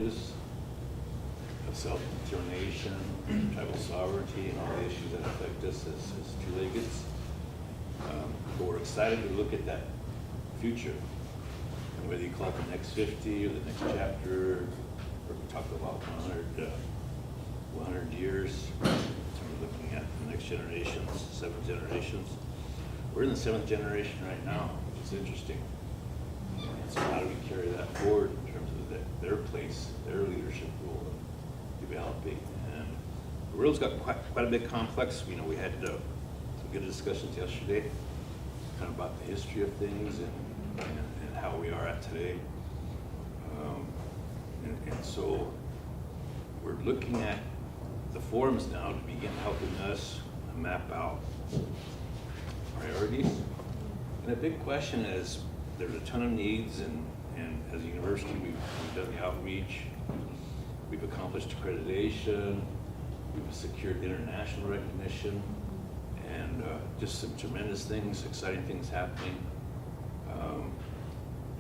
of self-determination, tribal sovereignty, and all the issues that affect us as two-leggeds. But we're excited to look at that future, and whether you call it the next 50 or the next chapter, or we talk about 100 years, in terms of looking at the next generations, 7 generations. We're in the 7th generation right now, which is interesting. And so how do we carry that forward in terms of their place, their leadership role in developing? And the world's got quite a bit complex. You know, we had some good discussions yesterday, kind of about the history of things and how we are at today. And so we're looking at the forums now to begin helping us map out priorities. And the big question is, there's a ton of needs, and as a university, we've done the outreach, we've accomplished accreditation, we've secured international recognition, and just some tremendous things, exciting things happening.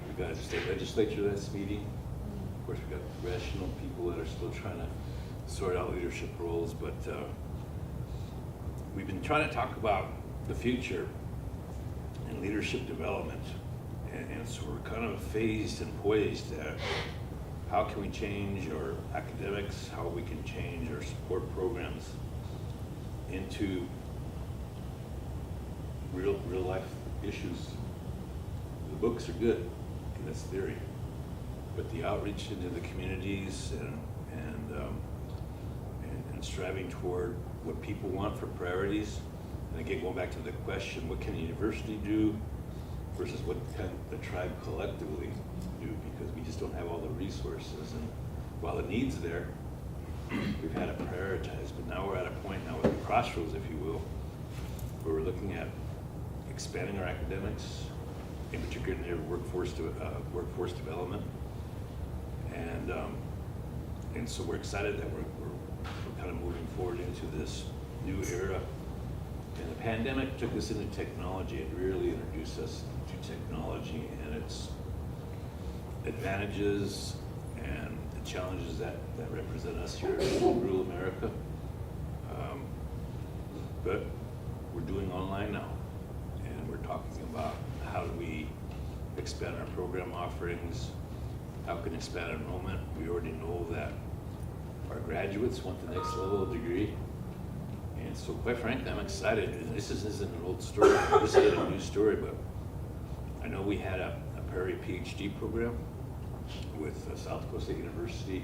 We've got a state legislature that's meeting. Of course, we've got congressional people that are still trying to sort out leadership roles, but we've been trying to talk about the future and leadership development. And so we're kind of phased and poised at how can we change our academics, how we can change our support programs into real life issues. The books are good, and that's theory, but the outreach into the communities and striving toward what people want for priorities, and again going back to the question, what can the university do versus what can the tribe collectively do, because we just don't have all the resources. And while the need's there, we've had to prioritize, but now we're at a point now with the crossroads, if you will, where we're looking at expanding our academics, in particular in their workforce development, and so we're excited that we're kind of moving forward into this new era. And the pandemic took us into technology. It really introduced us to technology and its advantages and the challenges that represent us here in rural America. But we're doing online now, and we're talking about how do we expand our program offerings, how can we expand enrollment. We already know that our graduates want the next level of degree. And so quite frankly, I'm excited. This isn't an old story, this is a new story, but I know we had a Prairie PhD program with South Dakota State University,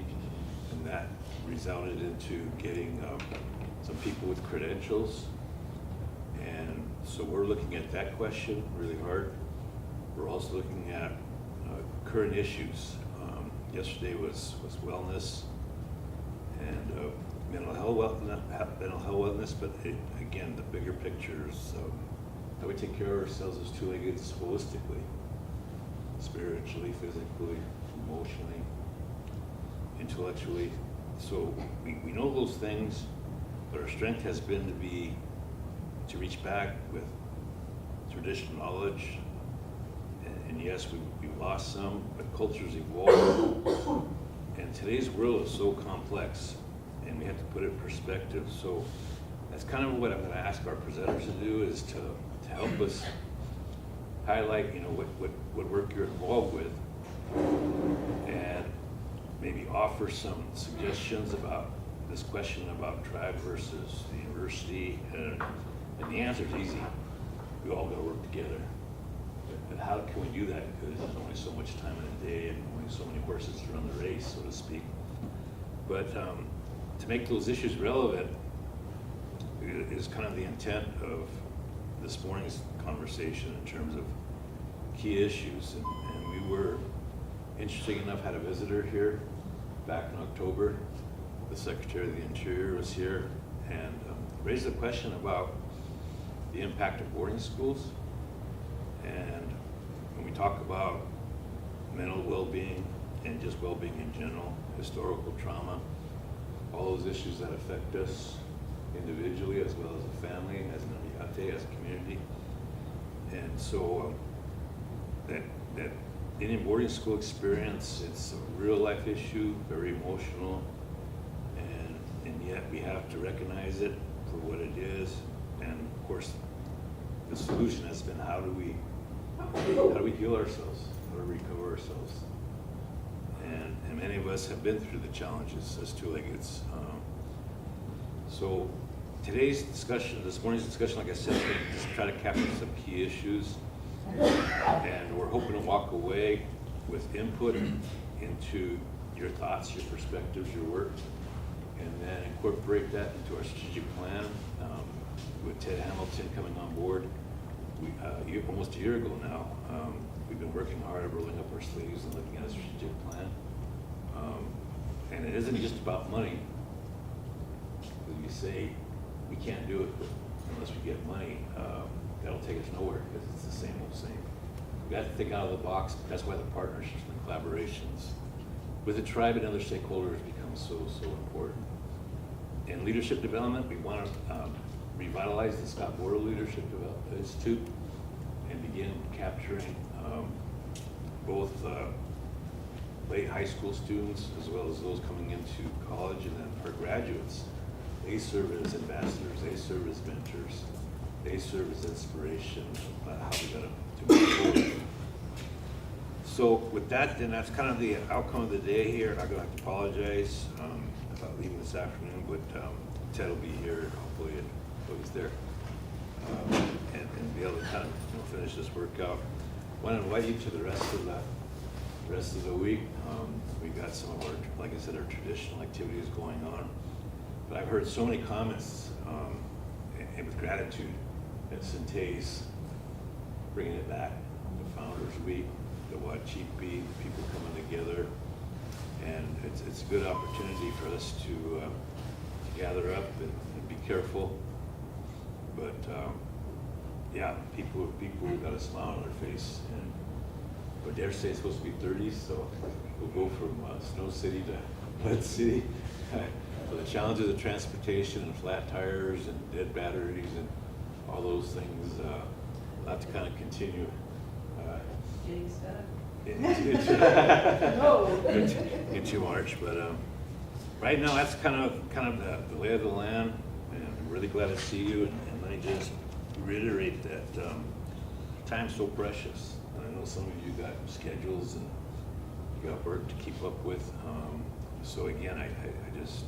and that resounded into getting some people with credentials. And so we're looking at that question really hard. We're also looking at current issues. Yesterday was wellness and mental health wellness, but again, the bigger picture is how we take care of ourselves as two-leggeds holistically, spiritually, physically, emotionally, intellectually. So we know those things, but our strength has been to reach back with traditional knowledge. And yes, we've lost some, but cultures evolve. And today's world is so complex, and we have to put it in perspective. So that's kind of what I'm going to ask our presenters to do, is to help us highlight, you know, what work you're involved with, and maybe offer some suggestions about this question about tribe versus the university. And the answer is easy. We all got to work together. But how can we do that? Because there's only so much time in a day and only so many horses to run the race, so to speak. But to make those issues relevant is kind of the intent of this morning's conversation in terms of key issues. And we were, interesting enough, had a visitor here back in October. The Secretary of the Interior was here and raised a question about the impact of boarding schools. And when we talk about mental well-being and just well-being in general, historical trauma, all those issues that affect us individually as well as a family, as an amigate, as a community. And so that Indian boarding school experience, it's a real life issue, very emotional, and yet we have to recognize it for what it is. And of course, the solution has been how do we heal ourselves, how do we recover ourselves? And many of us have been through the challenges as two-leggeds. So today's discussion, this morning's discussion, like I said, just try to capture some key issues. And we're hoping to walk away with input into your thoughts, your perspectives, your work, and then incorporate that into our strategic plan. With Ted Hamilton coming on board, almost a year ago now, we've been working hard, rolling up our sleeves and looking at a strategic plan. And it isn't just about money. We say we can't do it unless we get money. That'll take us nowhere because it's the same old same. We got to think out of the box. That's why the partnerships and collaborations with the tribe and other stakeholders become so important. In leadership development, we want to revitalize the Scott Border Leadership Institute and begin capturing both late high school students as well as those coming into college, and then our graduates. They serve as ambassadors, they serve as mentors, they serve as inspiration about how we got to move forward. So with that, then that's kind of the outcome of the day here. I'm gonna have to apologize about leaving this afternoon, but Ted will be here, and hopefully he's there, and be able to kind of finish this workout. I want to invite you to the rest of the week. We got some of our, like I said, our traditional activities going on. But I've heard so many comments, and with gratitude at Centase, bringing it back, the Founders Week, the Wachipi, people coming together, and it's a good opportunity for us to gather up and be careful. But yeah, people who got a smile on their face, and but dare say it's supposed to be 30, so we'll go from Snow City to Lead City. So the challenges of transportation and flat tires and dead batteries and all those things, we'll have to kind of continue. Getting stuck. Into March, but right now that's kind of the lay of the land, and I'm really glad to see you. And let me just reiterate that time's so precious. And I know some of you got schedules and you got work to keep up with. So again, I just,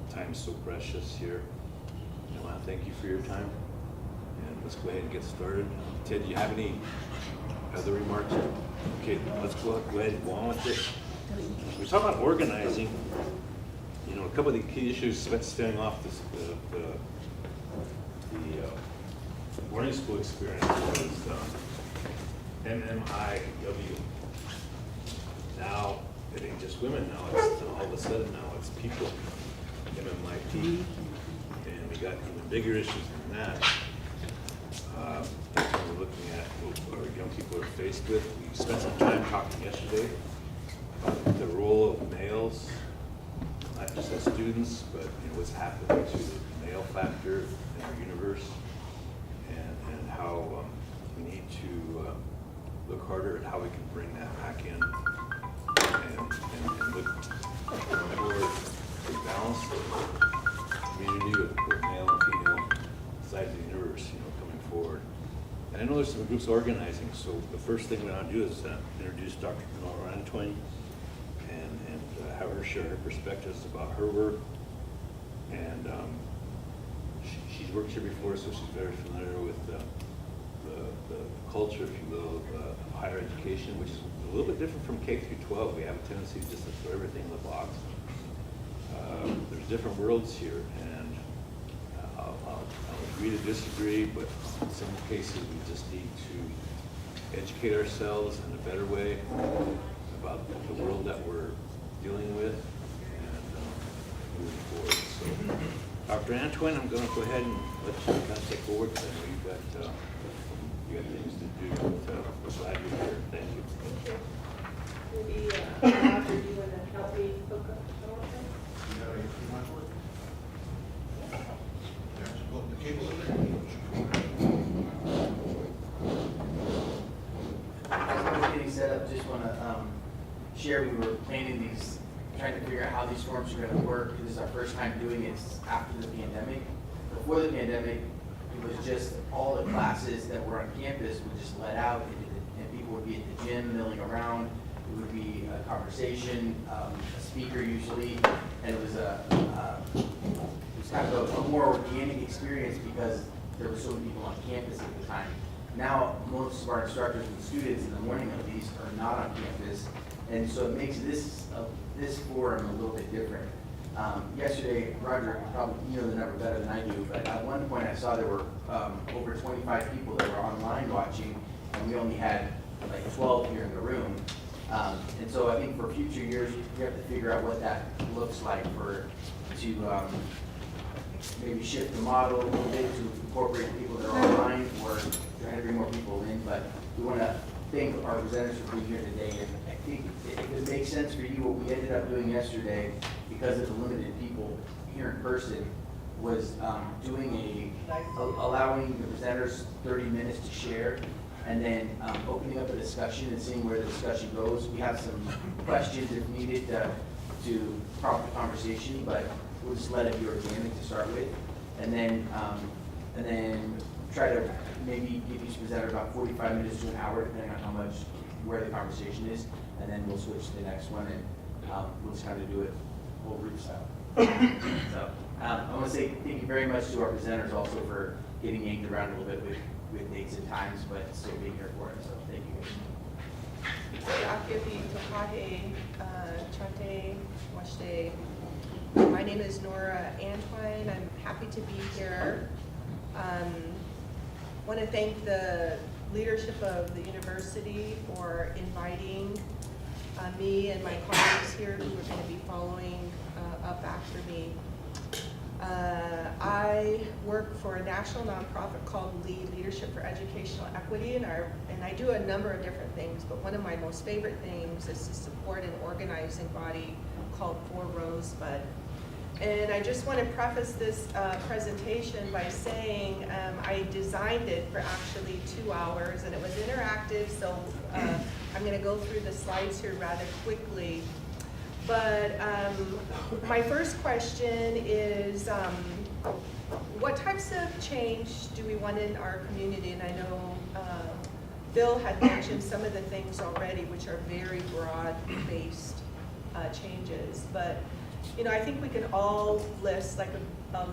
time's so precious here. I want to thank you for your time, and let's go ahead and get started. Ted, do you have any other remarks? Okay, let's go ahead and go on with it. We're talking about organizing. You know, a couple of the key issues stemming off the boarding school experience was MMIW. Now it ain't just women. Now it's all of a sudden it's people. MMIP, and we got even bigger issues than that. That's what we're looking at, what our young people are faced with. We spent some time talking yesterday about the role of males, not just as students, but what's happening to the male factor in our universe, and how we need to look harder at how we can bring that back in and look for a balanced community with male and female sides of the universe, coming forward. And I know there's some groups organizing, so the first thing we want to do is introduce Dr. Nora and have her share her perspectives about her work. And she's worked here before, so she's very familiar with the culture, if you will, of higher education, which is a little bit different from K through 12. We have a tendency just to throw everything in the box. There's different worlds here, and I'll agree to disagree, but in some cases we just need to educate ourselves in a better way about the world that we're dealing with and moving forward. So, Dr. Antoine, I'm going to go ahead and let you kind of take forward, because I know you got things to do. But we're glad you're here. Thank you. Maybe Roger, do you want to help me hook up the phone? The cable in there. As we're getting set up, just want to share, we were planning these, trying to figure out how these forums are gonna work. This is our first time doing it after the pandemic. Before the pandemic, it was just all the classes that were on campus would just let out, and people would be at the gym milling around. It would be a conversation, a speaker usually, and it was kind of a more organic experience because there were so many people on campus at the time. Now, most of our instructors and students, in the morning at least, are not on campus, and so it makes this forum a little bit different. Yesterday, Roger, probably you know the number better than I do, but at one point I saw there were over 25 people that were online watching, and we only had like 12 here in the room. And so I think for future years, we have to figure out what that looks like to maybe shift the model a little bit to incorporate people that are online or trying to bring more people in. But we want to thank our presenters for being here today. And I think if it makes sense for you, what we ended up doing yesterday, because of the limited people here in person, was allowing the presenters 30 minutes to share, and then opening up a discussion and seeing where the discussion goes. We have some questions if needed to prompt the conversation, but we'll just let it be organic to start with, and then try to maybe give each presenter about 45 minutes to an hour, depending on where the conversation is, and then we'll switch to the next one, and we'll just kind of do it whole group style. So I want to say thank you very much to our presenters also for getting yanked around a little bit with dates and times, but still being here for it. So thank you guys. My name is Nora Antwine. I'm happy to be here. Want to thank the leadership of the university for inviting me and my colleagues here who are going to be following up after me. I work for a national nonprofit called Leadership for Educational Equity, and I do a number of different things, but one of my most favorite things is to support an organizing body called For Rosebud. And I just want to preface this presentation by saying I designed it for actually 2 hours, and it was interactive, so I'm going to go through the slides here rather quickly. But my first question is, what types of change do we want in our community? And I know Bill had mentioned some of the things already, which are very broad-based changes. But I think we can all list like a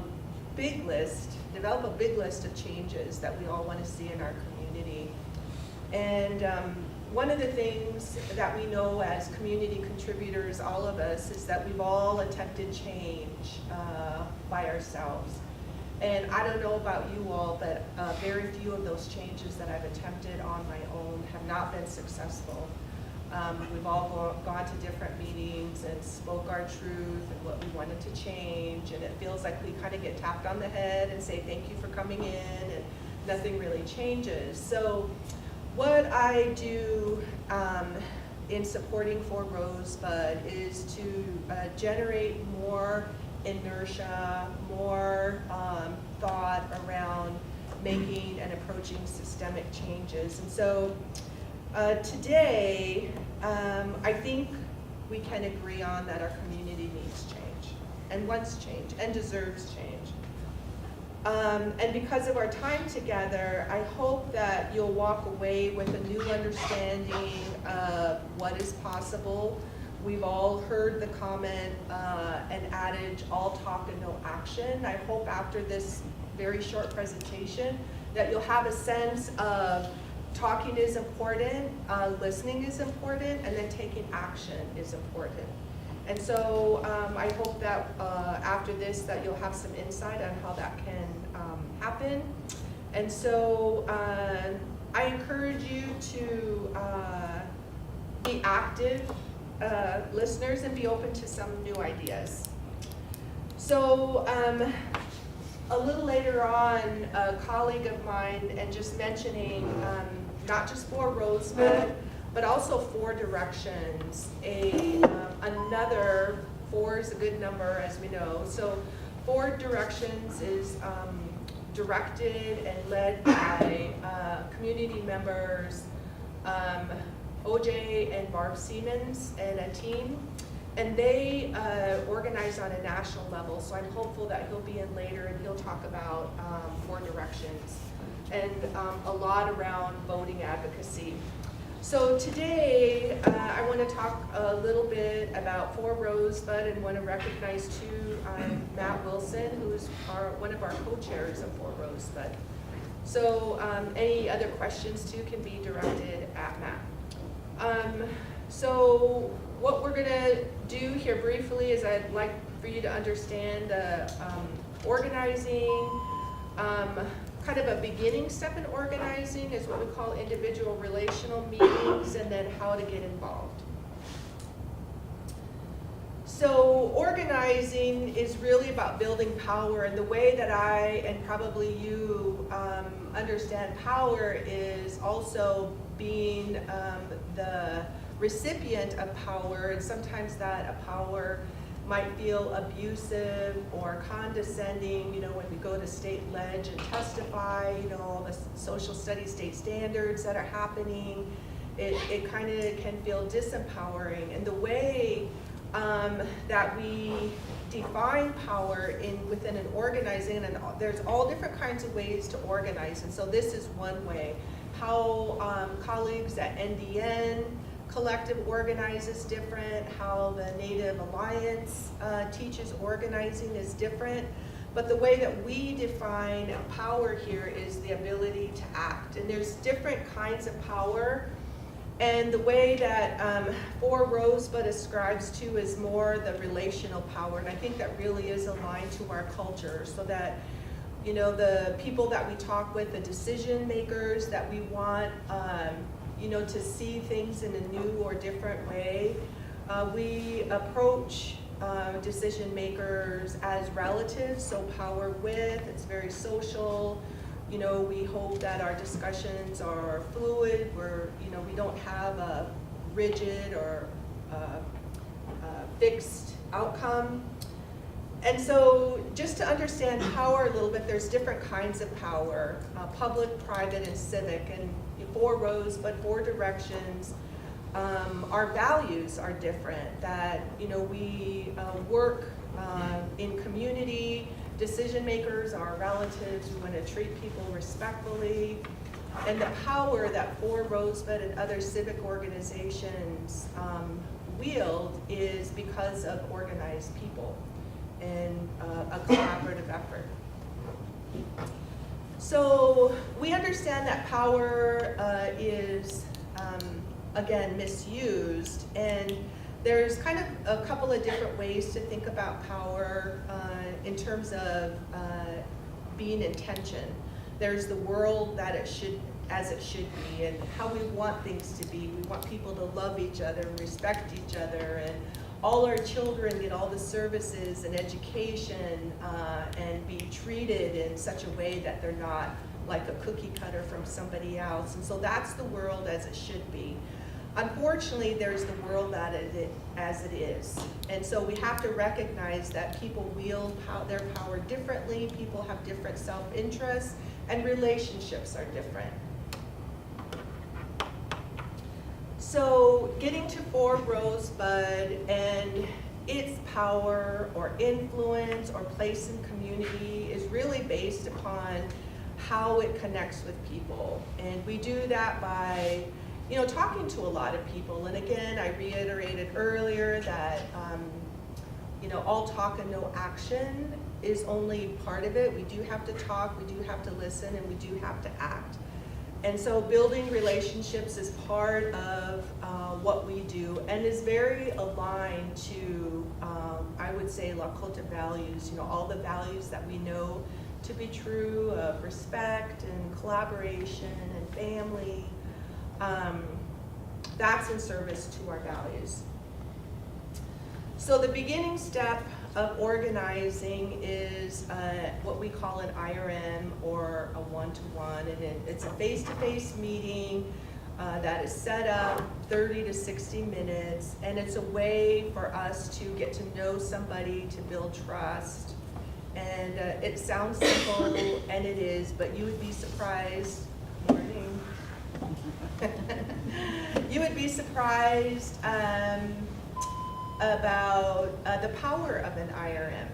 big list, develop a big list of changes that we all want to see in our community. And one of the things that we know as community contributors, all of us, is that we've all attempted change by ourselves. And I don't know about you all, but very few of those changes that I've attempted on my own have not been successful. We've all gone to different meetings and spoke our truth and what we wanted to change, and it feels like we kind of get tapped on the head and say thank you for coming in, and nothing really changes. So what I do in supporting For Rosebud is to generate more inertia, more thought around making and approaching systemic changes. And so today, I think we can agree on that our community needs change, and wants change, and deserves change. And because of our time together, I hope that you'll walk away with a new understanding of what is possible. We've all heard the comment and adage, all talk and no action. I hope after this very short presentation that you'll have a sense of talking is important, listening is important, and then taking action is important. And so I hope that after this that you'll have some insight on how that can happen. And so I encourage you to be active listeners and be open to some new ideas. So a little later on, a colleague of mine, and just mentioning not just For Rosebud, but also 4 directions. Another 4 is a good number, as we know. So 4 directions is directed and led by community members OJ and Barb Siemens and a team. And they organize on a national level, so I'm hopeful that he'll be in later and he'll talk about 4 directions and a lot around voting advocacy. So today, I want to talk a little bit about 4 Rosebud and want to recognize too Matt Wilson, who's one of our co-chairs of 4 Rosebud. So any other questions too can be directed at Matt. So what we're going to do here briefly is I'd like for you to understand organizing. Kind of a beginning step in organizing is what we call individual relational meetings, and then how to get involved. So organizing is really about building power, and the way that I, and probably you, understand power is also being the recipient of power, and sometimes that a power might feel abusive or condescending, when we go to state ledge and testify, all the social studies state standards that are happening, it kind of can feel disempowering. And the way that we define power within an organizing, and there's all different kinds of ways to organize, and so this is one way. How colleagues at NDN Collective organizes different, how the Native Alliance teaches organizing is different, but the way that we define power here is the ability to act. And there's different kinds of power, and the way that 4 Rosebud ascribes to is more the relational power, and I think that really is aligned to our culture, so that the people that we talk with, the decision makers that we want to see things in a new or different way. We approach decision makers as relatives, so power with, it's very social. We hope that our discussions are fluid, we don't have a rigid or fixed outcome. And so just to understand power a little bit, there's different kinds of power, public, private, and civic, and 4 Rosebud, 4 directions. Our values are different, that we work in community, decision makers are relatives, we want to treat people respectfully, and the power that 4 Rosebud and other civic organizations wield is because of organized people and a collaborative effort. So we understand that power is, again, misused, and there's kind of a couple of different ways to think about power in terms of being in tension. There's the world that as it should be, and how we want things to be. We want people to love each other, respect each other, and all our children get all the services and education and be treated in such a way that they're not like a cookie cutter from somebody else. And so that's the world as it should be. Unfortunately, there's the world as it is. And so we have to recognize that people wield their power differently, people have different self-interests, and relationships are different. So getting to 4 Rosebud and its power or influence or place in community is really based upon how it connects with people. And we do that by talking to a lot of people. And again, I reiterated earlier that all talk and no action is only part of it. We do have to talk, we do have to listen, and we do have to act. And so building relationships is part of what we do, and is very aligned to, I would say, Lakota values, all the values that we know to be true of respect and collaboration and family. That's in service to our values. So the beginning step of organizing is what we call an IRM, or a one-to-one, and it's a face-to-face meeting that is set up 30 to 60 minutes, and it's a way for us to get to know somebody, to build trust. And it sounds simple, and it is, but you would be surprised. Morning. you would be surprised about the power of an IRM.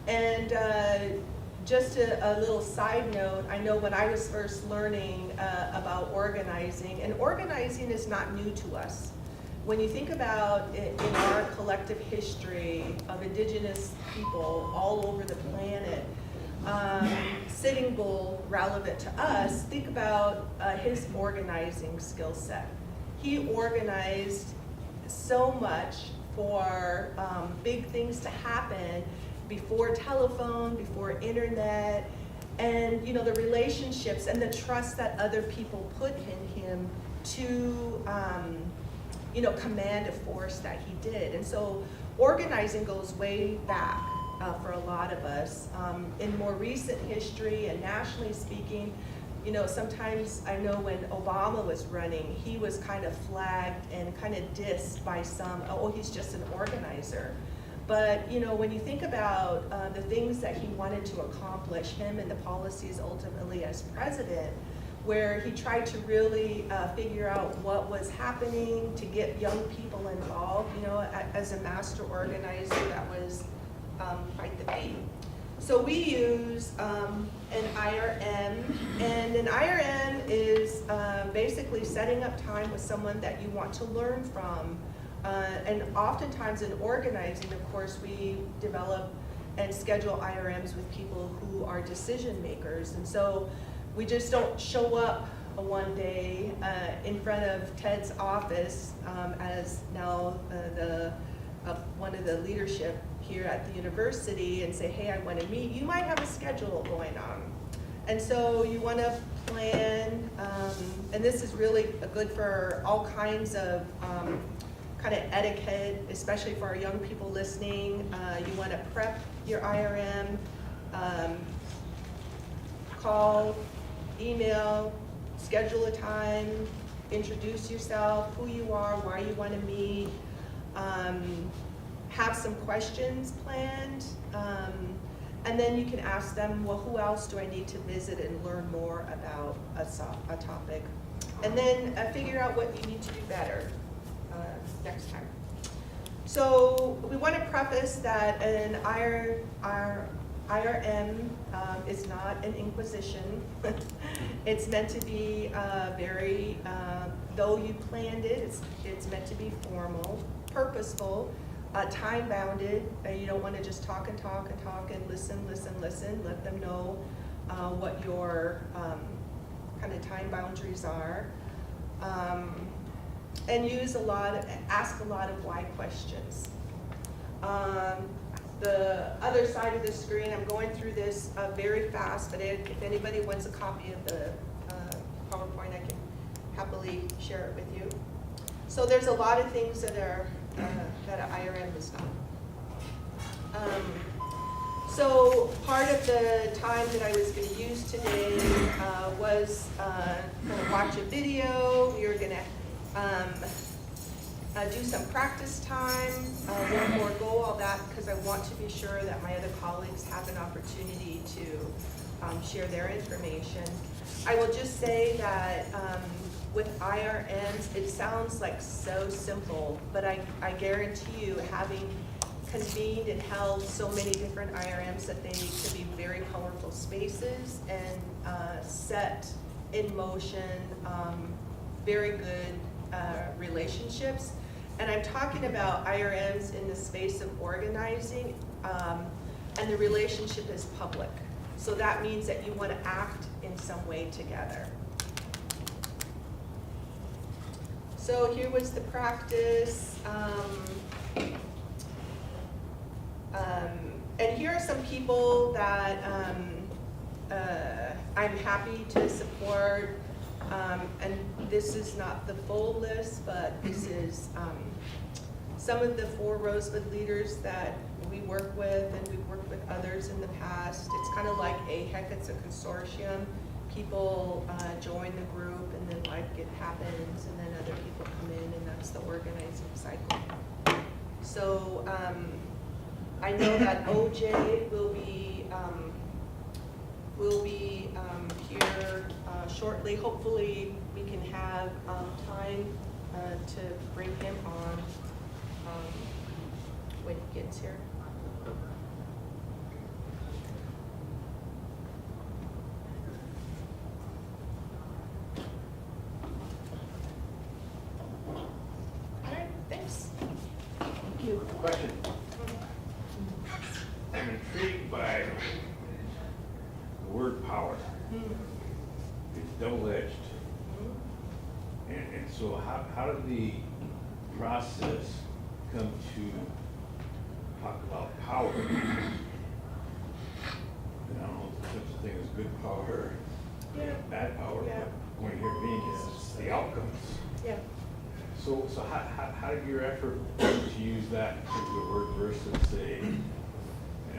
And just a little side note, I know when I was first learning about organizing, and organizing is not new to us. When you think about it in our collective history of indigenous people all over the planet, Sitting Bull, relevant to us, think about his organizing skill set. He organized so much for big things to happen before telephone, before internet, and the relationships and the trust that other people put in him to command a force that he did. And so organizing goes way back for a lot of us. In more recent history and nationally speaking, sometimes I know when Obama was running, he was kind of flagged and kind of dissed by some, oh, he's just an organizer. But, when you think about the things that he wanted to accomplish, him and the policies ultimately as president, where he tried to really figure out what was happening to get young people involved, as a master organizer, that was quite the feat. So we use an IRM, and an IRM is basically setting up time with someone that you want to learn from. And oftentimes in organizing, of course, we develop and schedule IRMs with people who are decision makers. And so we just don't show up one day in front of Ted's office as now one of the leadership here at the university and say, hey, I want to meet. You might have a schedule going on. And so you want to plan, and this is really good for all kinds of kind of etiquette, especially for our young people listening. You want to prep your IRM, call, email, schedule a time, introduce yourself, who you are, why you want to meet, have some questions planned, and then you can ask them, well, who else do I need to visit and learn more about a topic? And then figure out what you need to do better next time. So we want to preface that an IRM is not an inquisition. It's meant to be very, though you planned it, it's meant to be formal, purposeful, time-bounded. You don't want to just talk and talk and talk and listen. Let them know what your kind of time boundaries are. And ask a lot of why questions. The other side of the screen, I'm going through this very fast, but if anybody wants a copy of the PowerPoint, I can happily share it with you. So there's a lot of things that an IRM has done. So part of the time that I was going to use today was going to watch a video. We were going to do some practice time, we'll forego all that because I want to be sure that my other colleagues have an opportunity to share their information. I will just say that with IRMs, it sounds like so simple, but I guarantee you, having convened and held so many different IRMs, that they can be very powerful spaces and set in motion very good relationships. And I'm talking about IRMs in the space of organizing, and the relationship is public. So that means that you want to act in some way together. So here was the practice. And here are some people that I'm happy to support. And this is not the full list, but this is some of the 4 Rosewood leaders that we work with, and we've worked with others in the past. It's kind of like AHEC, it's a consortium. People join the group, and then it happens, and then other people come in, and that's the organizing cycle. So I know that OJ will be here shortly. Hopefully we can have time to bring him on when he gets here. All right, thanks. Thank you. Question. I'm intrigued by the word power. It's double-edged. And so how did the process come to talk about power? And I don't know if there's such a thing as good power, Yeah. bad power, Yeah. but what you're being is the outcomes. Yeah. So how did your effort to use that particular word versus say, and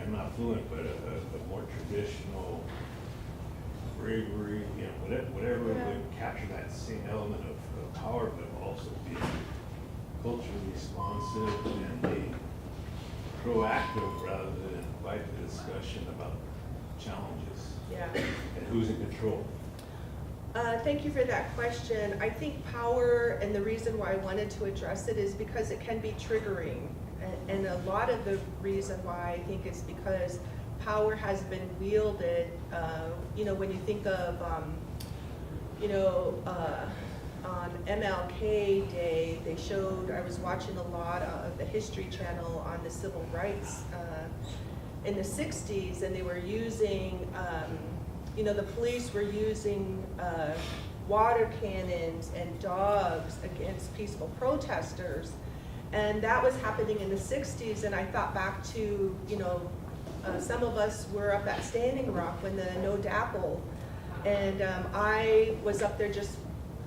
I'm not fluent, but a more traditional bravery, you know, whatever Yeah. would capture that same element of power, but also be culturally responsive and be proactive rather than invite the discussion about challenges Yeah. and who's in control. Thank you for that question. I think power, and the reason why I wanted to address it is because it can be triggering. And a lot of the reason why I think is because power has been wielded, you know, when you think of, you know, on MLK Day, they showed, I was watching a lot of the History Channel on the civil rights in the 60s, and they were using, you know, the police were using water cannons and dogs against peaceful protesters. And that was happening in the 60s, and I thought back to, you know, some of us were up at Standing Rock when the No DAPL, and I was up there just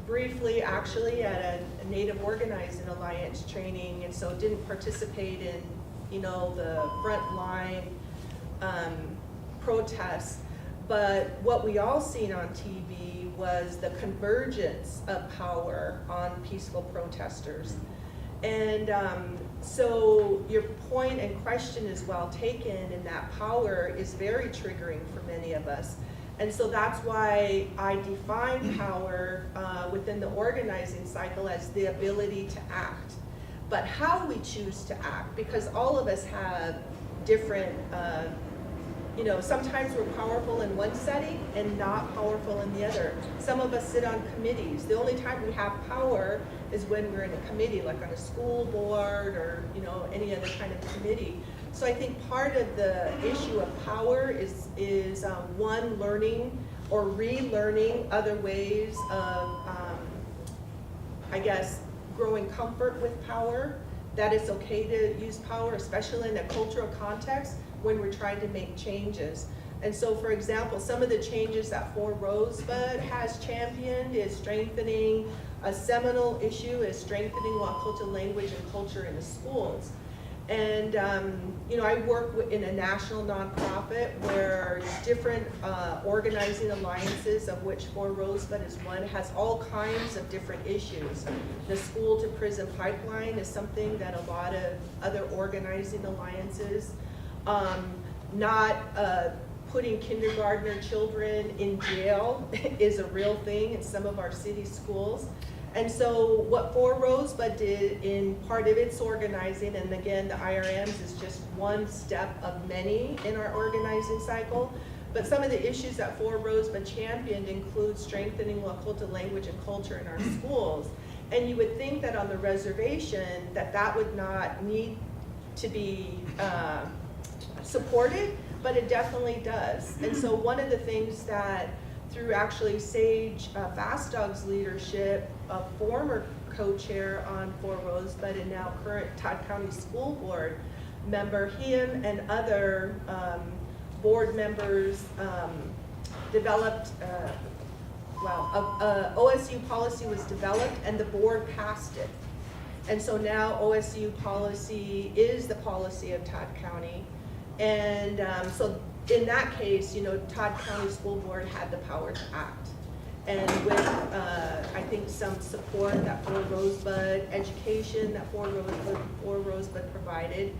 briefly actually at a Native Organizing Alliance training, and so didn't participate in, you know, the front line protests. But what we all seen on TV was the convergence of power on peaceful protesters. And so your point and question is well taken, and that power is very triggering for many of us. And so that's why I define power within the organizing cycle as the ability to act. But how we choose to act, because all of us have different, you know, sometimes we're powerful in one setting and not powerful in the other. Some of us sit on committees. The only time we have power is when we're in a committee, like on a school board or, you know, any other kind of committee. So I think part of the issue of power is one, learning or relearning other ways of, I guess, growing comfort with power, that it's okay to use power, especially in a cultural context when we're trying to make changes. And so, for example, some of the changes that For Rosebud has championed is strengthening, a seminal issue is strengthening Lakota language and culture in the schools. And, you know, I work in a national nonprofit where different organizing alliances, of which For Rosebud is one, has all kinds of different issues. The school to prison pipeline is something that a lot of other organizing alliances, not putting kindergartner children in jail is a real thing in some of our city schools. And so what For Rosebud did in part of its organizing, and again, the IRMs is just one step of many in our organizing cycle, but some of the issues that For Rosebud championed include strengthening Lakota language and culture in our schools. And you would think that on the reservation that would not need to be supported, but it definitely does. And so one of the things that through actually Sage Fastdog's leadership, a former co-chair on For Rosebud and now current Todd County School Board member, him and other board members developed, OSU policy was developed and the board passed it. And so now OSU policy is the policy of Todd County. And so in that case, you know, Todd County School Board had the power to act. And with, I think, some support that For Rosebud, education that For Rosebud provided,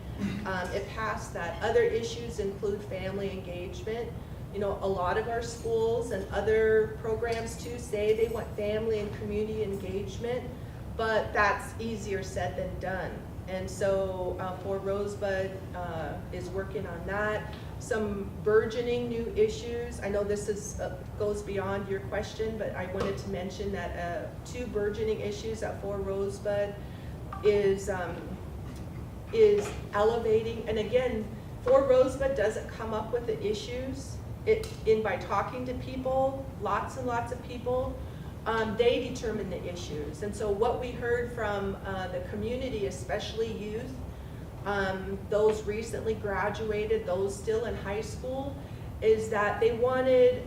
it passed that. Other issues include family engagement. You know, a lot of our schools and other programs too say they want family and community engagement but that's easier said than done. And so for Rosebud is working on that. Some burgeoning new issues. I know this is goes beyond your question, but I wanted to mention that 2 burgeoning issues at For Rosebud is elevating. And again, For Rosebud doesn't come up with the issues. By talking to people, lots and lots of people, they determine the issues. And so what we heard from the community, especially youth, those recently graduated, those still in high school, is that they wanted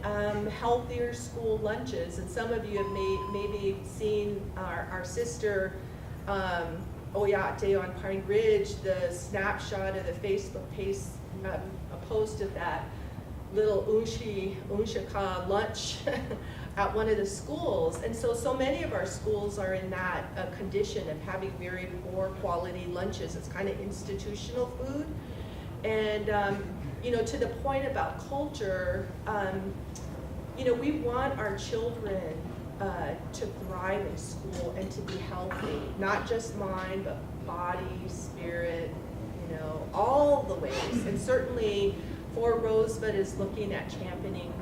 healthier school lunches. And some of you have maybe seen our sister, Oyate on Pine Ridge, the snapshot of the Facebook post of that little unshika lunch at one of the schools. And so many of our schools are in that condition of having very poor quality lunches. It's kind of institutional food. And, to the point about culture, we want our children to thrive in school and to be healthy, not just mind, but body, spirit, all the ways. And certainly For Rosebud is looking at championing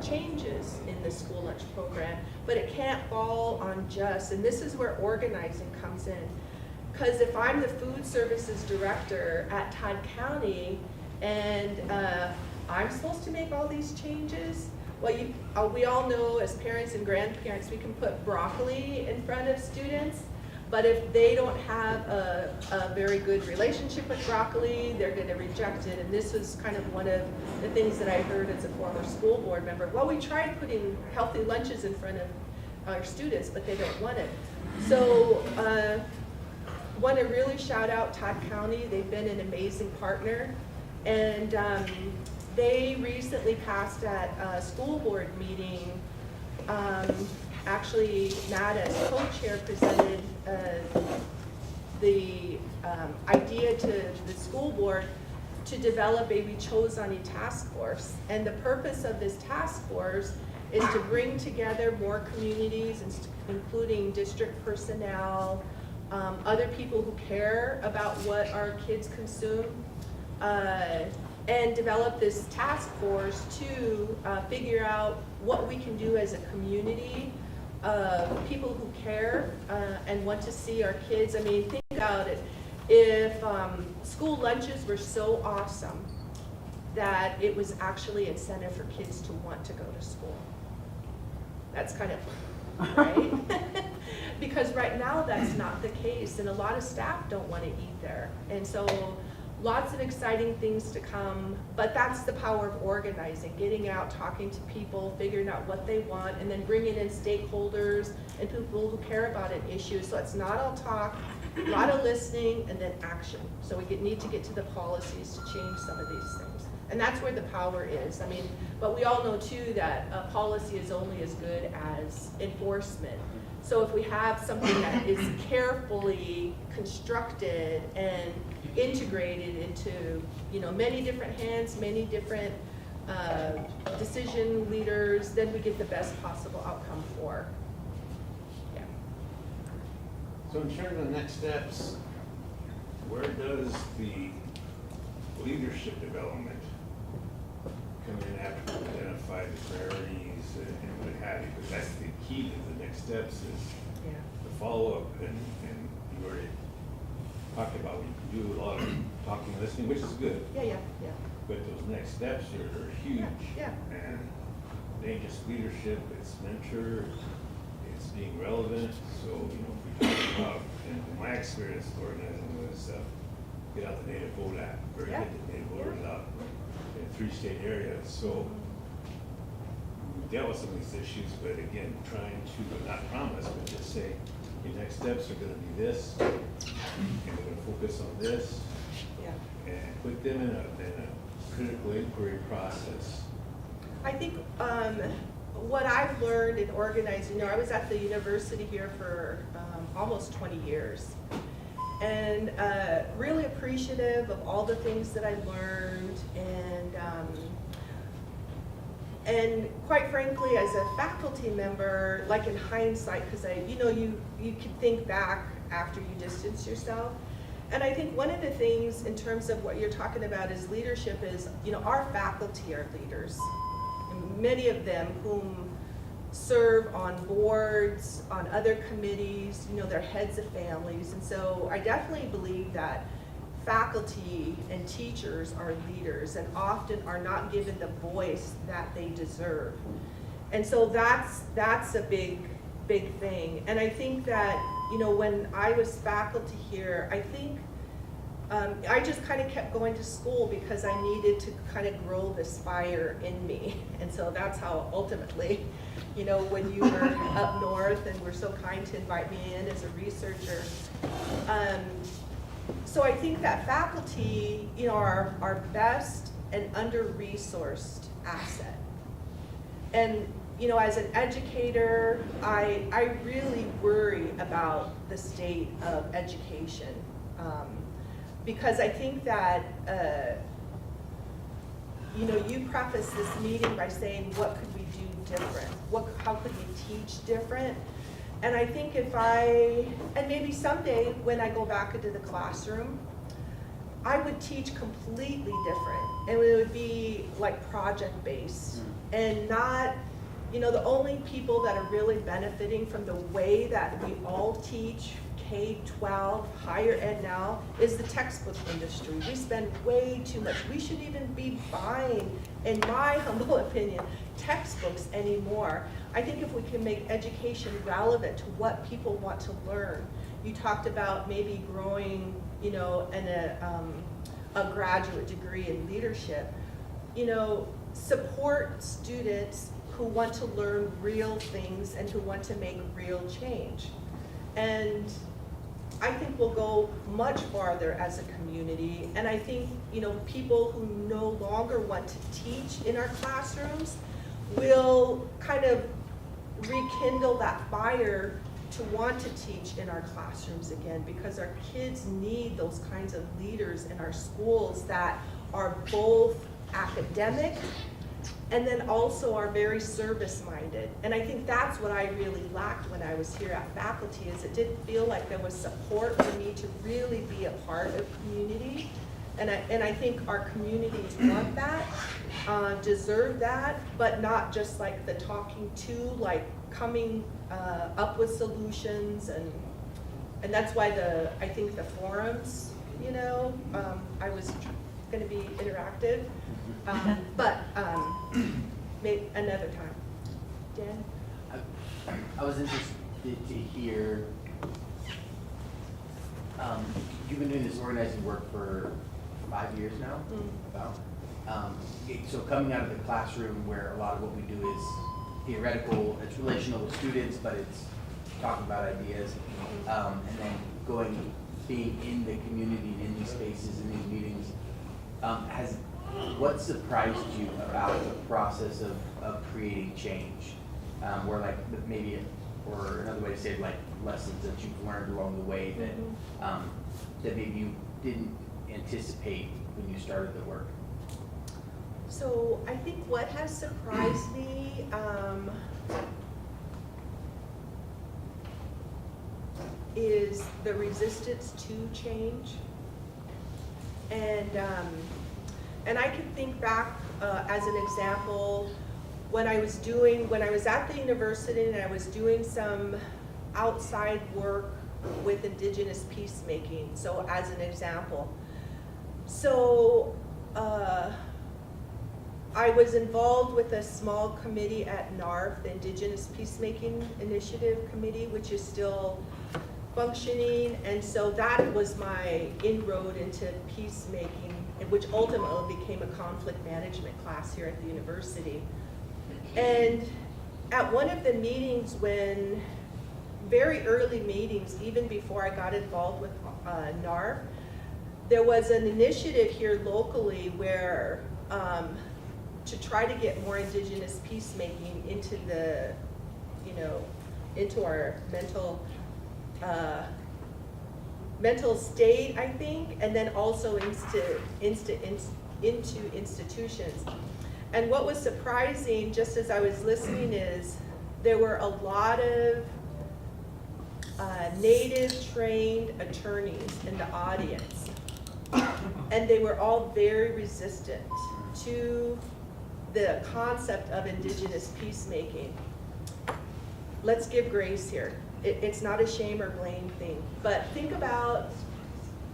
changes in the school lunch program, but it can't fall on just, and this is where organizing comes in. Because if I'm the food services director at Todd County and I'm supposed to make all these changes, well, we all know as parents and grandparents, we can put broccoli in front of students, but if they don't have a very good relationship with broccoli, they're going to reject it. And this was kind of one of the things that I heard as a former school board member. Well, we tried putting healthy lunches in front of our students, but they don't want it. So want to really shout out Todd County. They've been an amazing partner. And they recently passed at a school board meeting, actually, Matt as co-chair presented the idea to the school board to develop a We Chose On E task force. And the purpose of this task force is to bring together more communities, including district personnel, other people who care about what our kids consume, and develop this task force to figure out what we can do as a community of people who care and want to see our kids. I mean, think about it. If school lunches were so awesome that it was actually incentive for kids to want to go to school. That's kind of, right? Because right now that's not the case, and a lot of staff don't want to eat there. And so lots of exciting things to come, but that's the power of organizing, getting out, talking to people, figuring out what they want, and then bringing in stakeholders and people who care about an issue. So it's not all talk, a lot of listening, and then action. So we need to get to the policies to change some of these things. And that's where the power is. I mean, but we all know too that a policy is only as good as enforcement. So if we have something that is carefully constructed and integrated into, many different hands, many different decision leaders, then we get the best possible outcome for. Yeah. So in terms of next steps, where does the leadership development come in after we identify the priorities and what have you? Because that's the key to the next steps is the follow-up, and you already talked about you can do a lot of talking and listening, which is good. Yeah. But those next steps are huge. Yeah. And it ain't just leadership, it's mentor, it's being relevant. So, if we talk about, in my experience organizing was get out the Native Vote Act, or get the Native voters out in 3 state areas. So we dealt with some of these issues, but again, trying to not promise, but just say, your next steps are gonna be this, and we're gonna focus on this, and put them in a critical inquiry process. I think what I've learned in organizing, I was at the university here for almost 20 years, and really appreciative of all the things that I learned, and And quite frankly, as a faculty member, like in hindsight, because you can think back after you distance yourself. And I think one of the things in terms of what you're talking about is leadership is, our faculty are leaders. And many of them whom serve on boards, on other committees, they're heads of families. And so I definitely believe that faculty and teachers are leaders and often are not given the voice that they deserve. And so that's a big thing. And I think that, when I was faculty here, I think I just kind of kept going to school because I needed to kind of grow this fire in me. And so that's how ultimately, when you were up north and were so kind to invite me in as a researcher. So I think that faculty, are our best and under-resourced asset. And, as an educator, I really worry about the state of education. Because I think that, you preface this meeting by saying, what could we do different? How could we teach different? And I think and maybe someday when I go back into the classroom, I would teach completely different. And it would be like project-based and not, the only people that are really benefiting from the way that we all teach K-12, higher ed now, is the textbook industry. We spend way too much. We shouldn't even be buying, in my humble opinion, textbooks anymore. I think if we can make education relevant to what people want to learn. You talked about maybe growing, in a graduate degree in leadership. Support students who want to learn real things and who want to make real change. And I think we'll go much farther as a community. And I think, people who no longer want to teach in our classrooms will kind of rekindle that fire to want to teach in our classrooms again, because our kids need those kinds of leaders in our schools that are both academic and then also are very service-minded. And I think that's what I really lacked when I was here at faculty, is it didn't feel like there was support for me to really be a part of community. And I think our communities want that, deserve that, but not just like the talking to, like coming up with solutions. And that's why I think the forums, I was gonna be interactive. But maybe another time. Dan? I was interested to hear, you've been doing this organizing work for 5 years now, about. So coming out of the classroom where a lot of what we do is theoretical, it's relational with students, but it's talking about ideas, and then being in the community, in these spaces, in these meetings, what surprised you about the process of creating change? Or like maybe, or another way to say it, like lessons that you've learned along the way that maybe you didn't anticipate when you started the work? So I think what has surprised me, is the resistance to change. And I can think back as an example, when I was at the university and I was doing some outside work with Indigenous peacemaking, so as an example. So I was involved with a small committee at NARF, the Indigenous Peacemaking Initiative Committee, which is still functioning, and so that was my inroad into peacemaking, which ultimately became a conflict management class here at the university. And at one of the meetings, very early meetings, even before I got involved with NARF, there was an initiative here locally where to try to get more Indigenous peacemaking into into our mental state, I think, and then also into institutions. And what was surprising, just as I was listening, is there were a lot of native trained attorneys in the audience. And they were all very resistant to the concept of indigenous peacemaking. Let's give grace here. It's not a shame or blame thing, but think about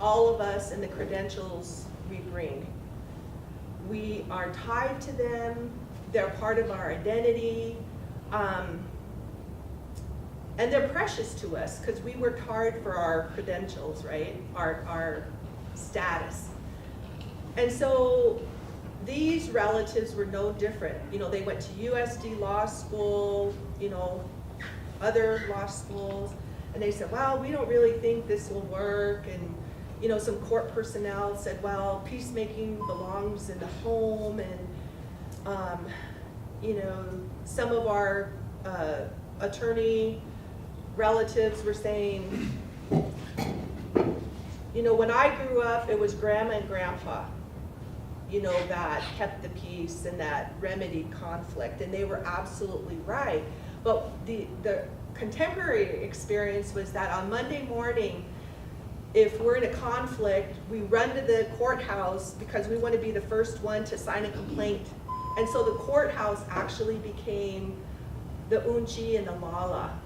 all of us and the credentials we bring. We are tied to them, they're part of our identity, and they're precious to us because we worked hard for our credentials, right? Our status. And so these relatives were no different. You know, they went to USD law school, you know, other law schools, and they said, well, we don't really think this will work. And, you know, some court personnel said, well, peacemaking belongs in the home. And, you know, some of our attorney relatives were saying, you know, when I grew up, it was grandma and grandpa, you know, that kept the peace and that remedied conflict, and they were absolutely right. But the contemporary experience was that on Monday morning, if we're in a conflict, we run to the courthouse because we want to be the first one to sign a complaint. And so the courthouse actually became the Unchi and the Mala.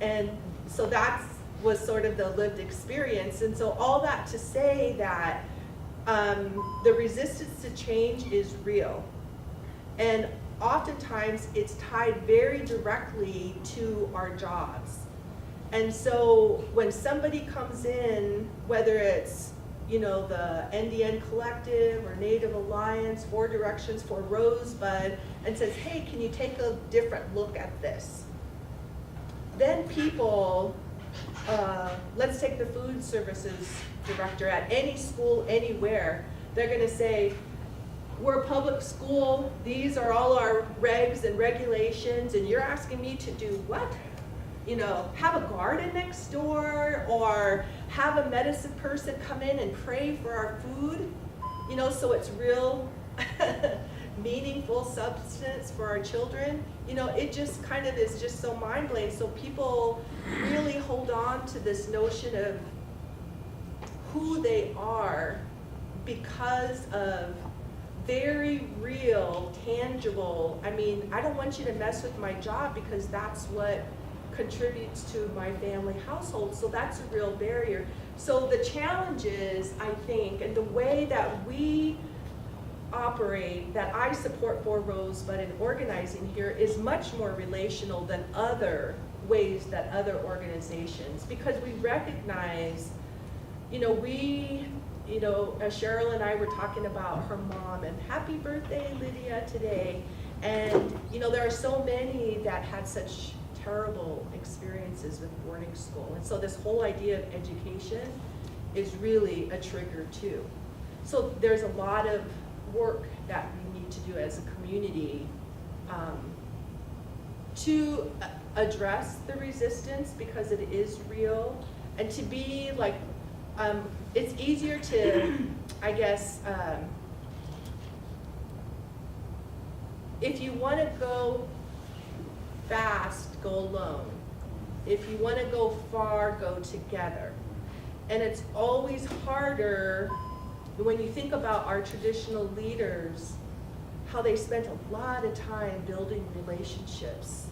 And so that was sort of the lived experience. And so all that to say that the resistance to change is real. And oftentimes it's tied very directly to our jobs. And so when somebody comes in, whether it's, you know, the NDN Collective or Native Alliance, 4 Directions for Rosebud, and says, hey, can you take a different look at this? Then people, let's take the food services director at any school, anywhere, they're gonna say, we're a public school, these are all our regs and regulations, and you're asking me to do what? You know, have a garden next door, or have a medicine person come in and pray for our food, you know, so it's real meaningful substance for our children. You know, it just kind of is just so mind-blowing. So people really hold on to this notion of who they are because of very real, tangible, I mean, I don't want you to mess with my job because that's what contributes to my family household. So that's a real barrier. So the challenges, I think, and the way that we operate, that I support for Rosebud and organizing here, is much more relational than other ways that other organizations, because we recognize, you know, as Cheryl and I were talking about her mom, and happy birthday, Lydia, today. And, you know, there are so many that had such terrible experiences with boarding school. And so this whole idea of education is really a trigger too. So there's a lot of work that we need to do as a community to address the resistance, because it is real, and to be like, it's easier to, I guess, if you want to go fast, go alone. If you want to go far, go together. And it's always harder when you think about our traditional leaders, how they spent a lot of time building relationships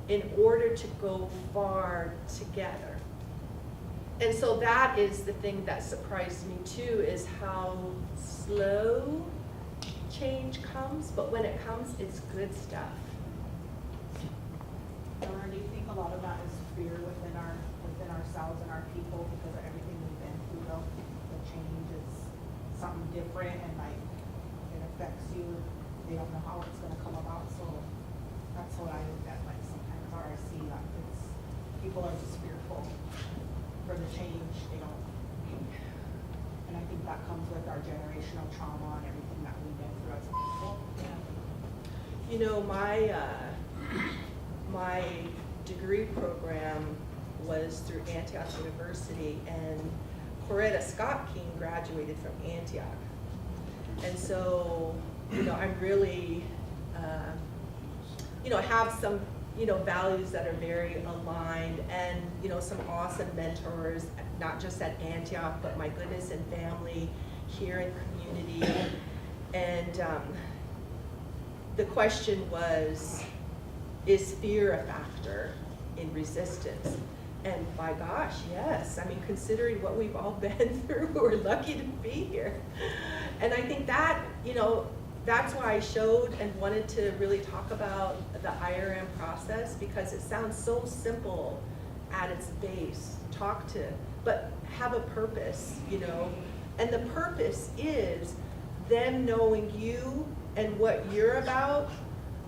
in order to go far together. And so that is the thing that surprised me too, is how slow change comes, but when it comes, it's good stuff. Nora, do you think a lot of that is fear within ourselves and our people because of everything we've been through? Though the change is something different, and like it affects you. They don't know how it's going to come about, so that's what I look at. Like sometimes, or I see that it's people are just fearful for the change. They don't, and I think that comes with our generational trauma and everything that we've been through as a people. Yeah. You know, my degree program was through Antioch University, and Coretta Scott King graduated from Antioch. And so I'm really, have some, values that are very aligned, and, some awesome mentors, not just at Antioch, but my goodness, and family here in community. And the question was, is fear a factor in resistance? And by gosh, yes. I mean, considering what we've all been through, we're lucky to be here. And I think that, that's why I showed and wanted to really talk about the IRM process, because it sounds so simple at its base, but have a purpose, And the purpose is them knowing you and what you're about,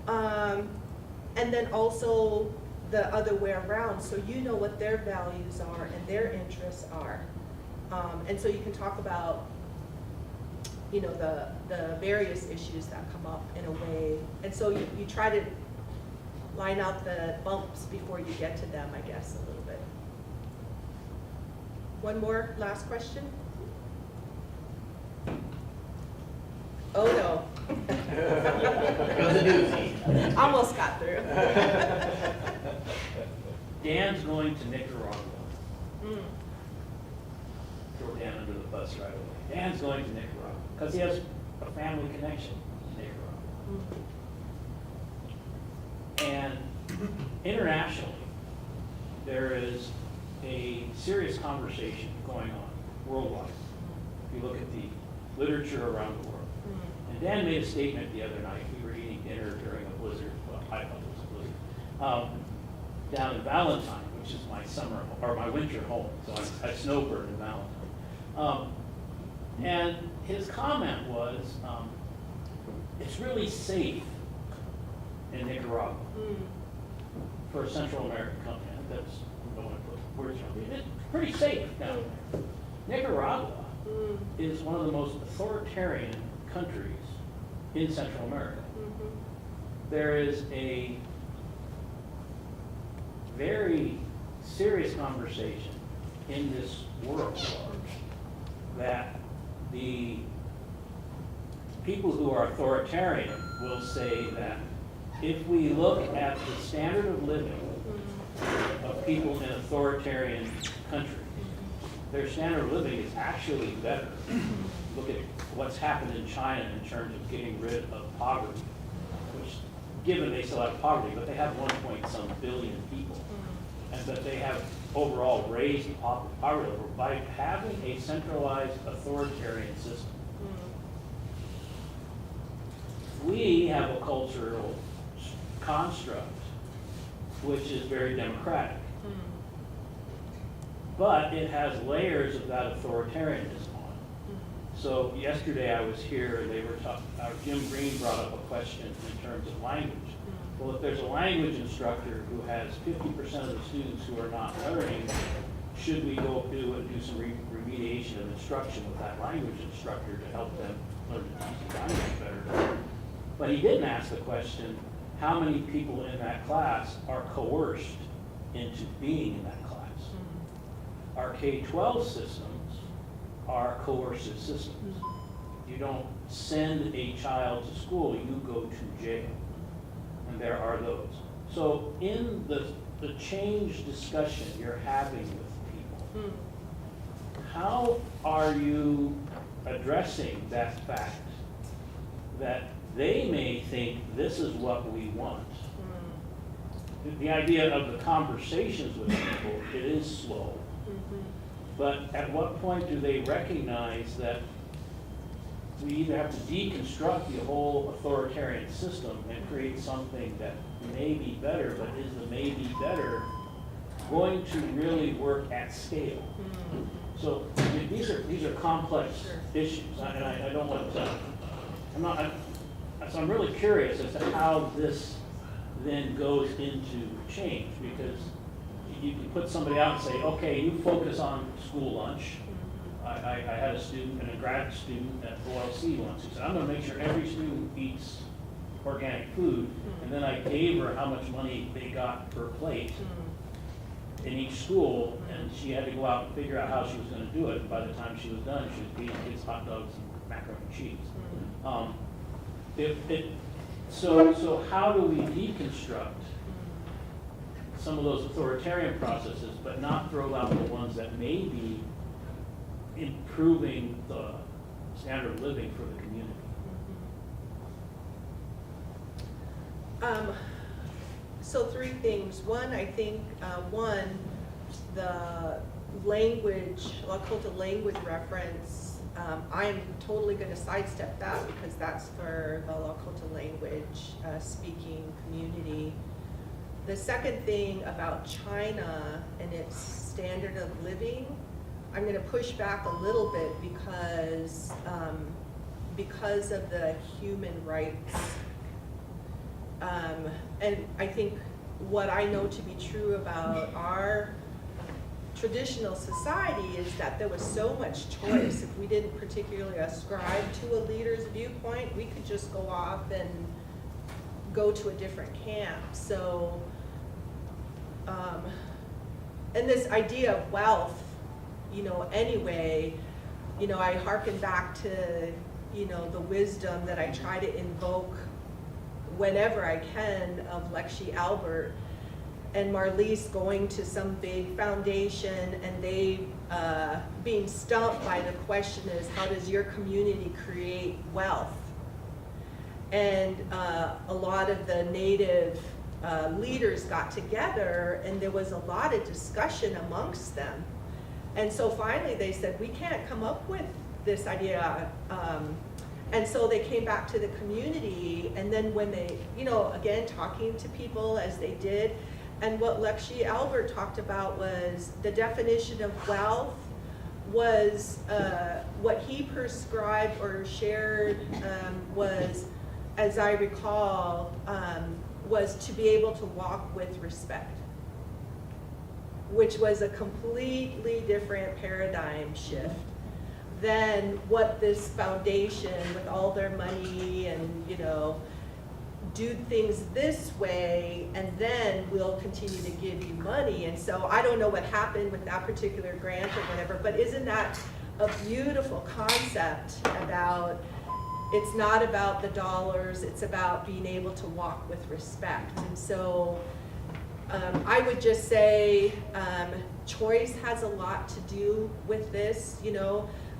and then also the other way around, so you know what their values are and their interests are. And so you can talk about, the various issues that come up in a way. And so you try to line out the bumps before you get to them, I guess, a little bit. One more, last question? Oh, no. It was a doozy. Almost got through. Dan's going to Nicaragua. Mm. Throw Dan under the bus right away. Dan's going to Nicaragua because he has a family connection to Nicaragua. And internationally, there is a serious conversation going on worldwide. If you look at the literature around the world. And Dan made a statement the other night. We were eating dinner during a blizzard. Well, I thought it was a blizzard. Down in Valentine, which is my summer or my winter home. So I snowbird in Valentine. And his comment was, it's really safe in Nicaragua for a Central American country. That's, I don't want to put words on it. It's pretty safe down there. Nicaragua is one of the most authoritarian countries in Central America. There is a very serious conversation in this world that the people who are authoritarian will say that if we look at the standard of living of people in authoritarian countries, their standard of living is actually better. Look at what's happened in China in terms of getting rid of poverty, which, given they still have poverty, but they have 1.some billion people, and that they have overall raised the poverty level by having a centralized authoritarian system. We have a cultural construct which is very democratic, but it has layers of that authoritarianism on it. So yesterday I was here and they were talking, Jim Green brought up a question in terms of language. Well, if there's a language instructor who has 50% of the students who are not learning, should we go do some remediation of instruction with that language instructor to help them learn to teach the language better? But he didn't ask the question, how many people in that class are coerced into being in that class? Our K-12 systems are coercive systems. You don't send a child to school, you go to jail. And there are those. So in the change discussion you're having with people, how are you addressing that fact that they may think this is what we want? The idea of the conversations with people, it is slow. But at what point do they recognize that we either have to deconstruct the whole authoritarian system and create something that may be better, but is the may be better going to really work at scale? So these are complex issues, and I don't want to, so I'm really curious as to how this then goes into change, because you can put somebody out and say, okay, you focus on school lunch. I had a student and a grad student at OLC once who said, I'm going to make sure every student eats organic food, and then I gave her how much money they got per plate in each school, and she had to go out and figure out how she was going to do it. And by the time she was done, she was feeding kids hot dogs and macaroni and cheese. So how do we deconstruct some of those authoritarian processes, but not throw out the ones that may be improving the standard of living for the community? So three things. One, I think, the language, Lakota language reference, I'm totally going to sidestep that because that's for the Lakota language speaking community. The second thing about China and its standard of living, I'm going to push back a little bit because of the human rights. And I think what I know to be true about our traditional society is that there was so much choice. If we didn't particularly ascribe to a leader's viewpoint, we could just go off and go to a different camp. So, and this idea of wealth, anyway, I hearken back to, the wisdom that I try to invoke whenever I can of Lexi Albert and Marlise going to some big foundation and they being stumped by the question is, how does your community create wealth? And a lot of the Native leaders got together and there was a lot of discussion amongst them. And so finally they said, we can't come up with this idea. And so they came back to the community, and then when they, again, talking to people as they did, and what Lexi Albert talked about was the definition of wealth was what he prescribed or shared was, as I recall, was to be able to walk with respect, which was a completely different paradigm shift than what this foundation with all their money and, do things this way and then we'll continue to give you money. And so I don't know what happened with that particular grant or whatever, but isn't that a beautiful concept about, it's not about the dollars, it's about being able to walk with respect. And so I would just say choice has a lot to do with this,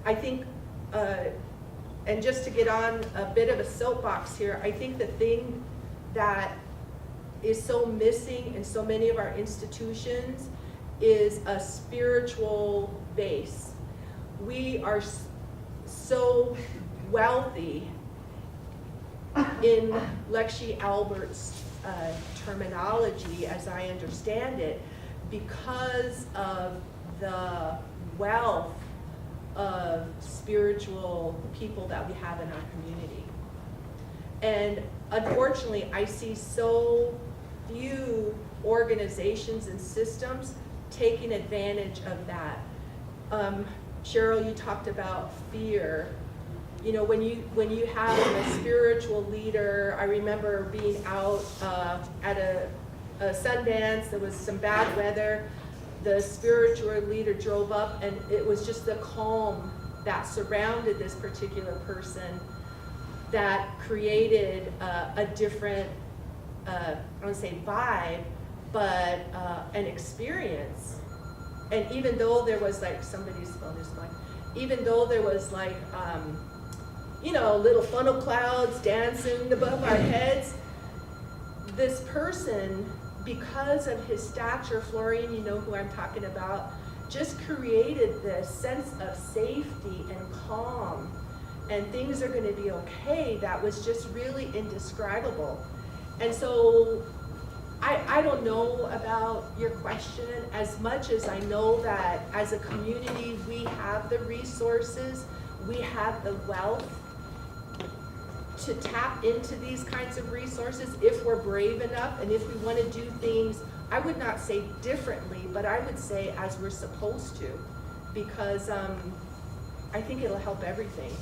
I think, and just to get on a bit of a soapbox here, I think the thing that is so missing in so many of our institutions is a spiritual base. We are so wealthy in Lexi Albert's terminology, as I understand it, because of the wealth of spiritual people that we have in our community. And unfortunately, I see so few organizations and systems taking advantage of that. Cheryl, you talked about fear. When you have a spiritual leader, I remember being out at a Sundance, there was some bad weather. The spiritual leader drove up and it was just the calm that surrounded this particular person that created a different, I don't say vibe, but an experience. And even though there was like, somebody's phone is going, even though there was like, little funnel clouds dancing above our heads, this person, because of his stature, Florian, you know who I'm talking about, just created this sense of safety and calm and things are going to be okay that was just really indescribable. And so I don't know about your question as much as I know that as a community we have the resources, we have the wealth to tap into these kinds of resources if we're brave enough and if we want to do things, I would not say differently, but I would say as we're supposed to, because I think it'll help everything.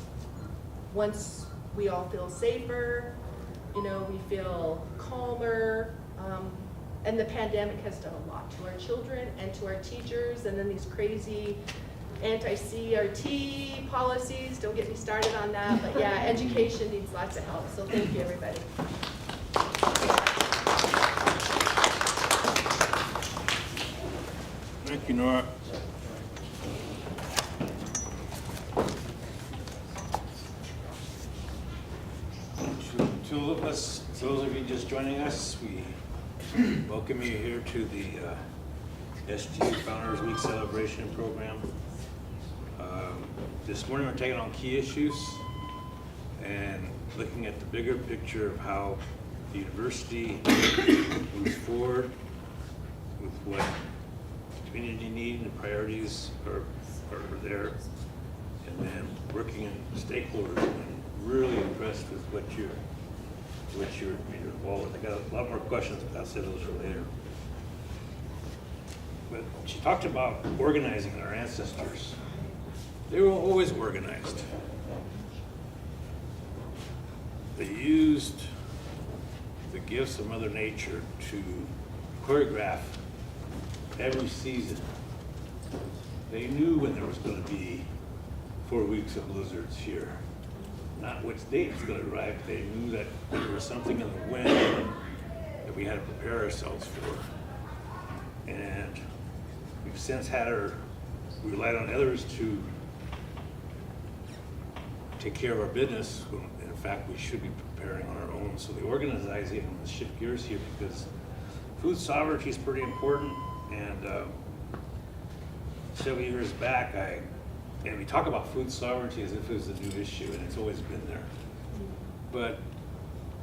Once we all feel safer, we feel calmer, and the pandemic has done a lot to our children and to our teachers, and then these crazy anti-CRT policies, don't get me started on that, but yeah, education needs lots of help, so thank you, everybody. Thank you, Nora. To those of you just joining us, we welcome you here to the SGU Founders Week celebration program. This morning we're taking on key issues and looking at the bigger picture of how the university moves forward with what the community need and initiatives are there, and then working in stakeholders. And really impressed with what you're involved with. I got a lot more questions, but I'll save those for later. But she talked about organizing our ancestors. They were always organized. They used the gifts of Mother Nature to choreograph every season. They knew when there was going to be 4 weeks of blizzards here. Not which date it's going to arrive. They knew that there was something in the wind that we had to prepare ourselves for. And we've since we relied on others to take care of our business, when in fact we should be preparing on our own. So the organizing, I'm going to shift gears here because food sovereignty is pretty important. And several years back, and we talk about food sovereignty as if it was a new issue, and it's always been there. But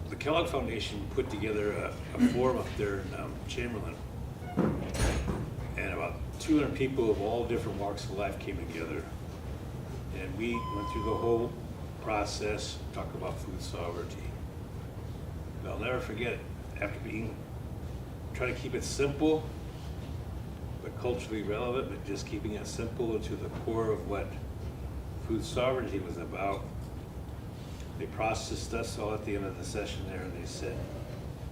the Kellogg Foundation put together a forum up there in Chamberlain, and about 200 people of all different walks of life came together, and we went through the whole process, talked about food sovereignty. But I'll never forget, after trying to keep it simple, but culturally relevant, but just keeping it simple and to the core of what food sovereignty was about. They processed us all at the end of the session there, and they said,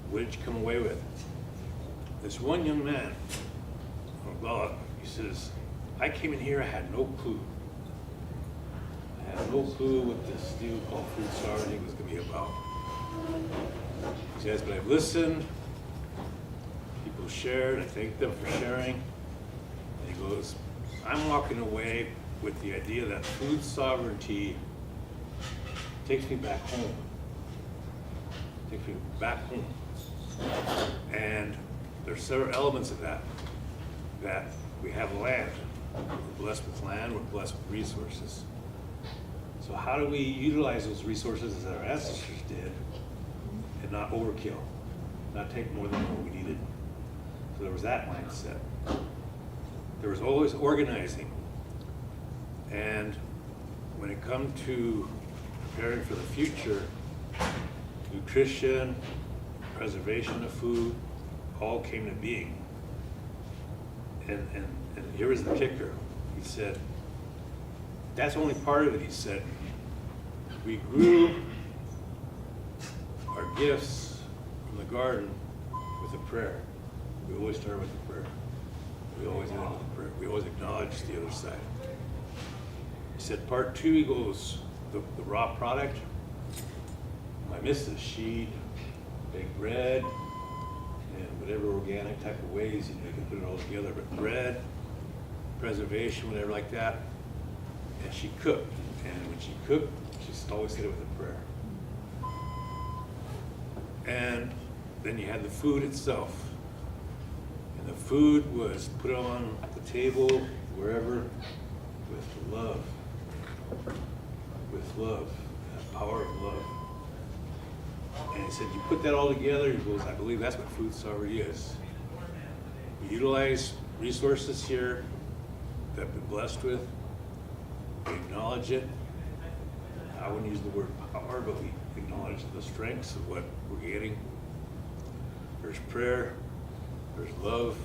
what did you come away with? This one young man, he says, I came in here, I had no clue. I had no clue what this deal called food sovereignty was going to be about. He says, but I've listened, people shared, I thank them for sharing. And he goes, I'm walking away with the idea that food sovereignty takes me back home. Takes me back home. And there's several elements of that. That we have land. We're blessed with land, we're blessed with resources. So how do we utilize those resources as our ancestors did and not overkill, not take more than what we needed? So there was that mindset. There was always organizing. And when it comes to preparing for the future, nutrition, preservation of food, all came to being. And here was the kicker. He said, that's only part of it, he said. We grew our gifts from the garden with a prayer. We always start with a prayer. We always end with a prayer. We always acknowledge the other side. He said, part two, he goes, the raw product. My missus, she baked bread and whatever organic type of ways, you can put it all together, but bread, preservation, whatever like that. And she cooked. And when she cooked, she always said it with a prayer. And then you had the food itself. And the food was put on the table, wherever, with love. With love, that power of love. And he said, you put that all together, he goes, I believe that's what food sovereignty is. We utilize resources here that we're blessed with. We acknowledge it. I wouldn't use the word power, but we acknowledge the strengths of what we're getting. There's prayer, there's love,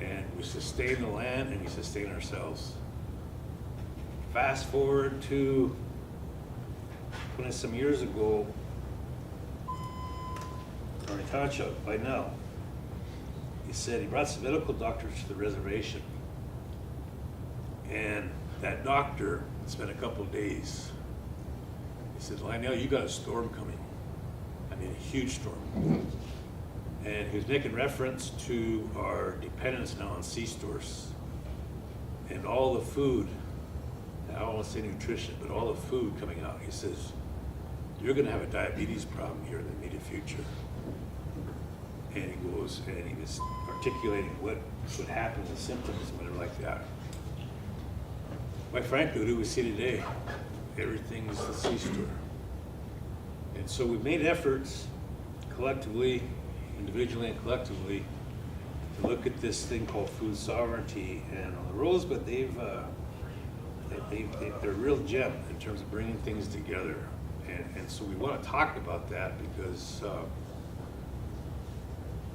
and we sustain the land and we sustain ourselves. Fast forward to 20-some years ago, Aritacha, by now, he said he brought some medical doctors to the reservation. And that doctor spent a couple of days. He said, Lionel, you got a storm coming. I mean, a huge storm. And he was making reference to our dependence now on C-stores and all the food. I don't want to say nutrition, but all the food coming out. He says, you're going to have a diabetes problem here in the immediate future. And he goes, and he was articulating what would happen, the symptoms, whatever like that. Quite frankly, what do we see today? Everything's the C-store. And so we've made efforts collectively, individually and collectively, to look at this thing called food sovereignty. And on the rules, but they're a real gem in terms of bringing things together. And so we want to talk about that because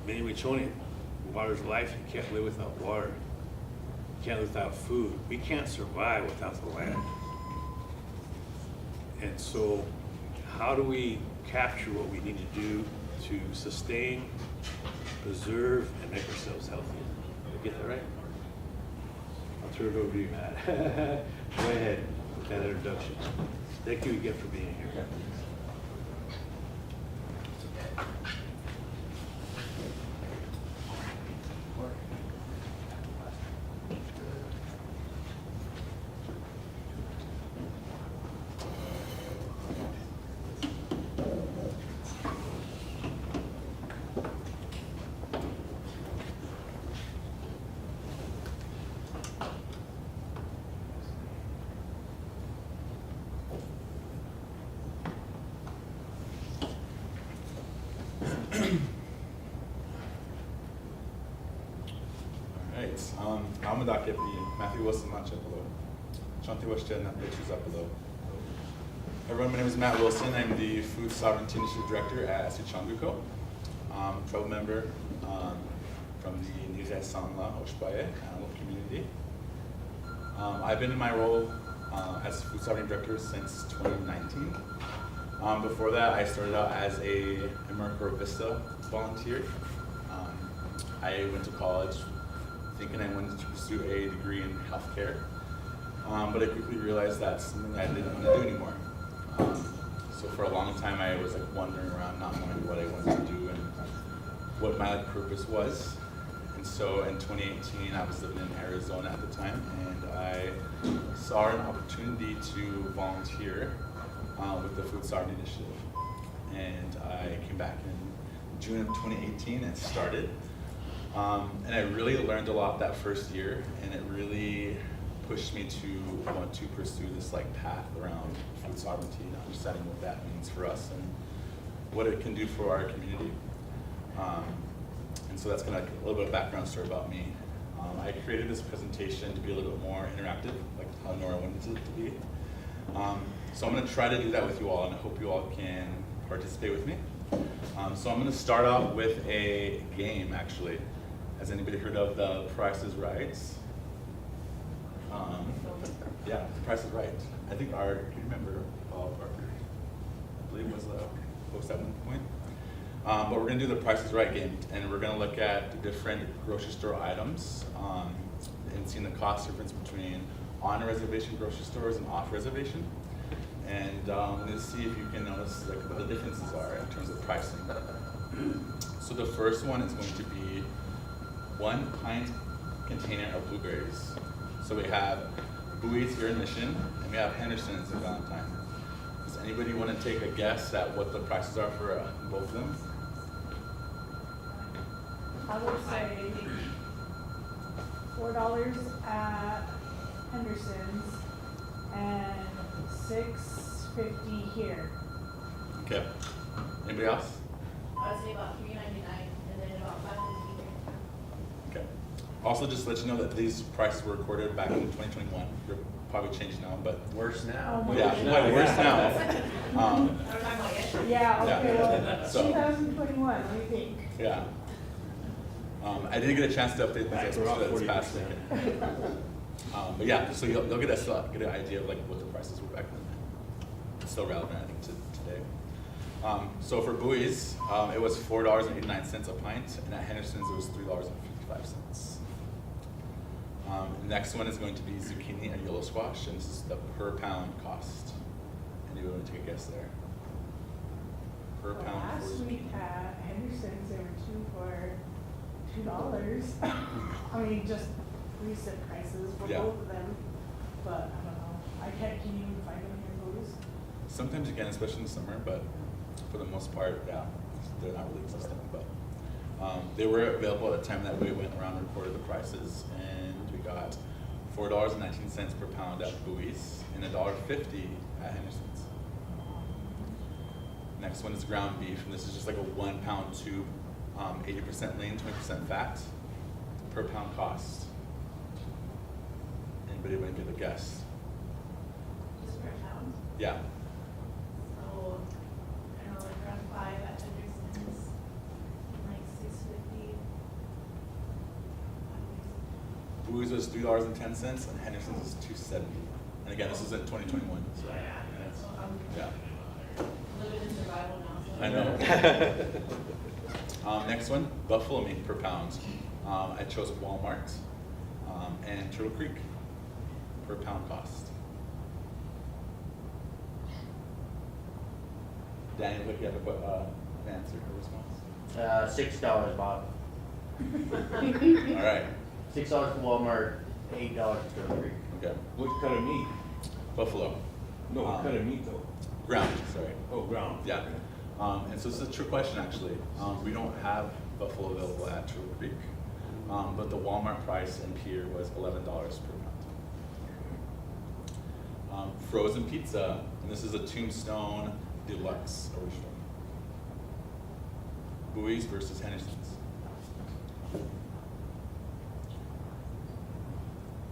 many Wachonian, water's life. You can't live without water. You can't live without food. We can't survive without the land. And so how do we capture what we need to do to sustain, preserve, and make ourselves healthy? Did I get that right? I'll turn it over to you, Matt. Go ahead with that introduction. Thank you again for being here. I'm a deputy, Matthew Wilson, Manchapalo. Chanti Washten, pictures up below. Everyone, my name is Matt Wilson. I'm the Food Sovereignty Initiative Director at Sichanguko. I'm a tribal member from the Nizai Sanla Oshbaye Animal Community. I've been in my role as Food Sovereignty Director since 2019. Before that, I started out as a Mercor Vista volunteer. I went to college thinking I wanted to pursue a degree in healthcare, but I quickly realized that's something I didn't want to do anymore. So for a long time, I was like wandering around, not knowing what I wanted to do and what my purpose was. And so in 2018, I was living in Arizona at the time, and I saw an opportunity to volunteer with the Food Sovereignty Initiative. And I came back in June of 2018 and started. And I really learned a lot that first year, and it really pushed me to want to pursue this like path around food sovereignty and understanding what that means for us and what it can do for our community. And so that's kind of like a little bit of background story about me. I created this presentation to be a little bit more interactive, like how Nora wanted it to be. So I'm going to try to do that with you all, and I hope you all can participate with me. So I'm going to start off with a game, actually. Has anybody heard of The Price is Right? Yeah, The Price is Right. I think do you remember Paul Parker? I believe was the host at one point. But we're going to do The Price is Right game, and we're going to look at different grocery store items and seeing the cost difference between on reservation grocery stores and off reservation. And let's see if you can notice like what the differences are in terms of pricing. So the first one is going to be 1 pint container of blueberries. So we have Bowie's here in Mission, and we have Henderson's in Valentine. Does anybody want to take a guess at what the prices are for both of them? I would say $4 at Henderson's and $6.50 here. Okay. Anybody else? I would say about $3.99 and then about $5.50 here. Okay. Also, just to let you know that these prices were recorded back in 2021. They're probably changed now, but Worse now. Oh my yeah, gosh. worse now. I was talking about yesterday. Yeah, okay, Yeah. well, So- 2021, what do you think? Yeah. I didn't get a chance to update Back this to this 40%. past weekend. But yeah, so you'll get get an idea of like what the prices were back then. It's still relevant, I think, to today. So for Bowie's, it was $4.89 a pint, and at Henderson's it was $3.55. The next one is going to be zucchini and yellow squash, and this is the per pound cost. Anybody want to take a guess there? Per Well, pound for last zucchini. week at Henderson's, there were two for $2. I mean, just recent prices for Yeah. both of them, but I don't know. Can you find them here in Blues? Sometimes you can, especially in the summer, but for the most part, yeah, they're not really existing. But they were available at the time that we went around and recorded the prices, and we got $4.19 per pound at Bowie's and $1.50 at Henderson's. Next one is ground beef, and this is just like a 1 pound tube, 80% lean, 20% fat, per pound cost. Anybody want to give a guess? Just per pound. Yeah. So, I don't know, like around 5 at Henderson's, like 6.50. Bowie's was $3.10 and Henderson's was $2.70. And again, this is in 2021. So, So I'm yeah. living in survival now, so. I know. Next one, buffalo meat per pound. I chose Walmart and Turtle Creek per pound cost. Daniel, if you have an answer or response. $6, Bob. All right. $6 for Walmart, $8 for Turtle Creek. Okay. What kind of meat? Buffalo. No, what kind of meat though? Ground, sorry. Oh, ground. Yeah. And so this is a true question, actually. We don't have buffalo available at Turtle Creek, but the Walmart price in Pier was $11 per pound. Frozen pizza, and this is a Tombstone Deluxe original. Bowie's versus Henderson's.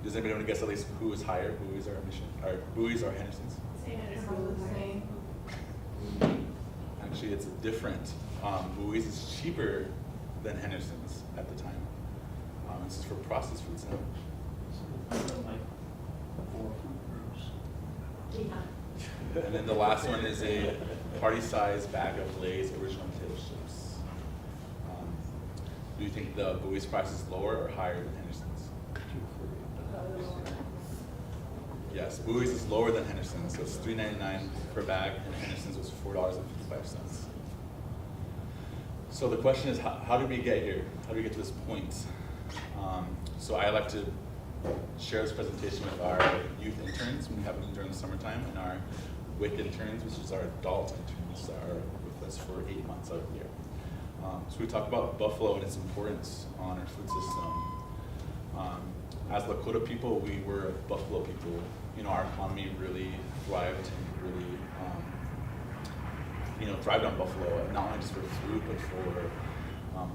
Does anybody want to guess at least who is higher, Bowie's or Henderson's? Say Henderson's. Actually, it's different. Bowie's is cheaper than Henderson's at the time. This is for processed foods now. Like 4 food groups. Yeah. And then the last one is a party-sized bag of Lay's original potato chips. Do you think the Bowie's price is lower or higher than Henderson's? Yes, Bowie's is lower than Henderson's, so it's $3.99 per bag, and Henderson's was $4.55. So the question is, how did we get here? How did we get to this point? So I like to share this presentation with our youth interns when we have them during the summertime, and our WIC interns, which is our adult interns, that are with us for 8 months out of the year. So we talk about buffalo and its importance on our food system. As Lakota people, we were buffalo people. You know, our economy really thrived and really, thrived on buffalo, not only just for food, but for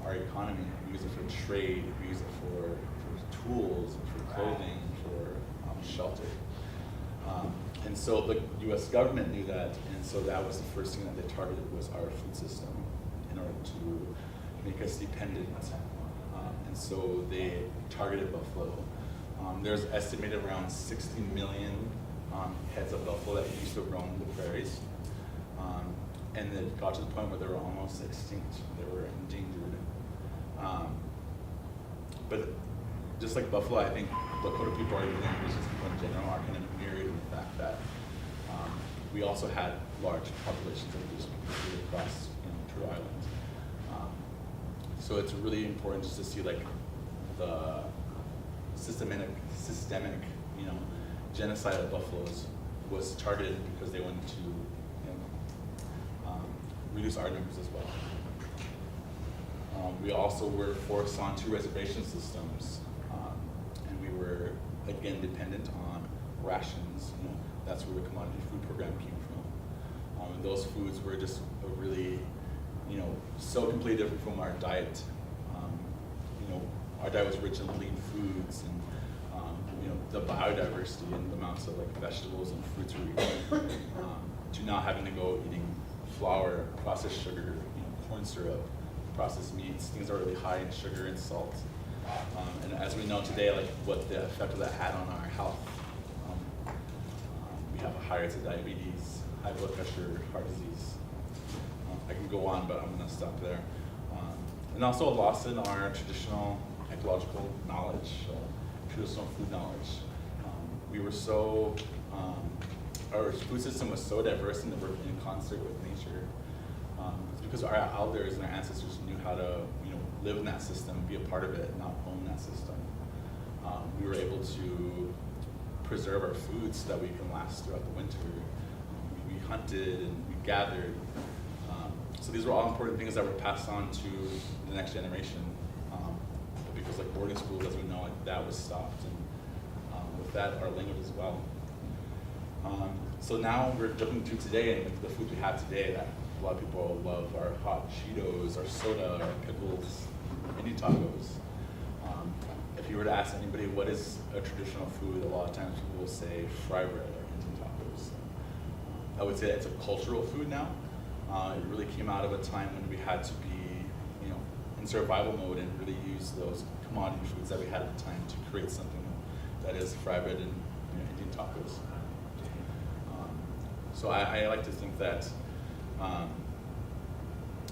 our economy. We use it for trade, we use it for tools, for clothing, for shelter. And so the U.S. government knew that, and so that was the first thing that they targeted was our food system in order to make us dependent. And so they targeted buffalo. There's estimated around 60 million heads of buffalo that used to roam the prairies. And it got to the point where they were almost extinct. They were endangered. But just like buffalo, I think Lakota people or even indigenous people in general are kind of mirrored in the fact that we also had large populations of indigenous people across Turtle Island. So it's really important just to see like the systemic, genocide of buffaloes was targeted because they wanted to, reduce our numbers as well. We also were forced onto reservation systems, and we were again dependent on rations. That's where the commodity food program came from. And those foods were just a really, so completely different from our diet. Our diet was rich in lean foods and the biodiversity and the amounts of like vegetables and fruits we were eating, to not having to go eating flour, processed sugar, corn syrup, processed meats, things that are really high in sugar and salt. And as we know today, like what the effect of that had on our health. We have a higher rates of diabetes, high blood pressure, heart disease. I can go on, but I'm gonna stop there. And also a loss in our traditional ecological knowledge. traditional food knowledge. We were so, our food system was so diverse and working in concert with nature. It's because our elders and our ancestors knew how to, live in that system, be a part of it, not own that system. We were able to preserve our food so that we can last throughout the winter. We hunted and we gathered. So these were all important things that were passed on to the next generation. Because like boarding schools, as we know, like that was stopped, and with that, our language as well. So now we're jumping to today, and the food we have today that a lot of people love are hot Cheetos, our soda, our pickles, Indian tacos. If you were to ask anybody what is a traditional food, a lot of times people will say fry bread or Indian tacos. I would say it's a cultural food now. It really came out of a time when we had to be, in survival mode and really use those commodity foods that we had at the time to create something that is fry bread and Indian tacos. So I like to think that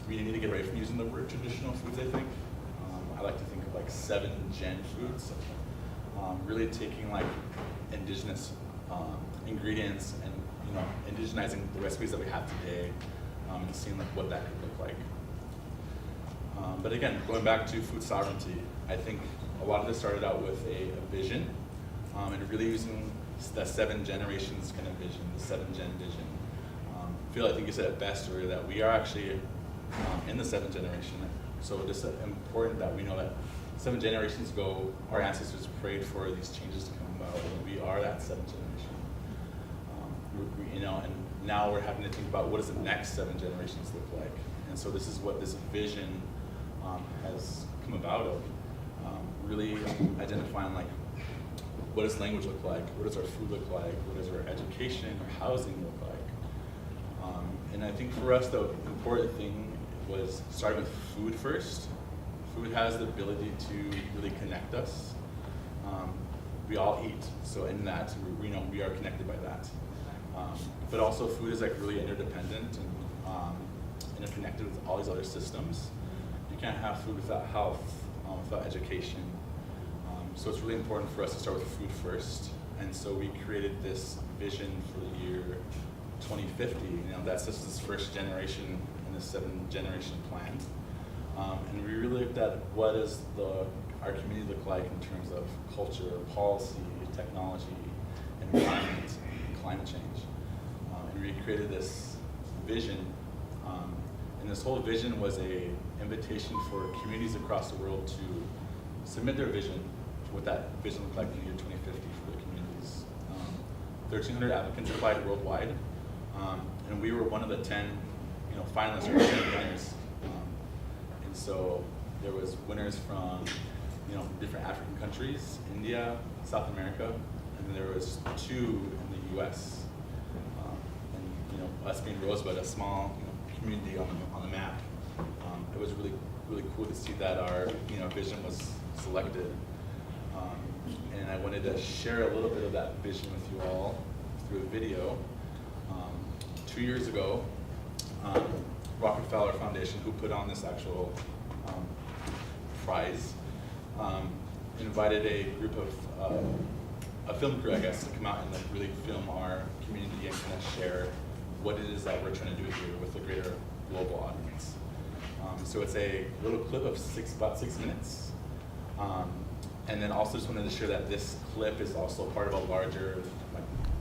we need to get away from using the word traditional foods, I think. I like to think of like 7-gen foods, really taking like indigenous ingredients and indigenizing the recipes that we have today, and seeing like what that could look like. But again, going back to food sovereignty, I think a lot of this started out with a vision, and really using the 7 generations kind of vision, the 7-gen vision. Phil, I think you said it best earlier that we are actually in the 7th generation. So it's important that we know that 7 generations ago, our ancestors prayed for these changes to come about, and we are that 7th generation. And now we're having to think about what does the next 7 generations look like. And so this is what this vision has come about of, really identifying like, what does language look like? What does our food look like? What does our education or housing look like? And I think for us, the important thing was starting with food first. Food has the ability to really connect us. We all eat, so in that, we are connected by that. But also food is like really interdependent and interconnected with all these other systems. You can't have food without health, without education. So it's really important for us to start with food first. And so we created this vision for the year 2050. That's this is first generation in the 7-generation plan. And we really looked at what does our community look like in terms of culture, policy, technology, environment, and climate change. And we created this vision. And this whole vision was an invitation for communities across the world to submit their vision for what that vision looked like in the year 2050 for the communities. 1,300 applicants applied worldwide. And we were one of the 10 finalists or 10 winners. And so there was winners from different African countries, India, South America, and then there was 2 in the US. And us being Rosebud, a small community on the map, it was really, really cool to see that our vision was selected. And I wanted to share a little bit of that vision with you all through a video. 2 years ago, Rockefeller Foundation, who put on this actual prize, invited a group of a film crew, I guess, to come out and like really film our community and kind of share what it is that we're trying to do here with a greater global audience. So it's a little clip of about 6 minutes. And then also just wanted to share that this clip is also part of a larger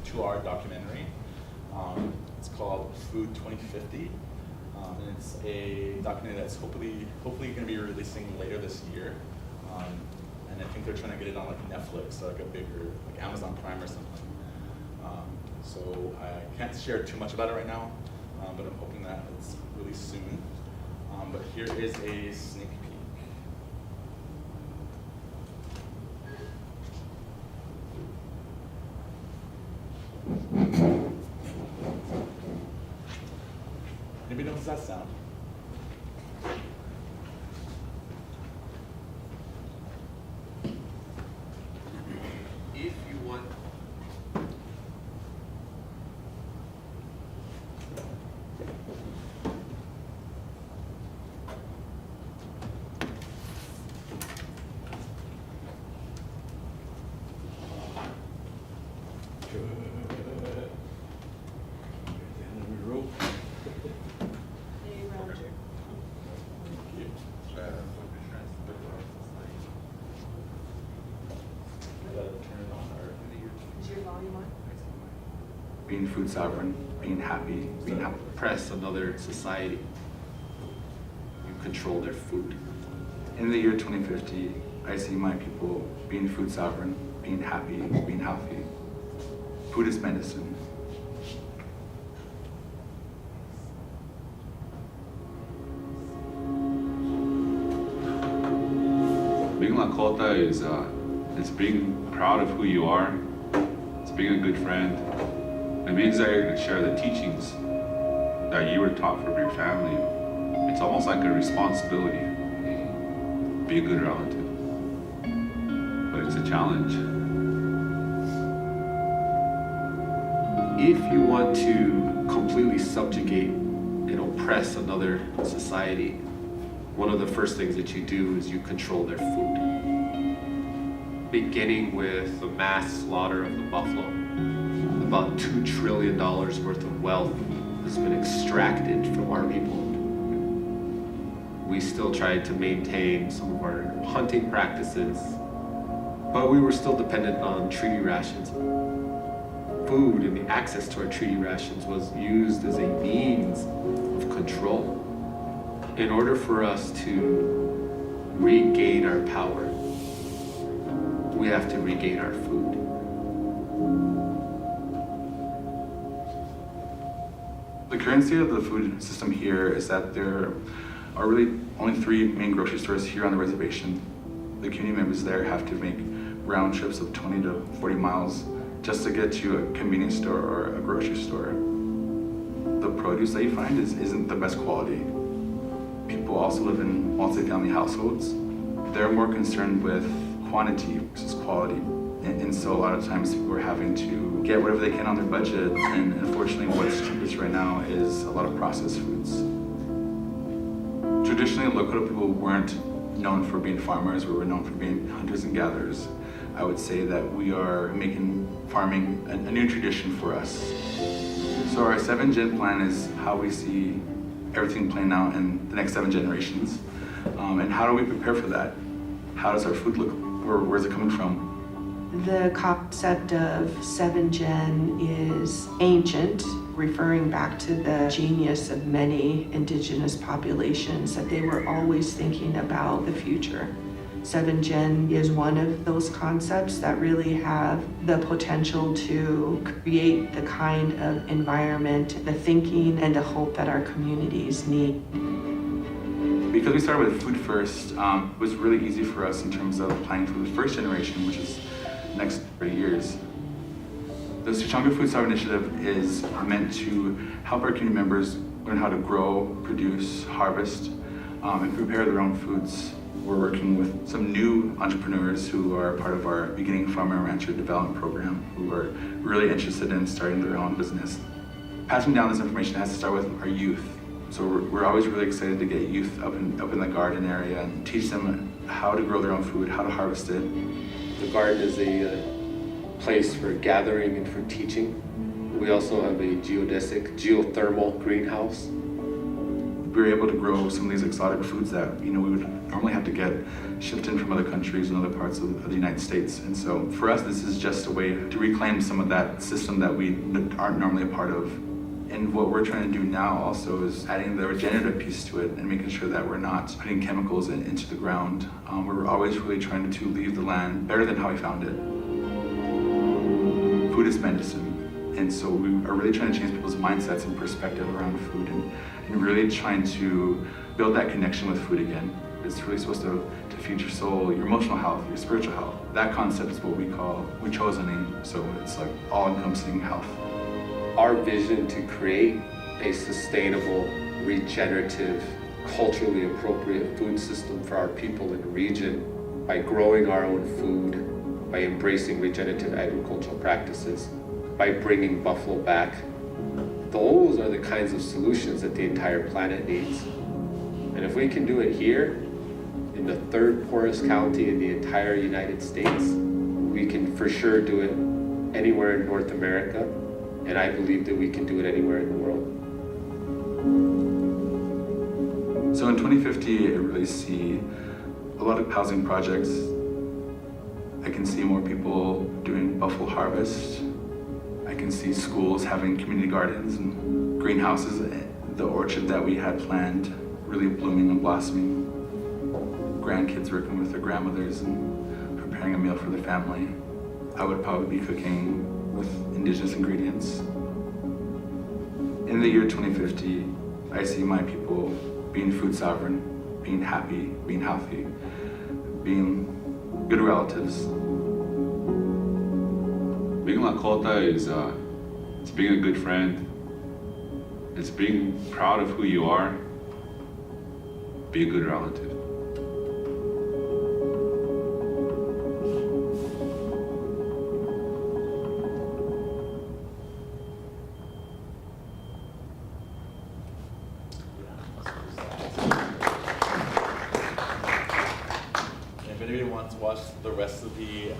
2-hour documentary. It's called Food 2050. And it's a documentary that's hopefully going to be releasing later this year. And I think they're trying to get it on like Netflix, or like a bigger, like Amazon Prime or something. So I can't share too much about it right now, but I'm hoping that it's really soon. But here is a sneak peek. Anybody know what that sound? If you want. food sovereign, being happy, Oppress another society. You control their food. In the year 2050, I see my people being food sovereign, being happy, being healthy. Food is medicine. Being Lakota is it's being proud of who you are. It's being a good friend. It means that you're going to share the teachings that you were taught from your family. It's almost like a responsibility. Be a good relative. But it's a challenge. If you want to completely subjugate and oppress another society, one of the first things that you do is you control their food. Beginning with the mass slaughter of the buffalo, about $2 trillion worth of wealth has been extracted from our people. We still tried to maintain some of our hunting practices, but we were still dependent on treaty rations. Food and the access to our treaty rations was used as a means of control. In order for us to regain our power, we have to regain our food. The currency of the food system here is that there are really only 3 main grocery stores here on the reservation. The community members there have to make round trips of 20 to 40 miles just to get to a convenience store or a grocery store. The produce that you find isn't the best quality. People also live in multi-family households. They're more concerned with quantity versus quality. And so a lot of times people are having to get whatever they can on their budget, and unfortunately what's cheapest right now is a lot of processed foods. Traditionally, Lakota people weren't known for being farmers, we were known for being hunters and gatherers. I would say that we are making farming a new tradition for us. So our 7-gen plan is how we see everything playing out in the next 7 generations. And how do we prepare for that? How does our food look? Where's it coming from? The concept of 7-gen is ancient, referring back to the genius of many indigenous populations, that they were always thinking about the future. 7-gen is one of those concepts that really have the potential to create the kind of environment, the thinking, and the hope that our communities need. Because we started with food first, it was really easy for us in terms of planning for the first generation, which is the next 30 years. The Sichanga Food Sovereign Initiative is meant to help our community members learn how to grow, produce, harvest, and prepare their own foods. We're working with some new entrepreneurs who are part of our Beginning Farmer and Rancher Development Program, who are really interested in starting their own business. Passing down this information has to start with our youth. So we're always really excited to get youth up in the garden area and teach them how to grow their own food, how to harvest it. The garden is a place for gathering and for teaching. We also have a geodesic, geothermal greenhouse. We were able to grow some of these exotic foods that we would normally have to get shipped in from other countries and other parts of the United States. And so for us, this is just a way to reclaim some of that system that we aren't normally a part of. And what we're trying to do now also is adding the regenerative piece to it and making sure that we're not putting chemicals into the ground. We're always really trying to leave the land better than how we found it. Food is medicine. And so we are really trying to change people's mindsets and perspective around food and really trying to build that connection with food again. It's really supposed to feed your soul, your emotional health, your spiritual health. That concept is what we chose a name, so it's like all-encompassing health. Our vision to create a sustainable, regenerative, culturally appropriate food system for our people in the region by growing our own food, by embracing regenerative agricultural practices, by bringing buffalo back. Those are the kinds of solutions that the entire planet needs. And if we can do it here, in the 3rd poorest county in the entire United States, we can for sure do it anywhere in North America. And I believe that we can do it anywhere in the world. So in 2050, I really see a lot of housing projects. I can see more people doing buffalo harvest. I can see schools having community gardens and greenhouses. The orchard that we had planned really blooming and blossoming. Grandkids working with their grandmothers and preparing a meal for their family. I would probably be cooking with indigenous ingredients. In the year 2050, I see my people being food sovereign, being happy, being healthy, being good relatives. Being Lakota is it's being a good friend. It's being proud of who you are. Be a good relative. If anybody wants to watch the rest of the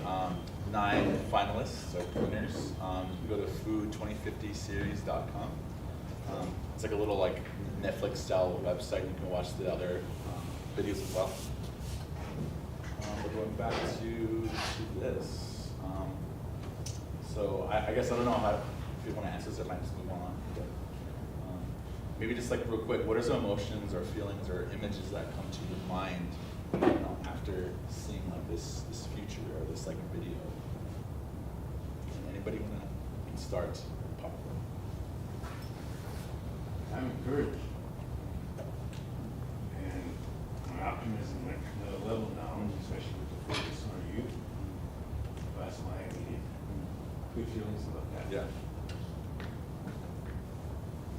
9 finalists or winners, you can go to food2050series.com. It's like a little like Netflix style website. You can watch the other videos as well. We're going back to this. So I guess I don't know how, if you want to answer this, I might just move on. But, maybe just like real quick, what are some emotions or feelings or images that come to your mind, after seeing like this future or this like video? Anybody can start? I'm encouraged. And my optimism went to another level now, especially with the focus on our youth. That's my immediate good feelings about that. Yeah.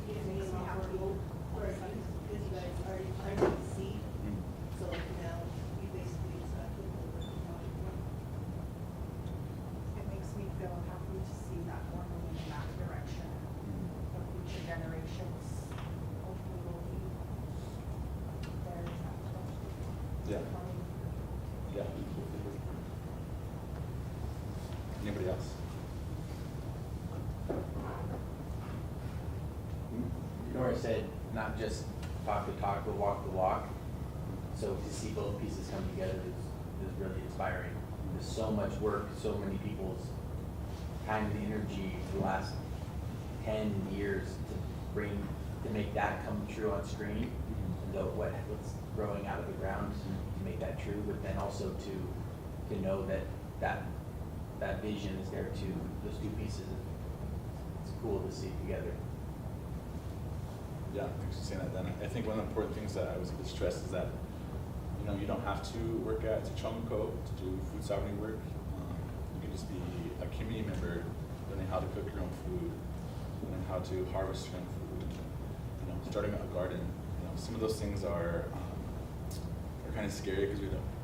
It makes me happy for us, because you guys already planted the seed, so now we basically just have to move it. It makes me feel happy to see that we're moving in that direction. For future generations, hopefully will be there is that growth. Yeah. Yeah. Anybody else? Nora said, not just talk the talk, but walk the walk. So to see both pieces come together is really inspiring. There's so much work, so many people's time and energy for the last 10 years to make that come true on screen. And what's growing out of the ground to make that true, but then also to know that vision is there too. Those two pieces, it's cool to see together. Yeah, thanks for saying that, Dan. I think one of the important things that I was going to stress is that, you don't have to work at Chongo to do food sovereignty work. You can just be a community member, learning how to cook your own food, learning how to harvest your own food, starting a garden. Some of those things are kind of scary because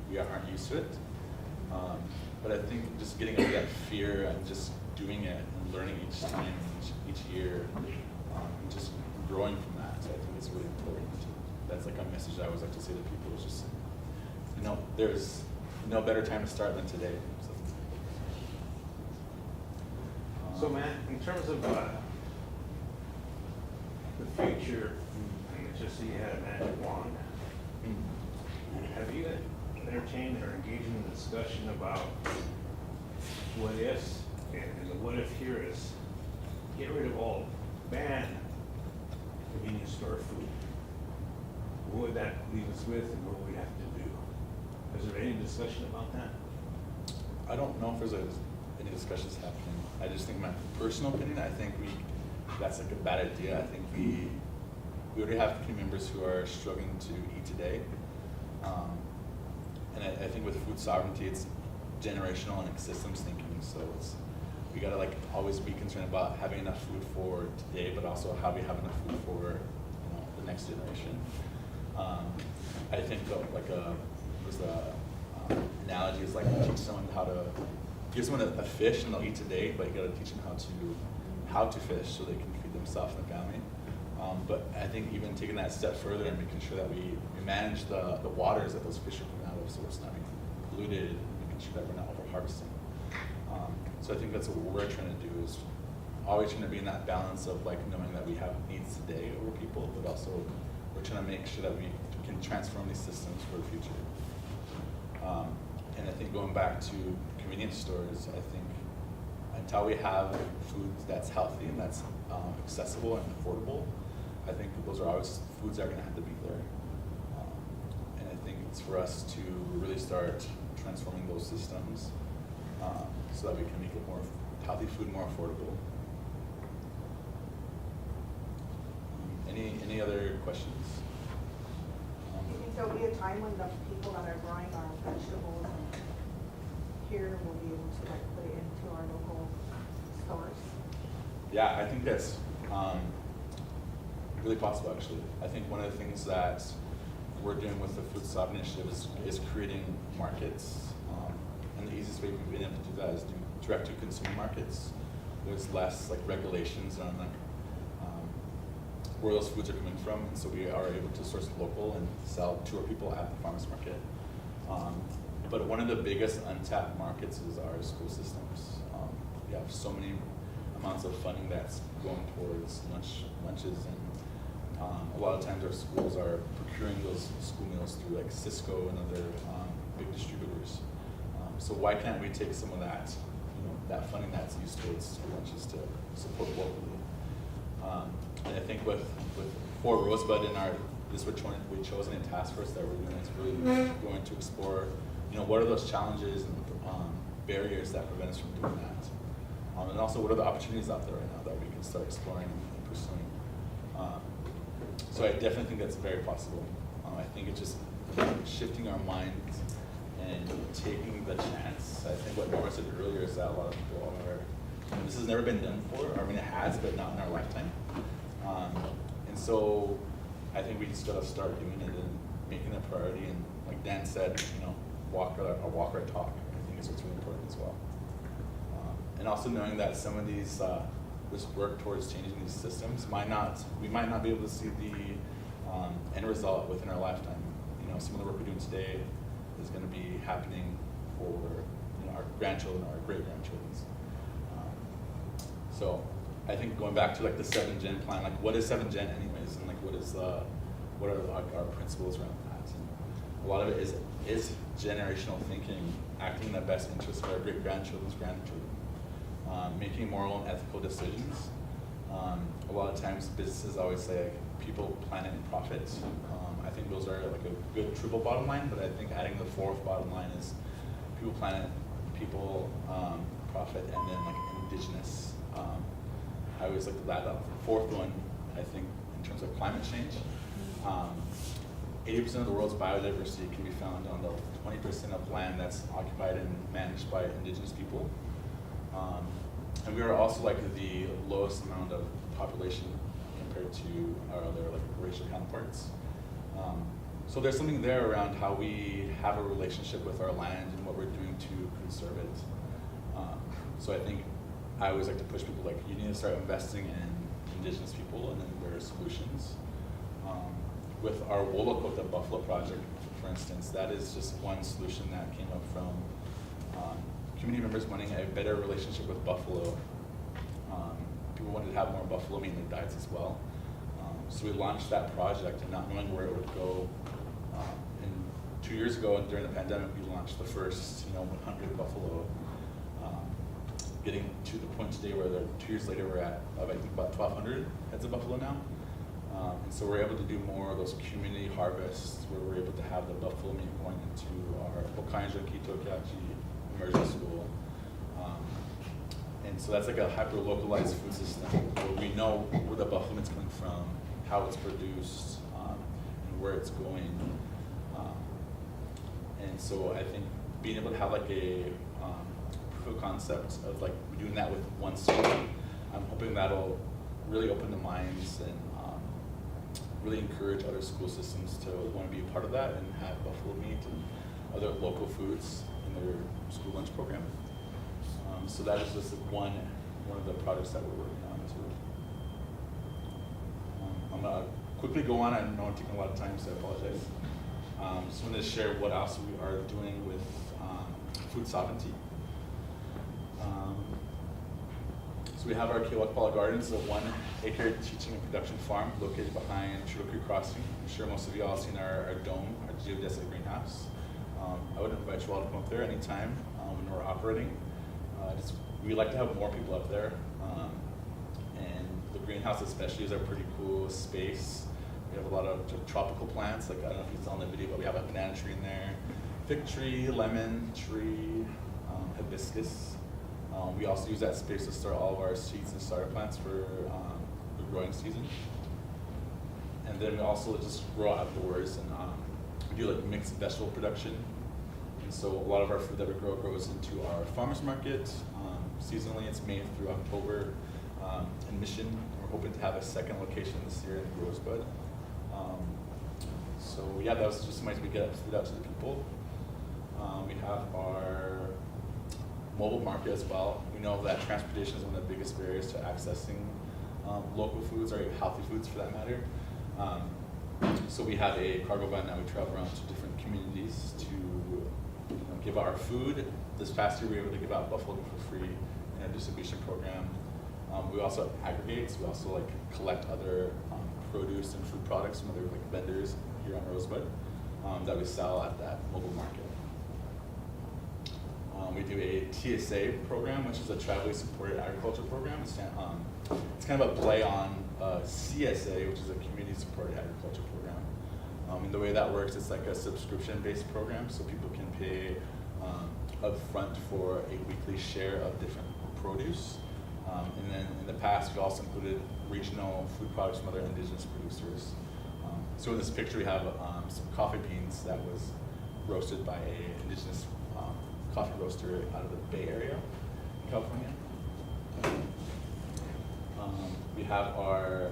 we aren't used to it. But I think just getting over that fear and just doing it and learning each time, each year, and just growing from that. So I think it's really important. That's like a message I always like to say to people is just, there's no better time to start than today. So Matt, in terms of the future, and just so you had a magic wand, have you entertained or engaged in a discussion about what ifs, and the what if here is get rid of all, ban convenience store food? What would that leave us with, and what would we have to do? Is there any discussion about that? I don't know if there's any discussions happening. I just think my personal opinion, I think that's like a bad idea. I think we already have community members who are struggling to eat today. And I think with food sovereignty, it's generational and systems thinking. So we gotta always be concerned about having enough food for today, but also how we have enough food for the next generation. I think analogy is teach someone give someone a fish and they'll eat today, but you gotta teach them how to fish so they can feed themselves and their family. But I think even taking that step further and making sure that we manage the waters that those fish are coming out of, so it's not being polluted, making sure that we're not over harvesting. So I think that's what we're trying to do, is always trying to be in that balance of knowing that we have needs today over people, but also we're trying to make sure that we can transform these systems for the future. And I think going back to convenience stores, I until we have food that's healthy and that's accessible and affordable, I think those are always foods that are gonna have to be there. And I think it's for us to really start transforming those systems so that we can make it more healthy food more affordable. Any other questions? Do you think there'll be a time when the people that are growing our vegetables here will be able to like put it into our local stores? Yeah, I think that's really possible actually. I think one of the things that we're doing with the Food Stop Initiative is creating markets. And the easiest way we've been able to do that is do direct to consumer markets. There's less like regulations on like where those foods are coming from, and so we are able to source local and sell to our people at the farmers market. But one of the biggest untapped markets is our school systems. We have so many amounts of funding that's going towards lunches, and a lot of times our schools are procuring those school meals through like Cisco and other big distributors. So why can't we take some of that, that funding that's used towards school lunches to support locally? And I think with for Rosebud in we chose in a task force that we're doing is really going to explore, what are those challenges and barriers that prevent us from doing that, and also what are the opportunities out there right now that we can start exploring and pursuing. So I definitely think that's very possible. I think it's just shifting our minds and taking the chance. I think what Nora said earlier is that a lot of people this has never been done before. I mean, it has, but not in our lifetime. And so I think we just gotta start doing it and making it a priority. And like Dan said, walk or talk. I think is what's really important as well. And also knowing that some of these, this work towards changing these systems we might not be able to see the end result within our lifetime. Some of the work we're doing today is going to be happening for our grandchildren, our great grandchildren. So I think going back to like the 7-gen plan, like what is 7-gen anyways, and like what are like our principles around that? And a lot of it is generational thinking, acting in the best interest of our great grandchildren's grandchildren, making moral and ethical decisions. A lot of times businesses always say like people, planet, and profit. I think those are like a good triple bottom line, but I think adding the fourth bottom line is people, planet, people, profit, and then like indigenous. I always like to add up the fourth one, I think, in terms of climate change. 80% of the world's biodiversity can be found on the 20% of land that's occupied and managed by indigenous people. And we are also like the lowest amount of population compared to our other like racial counterparts. So there's something there around how we have a relationship with our land and what we're doing to conserve it. So I think I always like to push people like, you need to start investing in indigenous people and in their solutions. With our Wolokota Buffalo project, for instance, that is just one solution that came up from community members wanting a better relationship with buffalo. People wanted to have more buffalo meat in their diets as well. So we launched that project and not knowing where it would go. And 2 years ago, and during the pandemic, we launched the first 100 buffalo, getting to the point today where 2 years later we're at I think about 1,200 heads of buffalo now. And so we're able to do more of those community harvests where we're able to have the buffalo meat going into our Okainja Kitokiachi immersion school. And so that's like a hyper-localized food system where we know where the buffalo meat's coming from, how it's produced, and where it's going. And so I think being able to have like a proof of concept of like doing that with one school, I'm hoping that'll really open the minds and really encourage other school systems to want to be a part of that and have buffalo meat and other local foods in their school lunch program. So that is just one of the projects that we're working on too. I'm gonna quickly go on. I know I'm taking a lot of time, so I apologize. Just wanted to share what else we are doing with food sovereignty. So we have our Kiwakpala Gardens, a 1-acre teaching and production farm located behind Turtle Creek Crossing. I'm sure most of you all have seen our dome, our geodesic greenhouse. I would invite you all to come up there anytime when we're operating. We like to have more people up there. And the greenhouse especially is a pretty cool space. We have a lot of tropical plants, like I don't know if you saw in the video, but we have a banana tree in there, fig tree, lemon tree, hibiscus. We also use that space to store all of our seeds and starter plants for the growing season. And then we also just grow outdoors, and we do like mixed vegetable production. And so a lot of our food that we grow goes into our farmers market. Seasonally, it's May through October in Mission. We're hoping to have a second location this year in Rosebud. So yeah, that was just some ways we get food out to the people. We have our mobile market as well. We know that transportation is one of the biggest barriers to accessing local foods or healthy foods for that matter. So we have a cargo van that we travel around to different communities to give out our food. This past year we were able to give out buffalo meat for free in our distribution program. We also aggregate, so we also like collect other produce and food products from other like vendors here on Rosebud that we sell at that mobile market. We do a TSA program, which is a Traveling Supported Agriculture Program. It's kind of a play on CSA, which is a Community Supported Agriculture Program. And the way that works, it's like a subscription-based program, so people can pay upfront for a weekly share of different produce. And then in the past, we also included regional food products from other indigenous producers. So in this picture, we have some coffee beans that was roasted by an indigenous coffee roaster out of the Bay Area in California. We have our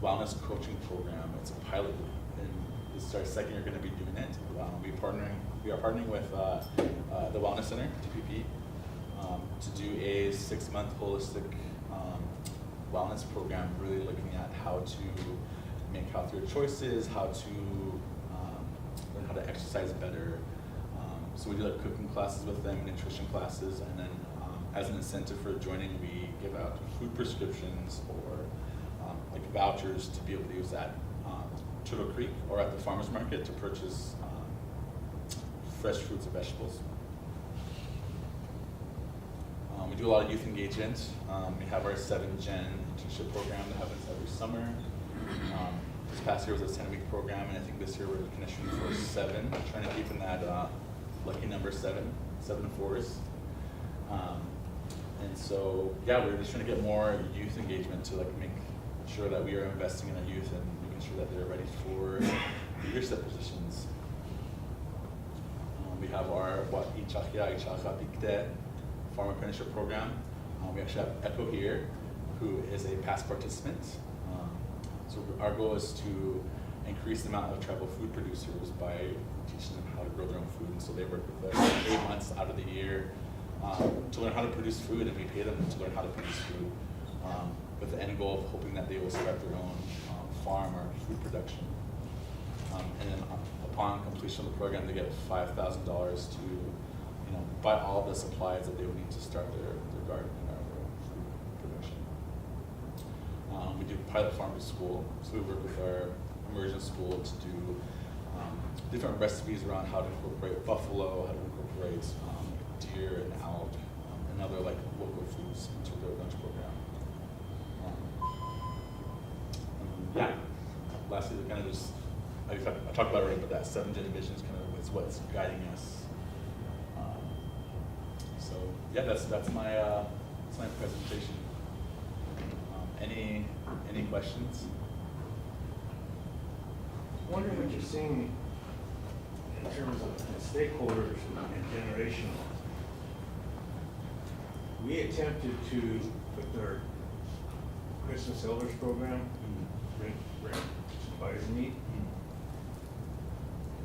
wellness coaching program. It's a pilot, and this is our second year going to be doing it. We are partnering with the Wellness Center, TPP, to do a 6-month holistic wellness program, really looking at how to make healthier choices, how to learn how to exercise better. So we do like cooking classes with them, nutrition classes, and then as an incentive for joining, we give out food prescriptions or like vouchers to be able to use at Turtle Creek or at the farmer's market to purchase fresh fruits and vegetables. We do a lot of youth engagement. We have our 7-Gen internship program that happens every summer. This past year was a 10-week program, and I think this year we're looking to shoot for 7, trying to keep in that lucky number 7 4s. And so, yeah, we're just trying to get more youth engagement to like make sure that we are investing in our youth and making sure that they're ready for leadership positions. We have our farm apprenticeship program. We actually have Echo here, who is a past participant. So our goal is to increase the amount of tribal food producers by teaching them how to grow their own food. And so they work with us 8 months out of the year to learn how to produce food, and we pay them to learn how to produce food with the end goal of hoping that they will start their own farm or food production. And then upon completion of the program, they get $5,000 to buy all the supplies that they would need to start their garden or their own food production. We do pilot farm to school, so we work with our immersion school to do different recipes around how to incorporate buffalo, how to incorporate deer and elk, and other like local foods into their lunch program. Yeah. Lastly, the kind of just I talked about it already, but that 7-Gen vision is kind of is what's guiding us. So yeah, that's my presentation. Any questions? Wondering what you're seeing in terms of stakeholders and generational. We attempted to put our Christmas Elders program, rent supplies and meat.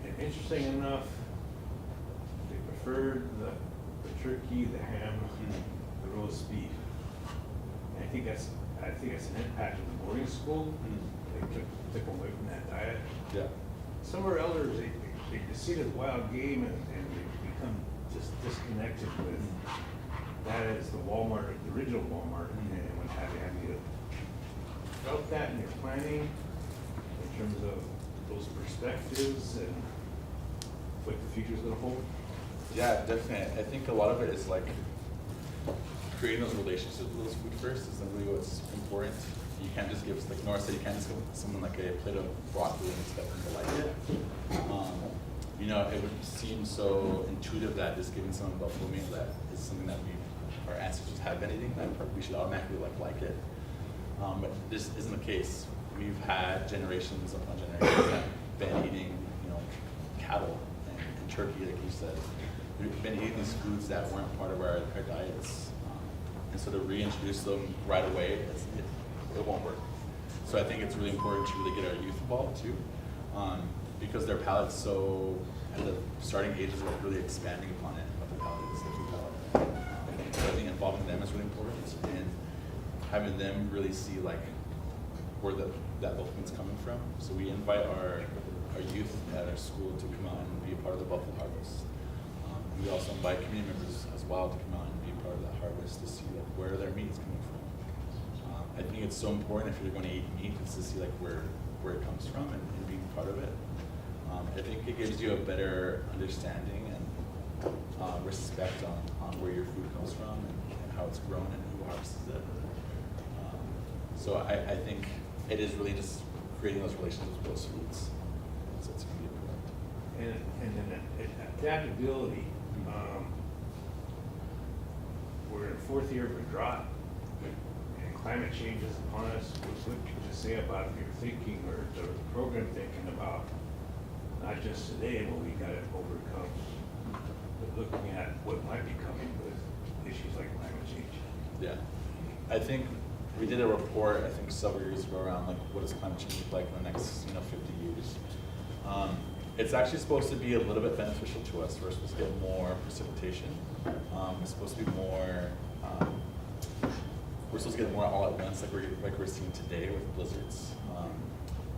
And interesting enough, they preferred the turkey, the ham, the roast beef. And I think that's an impact of the boarding school. They took away from that diet. Yeah. Some of our elders, they see it as wild game and they become just disconnected with that as the Walmart, the original Walmart, and what have you. Have you felt that in your planning in terms of those perspectives and what the future's gonna hold? Yeah, definitely. I think a lot of it is like creating those relationships with those food first is really what's important. You can't just give, like Nora said, you can't just give someone like a plate of broccoli and expect them to like it. You know, it would seem so intuitive that just giving someone buffalo meat that is something that our ancestors have been eating, that we should automatically like it. But this isn't the case. We've had generations upon generations that have been eating, you know, cattle and turkey, like you said. We've been eating these foods that weren't part of our diets. And so to reintroduce them right away, it won't work. So I think it's really important to really get our youth involved too, because their palate's so, at the starting ages, are really expanding upon it, what the palate is, the food palate. So I think involving them is really important, and having them really see like where that buffalo meat's coming from. So we invite our youth at our school to come out and be a part of the buffalo harvest. We also invite community members as well to come out and be a part of that harvest to see like where their meat is coming from. I think it's so important if you're going to eat meat is to see like where it comes from and being part of it. I think it gives you a better understanding and respect on where your food comes from and how it's grown and who harvests it. So I think it is really just creating those relationships with those foods. So it's going to be important. And then adaptability. We're in 4th year of a drought, and climate change is upon us. What could you say about your thinking or the program thinking about not just today, what we got to overcome, but looking at what might be coming with issues like climate change? Yeah, I think we did a report, I think several years ago, around like what does climate change look like in the next 50 years. It's actually supposed to be a little bit beneficial to us. We're supposed to get more precipitation. It's supposed to be more. We're supposed to get more all at once, like we're seeing today with blizzards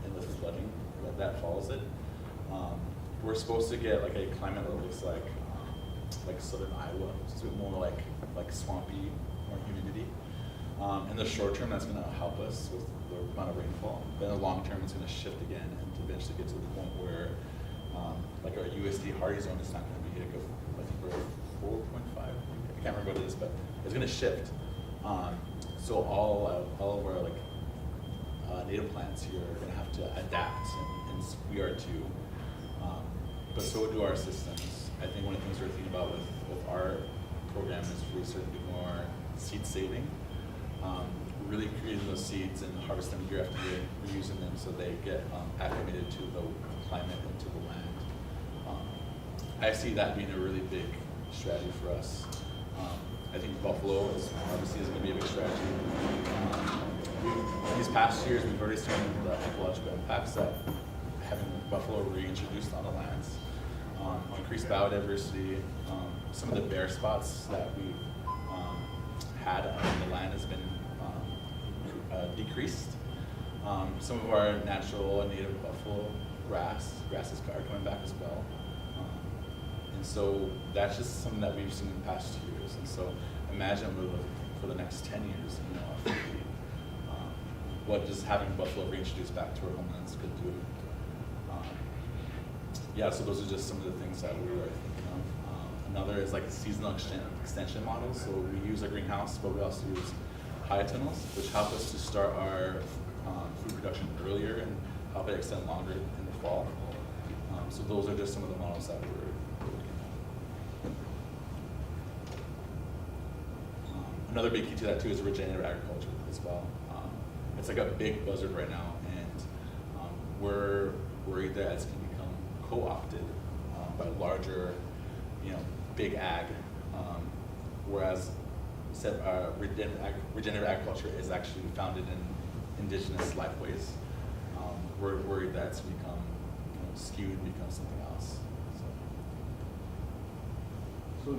and with flooding that follows it. We're supposed to get like a climate that looks like southern Iowa, so it's more like swampy, more humidity. In the short term, that's going to help us with the amount of rainfall. But in the long term, it's going to shift again and to eventually get to the point where, like our USD hardy zone is not going to be like I think we're 4.5. I can't remember what it is, but it's going to shift. So all of our native plants here are going to have to adapt, and we are too. But so do our systems. I think one of the things we're thinking about with our program is really starting to do more seed saving. Really creating those seeds and harvest them year after year, reusing them so they get acclimated to the climate and to the land. I see that being a really big strategy for us. I think buffalo obviously is going to be a big strategy. These past years, we've already seen the ecological impacts that having buffalo reintroduced on the lands, increased biodiversity. Some of the bare spots that we've had on the land has been decreased. Some of our natural and native buffalo grasses are coming back as well. And so that's just something that we've seen in the past 2 years. And so imagine for the next 10 years, what just having buffalo reintroduced back to our homelands could do. Yeah, so those are just some of the things that we were thinking of. Another is like a seasonal extension model. So we use a greenhouse, but we also use high tunnels, which help us to start our food production earlier and help it extend longer in the fall. So those are just some of the models that we're looking at. Another big key to that too is regenerative agriculture as well. It's like a big buzzword right now, and we're worried that it's going to become co-opted by larger, big ag, whereas regenerative agriculture is actually founded in indigenous lifeways. We're worried that it's become skewed and become something else. So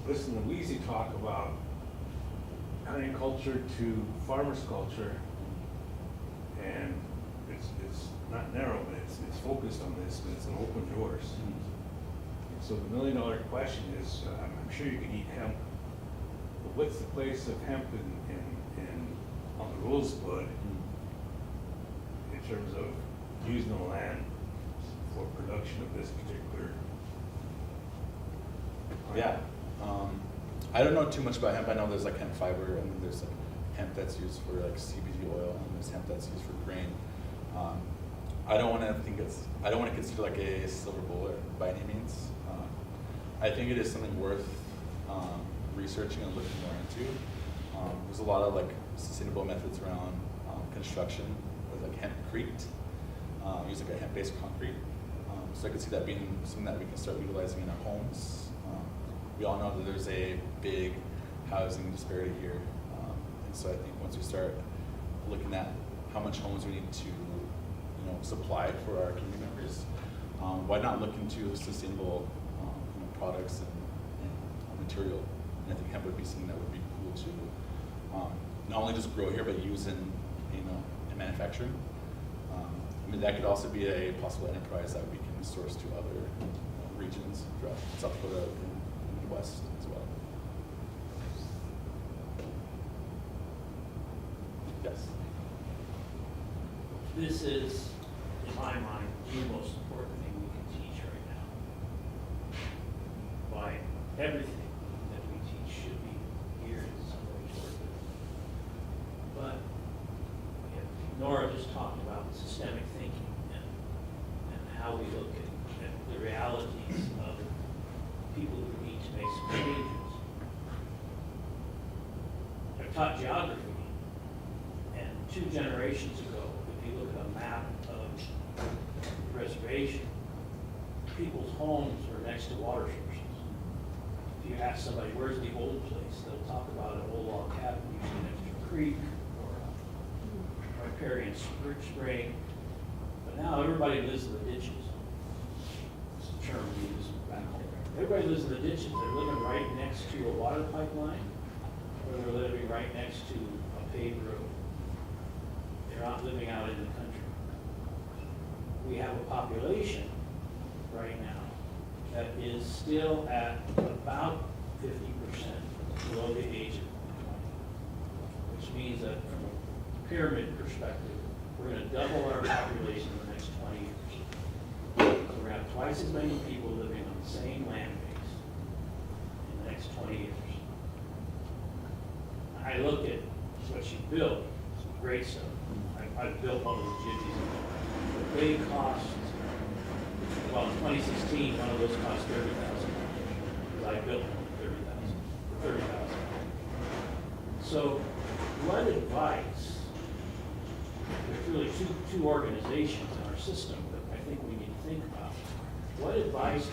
listen to Weezy talk about agriculture to farmers culture, and it's not narrow, but it's focused on this, but it's an open doors. So the $1 million question is, I'm sure you can eat hemp, but what's the place of hemp on the Rosebud in terms of using the land for production of this particular? Yeah, I don't know too much about hemp. I know there's like hemp fiber, and then there's like hemp that's used for like CBD oil, and there's hemp that's used for grain. I don't want to consider like a silver bullet by any means. I think it is something worth researching and looking more into. There's a lot of like sustainable methods around construction with like hempcrete, use like a hemp-based concrete. So I could see that being something that we can start utilizing in our homes. We all know that there's a big housing disparity here, and so I think once we start looking at how much homes we need to, supply for our community members, why not look into sustainable products and material? And I think hemp would be something that would be cool to not only just grow here, but use in manufacturing. I mean, that could also be a possible enterprise that we can source to other regions throughout South Dakota and the Midwest as well. Yes. This is, in my mind, the most important thing we can teach right now. Why everything that we teach should be geared in some way toward this. But Nora just talked about systemic thinking and how we look at the realities of people who need to make some changes. I taught geography, and 2 generations ago, if you look at a map of the reservation, people's homes were next to water sources. If you ask somebody, where's the old place, they'll talk about an old log cabin, usually next to a creek or a riparian spring. But now everybody lives in the ditches. It's a term we use back home. Everybody lives in the ditches. They're living right next to a water pipeline, or they're living right next to a paved road. They're not living out in the country. We have a population right now that is still at about 50% below the age of 20, which means that from a pyramid perspective, we're going to double our population in the next 20 years. So we're going to have twice as many people living on the same land base in the next 20 years. I look at what she built, some great stuff. I built one of those gypsies. The big cost, well, in 2016, one of those cost $30,000. Because I built one for $30,000. So, what advice? There's really two organizations in our system that I think we need to think about. What advice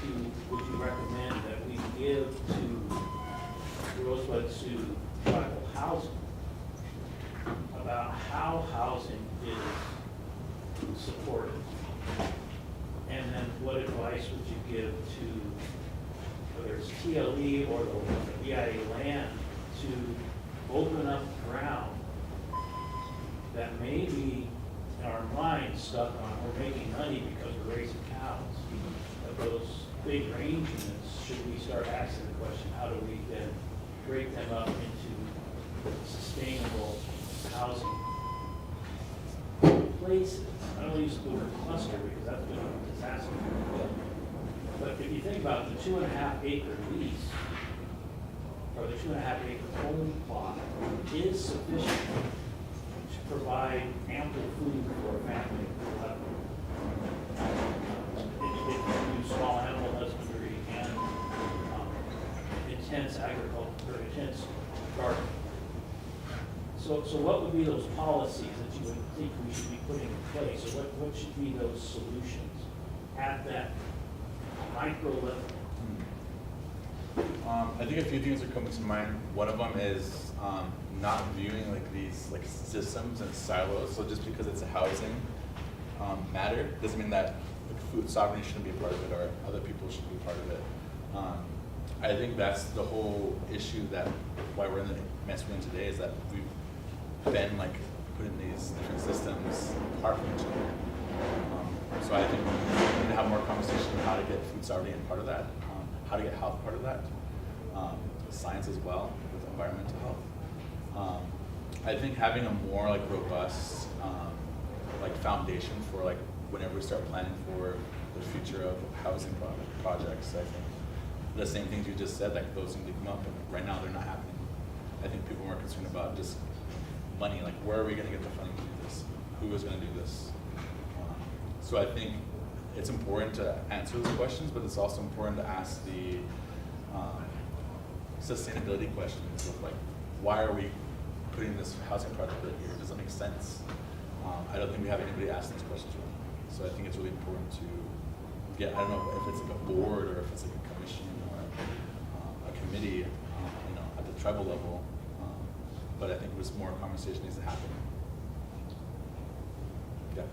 would you recommend that we give to Rosebud Sioux tribal housing about how housing is supported? And then what advice would you give to, whether it's TLE or the BIA land, to open up ground that may be in our minds stuck on, we're making money because we're raising cows. But those big range units, should we start asking the question, how do we then break them up into sustainable housing places? I don't use the word cluster because that's been a disaster. But if you think about the 2.5 acre lease, or the 2.5 acre home plot, is sufficient to provide ample food for a family. If you do small animal husbandry and intense agriculture, or intense gardening. So what would be those policies that you would think we should be putting in place? Or what should be those solutions at that micro level? I think a few things are coming to mind. One of them is not viewing like these like systems and silos. So just because it's a housing matter doesn't mean that like, food sovereignty shouldn't be a part of it or other people should be part of it. I think that's the whole issue that why we're in the mess we're in today is that we've been like putting these different systems apart from each other. So I think we need to have more conversation on how to get food sovereignty and part of that, how to get health part of that, science as well with environmental health. I think having a more like robust like foundation for like whenever we start planning for the future of housing projects, I think the same things you just said, like those things that come up, but right now they're not happening. I think people are more concerned about just money, like where are we gonna get the funding to do this? Who is gonna do this? So I think it's important to answer those questions, but it's also important to ask the sustainability questions of like, why are we putting this housing project right here? Does it make sense? I don't think we have anybody asking these questions right now. So I think it's really important to get, I don't know if it's like a board or if it's like a commission or a committee, at the tribal level. But I think there's more conversation needs to happen. Yeah.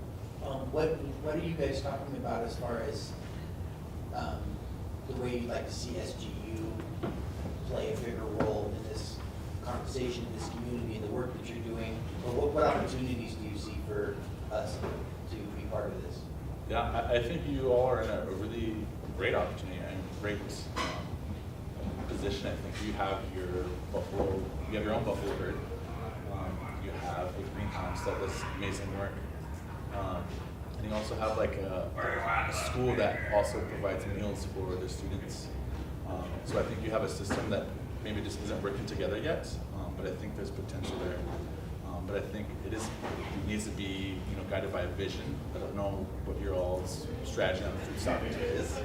What are you guys talking about as far as the way you'd like to see SGU play a bigger role in this conversation, in this community, and the work that you're doing? Or what opportunities do you see for us to be part of this? Yeah, I think you all are in a really great opportunity and great position. I think you have your own buffalo herd. You have a greenhouse that does amazing work. And you also have like a school that also provides meals for the students. So I think you have a system that maybe just isn't working together yet, but I think there's potential there. But I think it needs to be guided by a vision. I don't know what your all's strategy on food sovereignty is,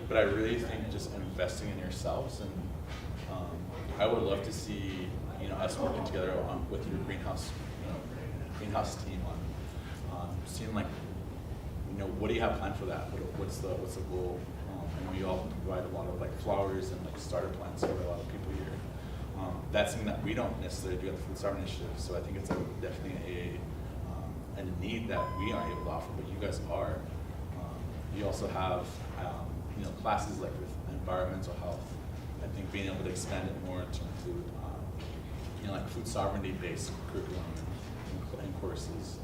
but I really think just investing in yourselves, and I would love to see us working together with your greenhouse team on seeing like what do you have planned for that? What's the goal? I know you all provide a lot of like flowers and like starter plants for a lot of people here. That's something that we don't necessarily do at the Food Sovereignty Initiative. So I think it's definitely a need that we aren't able to offer, but you guys are. You also have classes like with environmental health. I think being able to expand it more to include like food sovereignty based curriculum and courses.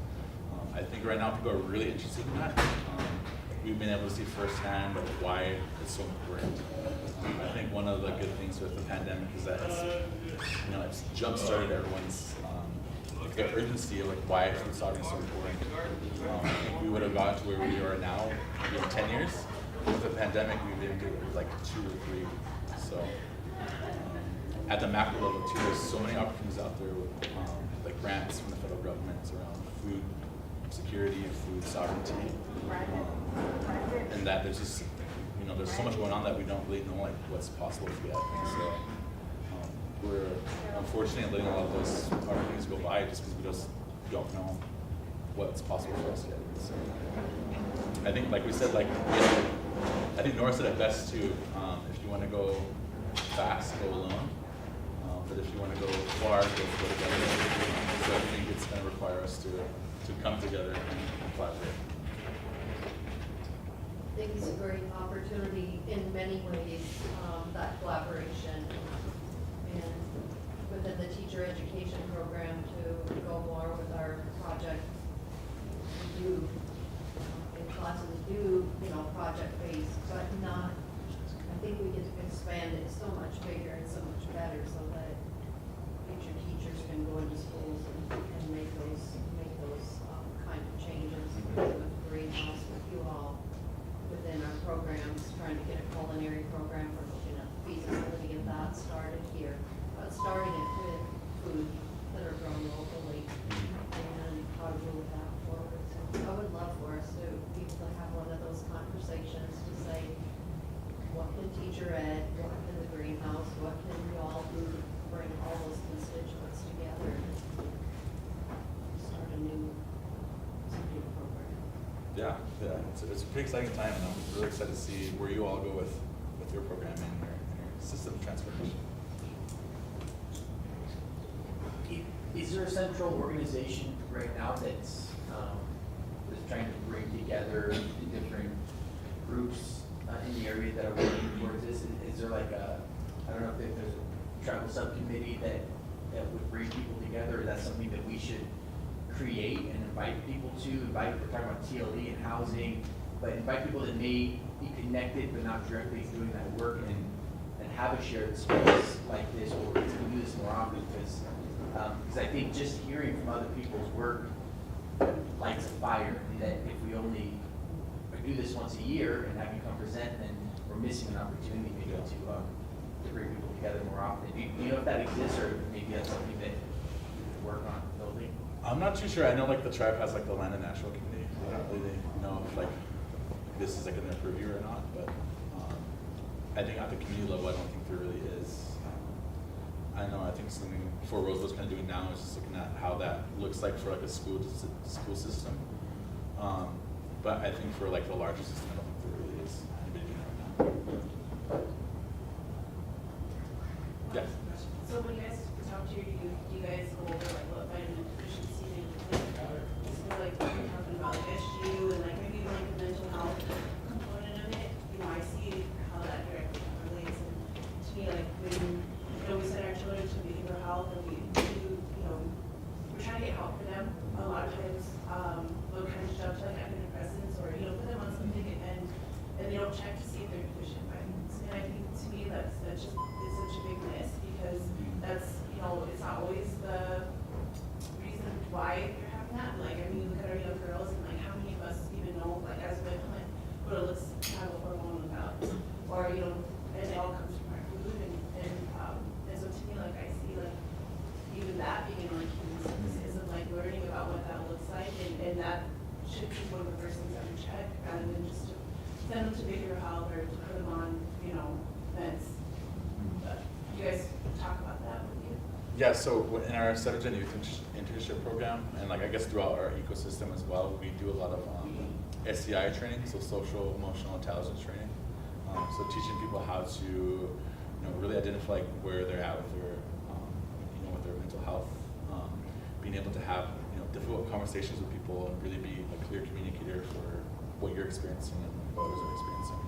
I think right now people are really interested in that. We've been able to see firsthand why it's so important. I think one of the good things with the pandemic is that it's jump-started everyone's the urgency of like why food sovereignty is so important. I think we would have gotten to where we are now in 10 years. With the pandemic, we've been doing like 2 or 3. So at the macro level too, there's so many opportunities out there with like grants from the federal government around food security and food sovereignty. And that there's just there's so much going on that we don't really know like what's possible yet. And so we're unfortunately letting a lot of those opportunities go by just because we just don't know what's possible for us yet. So I think, like we said, I think Nora said it best too. If you want to go fast, go alone. But if you want to go far, go together. So I think it's going to require us to come together and collaborate. I think it's a great opportunity in many ways, that collaboration. And within the teacher education program to go more with our project, we do, in classes do, project-based, but not, I think we get to expand it so much bigger and so much better so that future teachers can go into schools and make those kind of changes with the greenhouse, with you all within our programs, trying to get a culinary program, we're looking at the feasibility of that started here, but starting it with food that are grown locally and how to move that forward. So I would love for us to be able to have one of those conversations to say, what can teacher ed, what can the greenhouse, what can you all do to bring all those constituents together and start a new program. Yeah, it's a pretty exciting time, and I'm really excited to see where you all go with your program and your system transformation. Is there a central organization right now that's trying to bring together the different groups in the area that are working towards this? Is there like I don't know if there's a tribal subcommittee that would bring people together? Or that's something that we should create and invite people to? We're talking about TLE and housing, but invite people that may be connected but not directly doing that work and have a shared space like this where we can do this more often, because I think just hearing from other people's work lights a fire, that if we only do this once a year and have you come present, then we're missing an opportunity maybe to bring people together more often. Do you know if that exists, or maybe that's something that you could work on building? I'm not too sure. I know like the tribe has like the Land and Natural Committee. I don't really know if like this is like in their purview or not, but I think at the community level, I don't think there really is. I know. I think something for Roseville's kind of doing now is just looking at how that looks like for like a school system. But I think for like the larger system, I don't think there really is anybody doing it right now. Yes. So when you guys talk to you guys go over like what vitamin deficiency they like, like you're talking about like SU and like maybe even like the mental health component of it, you know, I see how that directly relates. And to me, like when, you know, we send our children to behavioral health and we do, you know, we're trying to get help for them. A lot of times, they'll kind of jump to like antidepressants or, you know, put them on something and they don't check to see if they're deficient in vitamins. And I think to me that's just, it's such a big miss because that's, you know, it's not always the reason why you're having that. Like, I mean, you look at our young girls and like how many of us even know, like as women, what it looks to have a hormonal imbalance. Or, you know, and it all comes from our food and so to me, like I see like even that being like human synthesis of like learning about what that looks like and that should be one of the first things that we check rather than just to send them to behavioral health or to put them on, you know, meds. But you guys talk about that with you? Yeah, so in our 7th Gen Youth Internship Program, and like I guess throughout our ecosystem as well, we do a lot of SEI training, so social emotional intelligence training. So teaching people how to, really identify where they're at with their, with their mental health, being able to have, difficult conversations with people and really be a clear communicator for what you're experiencing and what others are experiencing.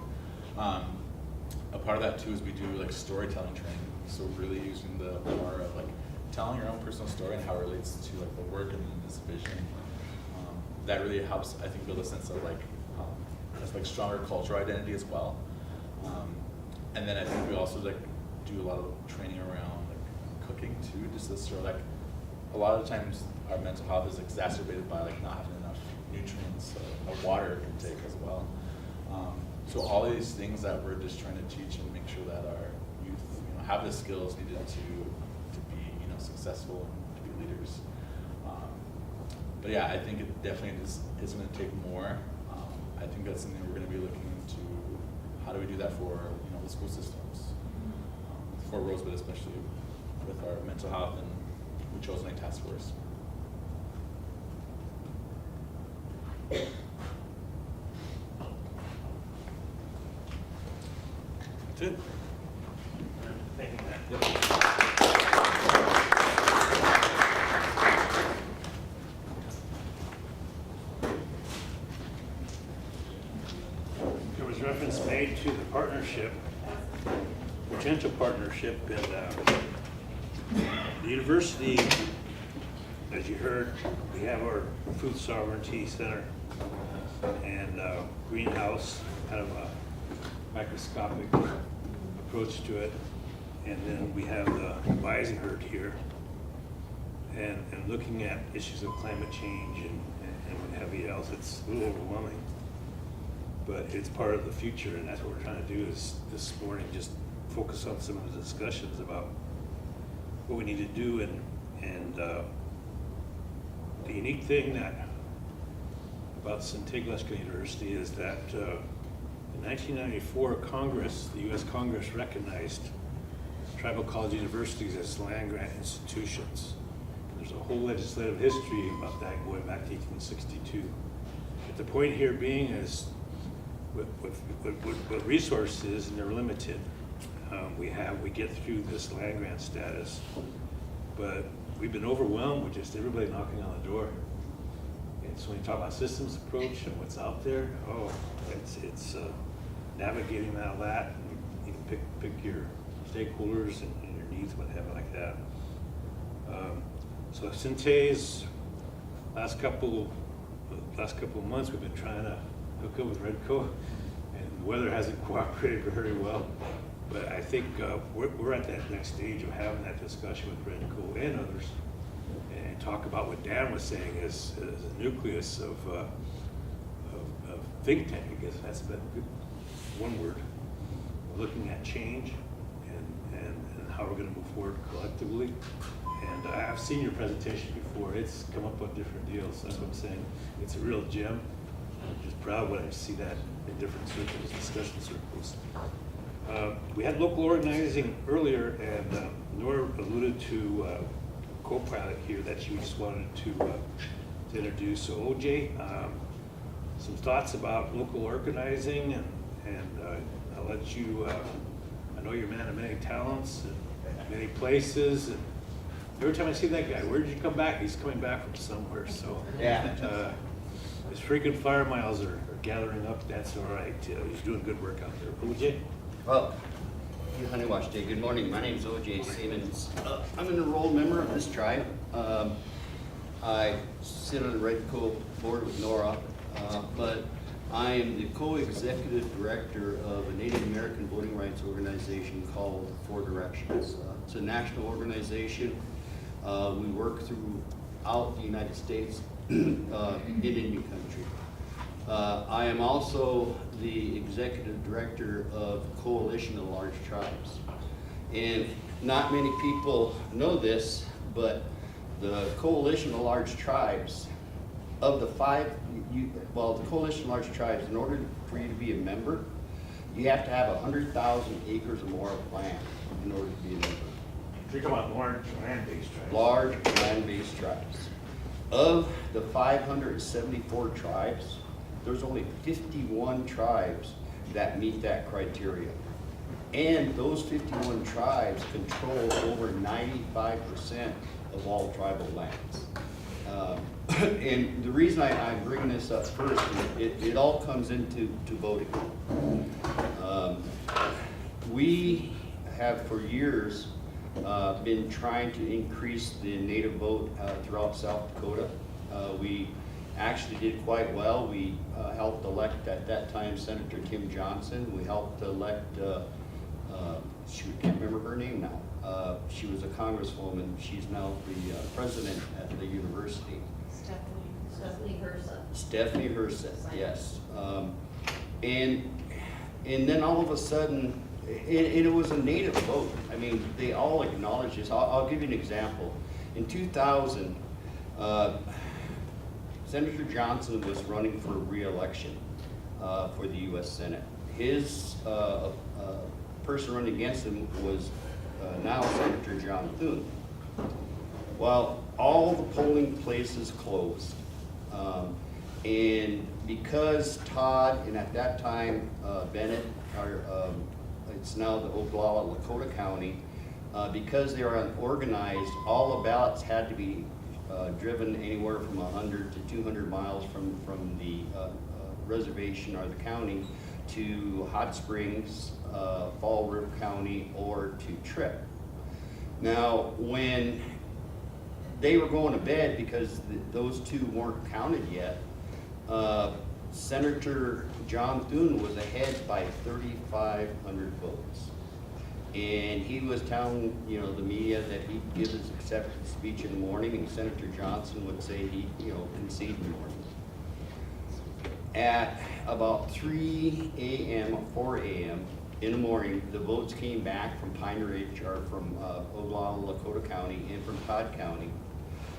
A part of that too is we do like storytelling training. So really using the power of like telling your own personal story and how it relates to like the work and this vision. That really helps, I think, build a sense of like, stronger cultural identity as well. And then I think we also like do a lot of training around like cooking too, just to sort of like, a lot of the times our mental health is exacerbated by like not having enough nutrients, water intake as well. So all of these things that we're just trying to teach and make sure that our youth, have the skills needed to be, successful and to be leaders. But yeah, I think it definitely is going to take more. I think that's something we're going to be looking into. How do we do that for, the school systems, for Rosebud especially, with our mental health, and we chose a task force. That's it. Thank you, Matt. Yep. There was reference made to the partnership, potential partnership, and the university, as you heard, we have our Food Sovereignty Center and greenhouse, kind of a microscopic approach to it. And then we have the Weisenherd here, and looking at issues of climate change and what have you else. It's a little overwhelming, but it's part of the future, and that's what we're trying to do is this morning just focus on some of the discussions about what we need to do. And the unique thing about Stenstrom University is that in 1994, Congress, the U.S. Congress recognized tribal college universities as land-grant institutions. There's a whole legislative history about that going back to 1862. But the point here being is what resources, and they're limited, we get through this land-grant status, but we've been overwhelmed with just everybody knocking on the door. And so when you talk about systems approach and what's out there, it's navigating all that. You can pick your stakeholders and your needs, what have you, like that. So Sinte's last couple of months, we've been trying to hook up with Redco, and the weather hasn't cooperated very well. But I think we're at that next stage of having that discussion with Redco and others, and talk about what Dan was saying as a nucleus of think tank. I guess that's been one word. looking at change and how we're gonna move forward collectively. And I've seen your presentation before. It's come up on different deals. That's what I'm saying. It's a real gem. I'm just proud when I see that in different circles, discussion circles. We had local organizing earlier, and Nora alluded to co-pilot here that she just wanted to introduce. So OJ, some thoughts about local organizing, and I'll let you, I know you're a man of many talents and many places, and every time I see that guy, where did you come back? He's coming back from somewhere, so. Yeah. His freaking fire miles are gathering up, that's all right. He's doing good work out there. OJ? Well, you honey wash day. Good morning. My name is O.J. Siemens. I'm an enrolled member of this tribe. I sit on the Red Co board with Nora, but I am the co-executive director of a Native American voting rights organization called Four Directions. It's a national organization. We work throughout the United States in Indian country. I am also the executive director of Coalition of Large Tribes. And not many people know this, but the Coalition of Large Tribes, of the the Coalition of Large Tribes, in order for you to be a member, you have to have 100,000 acres or more of land in order to be a member. You're talking about large land-based tribes. Large land-based tribes. Of the 574 tribes, there's only 51 tribes that meet that criteria. And those 51 tribes control over 95% of all tribal lands. And the reason I bring this up first, it all comes into voting. We have for years been trying to increase the Native vote throughout South Dakota. We actually did quite well. We helped elect, at that time, Senator Kim Johnson. We helped elect, can't remember her name now. She was a congresswoman. She's now the president at the university. Stephanie Hersa. Stephanie Hersa, yes. And then all of a sudden, it was a Native vote. I mean, they all acknowledge this. I'll give you an example. In 2000, Senator Johnson was running for re-election for the U.S. Senate. His person running against him was now Senator John Thune. Well, all the polling places closed. And because Todd, and at that time Bennett, it's now the Oglala Lakota County, because they are unorganized, all the ballots had to be driven anywhere from 100 to 200 miles from the reservation or the county to Hot Springs, Fall River County, or to Tripp. Now, when they were going to bed because those two weren't counted yet, Senator John Thune was ahead by 3,500 votes. And he was telling, the media that he'd give his acceptance speech in the morning, and Senator Johnson would say he, concede in the morning. At about 3 a.m. or 4 a.m. in the morning, the votes came back from Pine Ridge, or from Oglala, Lakota County, and from Todd County.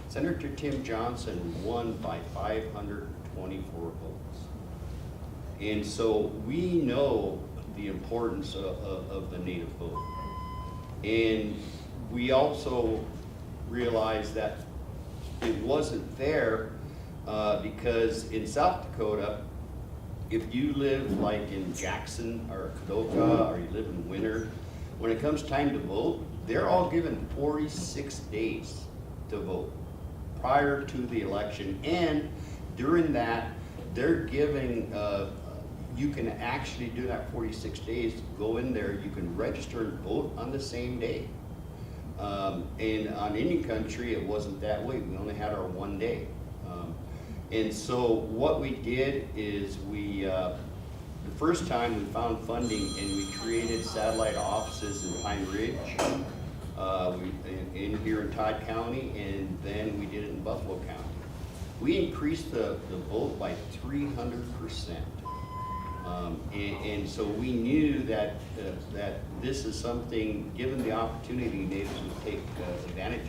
Senator Tim Johnson won by 524 votes. And so we know the importance of the Native vote. And we also realized that it wasn't there because in South Dakota, if you live like in Jackson or Kadoka, or you live in Winter, when it comes time to vote, they're all given 46 days to vote prior to the election. And during that, they're giving, you can actually do that 46 days, go in there, you can register and vote on the same day. And on Indian country, it wasn't that way. We only had our one day. And so what we did is we, the first time we found funding and we created satellite offices in Pine Ridge, in here in Todd County, and then we did it in Buffalo County. We increased the vote by 300%. And so we knew that, that this is something, given the opportunity, natives would take advantage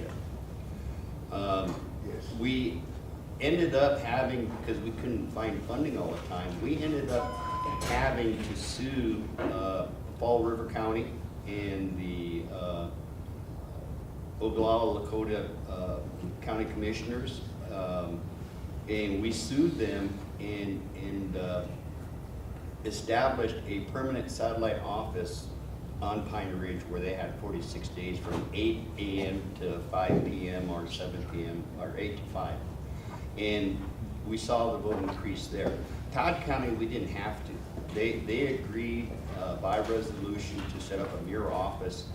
of. We ended up having, because we couldn't find funding all the time, we ended up having to sue Fall River County and the Oglala Lakota County Commissioners. And we sued them and established a permanent satellite office on Pine Ridge where they had 46 days from 8 a.m. to 5 p.m. or 7 p.m. or 8 to 5. And we saw the vote increase there. Todd County, we didn't have to. They agreed by resolution to set up a mirror office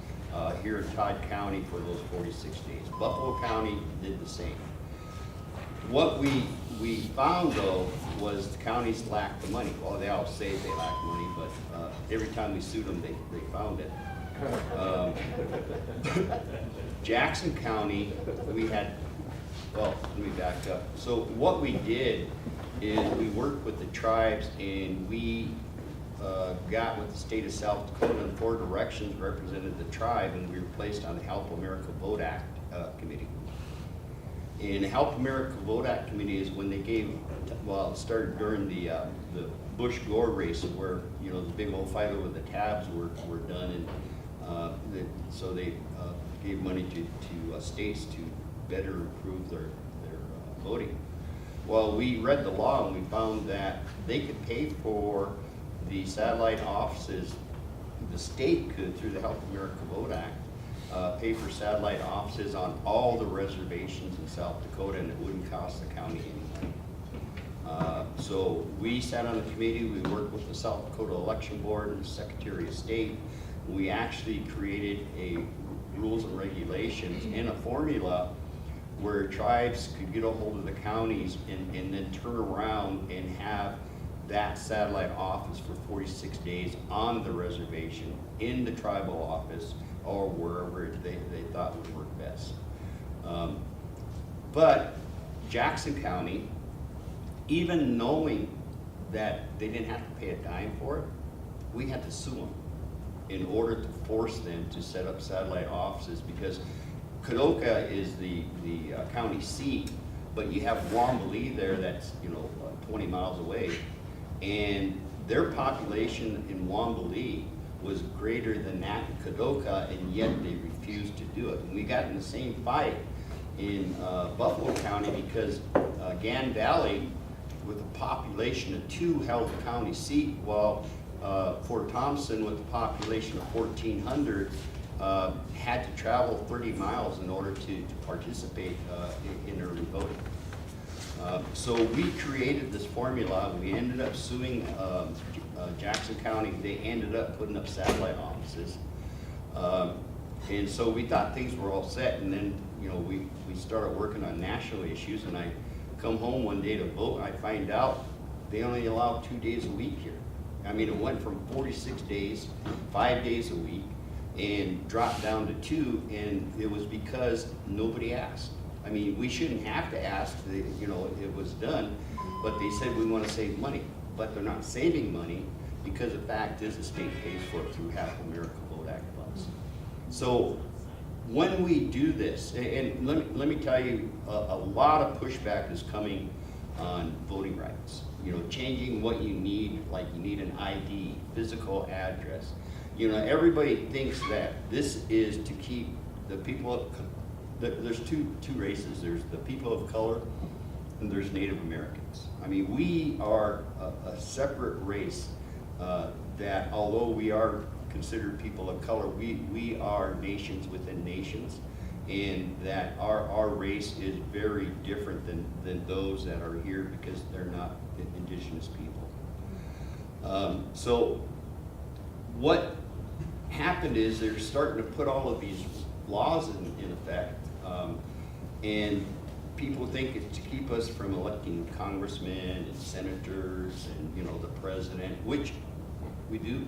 here in Todd County for those 46 days. Buffalo County did the same. What we found though was the counties lacked the money. Well, they all say they lack money, but every time we sued them, they found it. Jackson County, we had, well, let me back up. So what we did is we worked with the tribes and we got with the state of South Dakota, and 4 directions represented the tribe, and we were placed on the Help America Vote Act committee. And the Help America Vote Act committee is when they gave, well, it started during the Bush-Gore race where, you know, the big old fight over the tabs were done, and so they gave money to states to better improve their voting. Well, we read the law and we found that they could pay for the satellite offices, the state could, through the Help America Vote Act, pay for satellite offices on all the reservations in South Dakota, and it wouldn't cost the county any money. So we sat on the committee, we worked with the South Dakota Election Board and the Secretary of State. We actually created a rules and regulations and a formula where tribes could get a hold of the counties and then turn around and have that satellite office for 46 days on the reservation, in the tribal office, or wherever they thought would work best. But Jackson County, even knowing that they didn't have to pay a dime for it, we had to sue them in order to force them to set up satellite offices, because Kadoka is the county seat, but you have Wambalee there that's, you know, 20 miles away, and their population in Wambalee was greater than that in Kadoka, and yet they refused to do it. And we got in the same fight in Buffalo County because Gan Valley, with a population of 2, held the county seat, while Fort Thompson, with a population of 1,400, had to travel 30 miles in order to participate in early voting. So we created this formula. We ended up suing Jackson County. They ended up putting up satellite offices. And so we thought things were all set, and then, you know, we started working on national issues, and I come home one day to vote, and I find out they only allow 2 days a week here. I mean, it went from 46 days, 5 days a week, and dropped down to 2, and it was because nobody asked. I mean, we shouldn't have to ask, you know, it was done, but they said we want to save money, but they're not saving money because the fact is the state pays for it through Help America Vote Act funds. So when we do this, and let me tell you, a lot of pushback is coming on voting rights. You know, changing what you need, like you need an ID, physical address. You know, everybody thinks that this is to keep the people, there's two races. There's the people of color and there's Native Americans. I mean, we are a separate race that, although we are considered people of color, we are nations within nations, and that our race is very different than those that are here because they're not indigenous people. So what happened is they're starting to put all of these laws in effect, and people think it's to keep us from electing congressmen and senators and, you know, the president, which we do.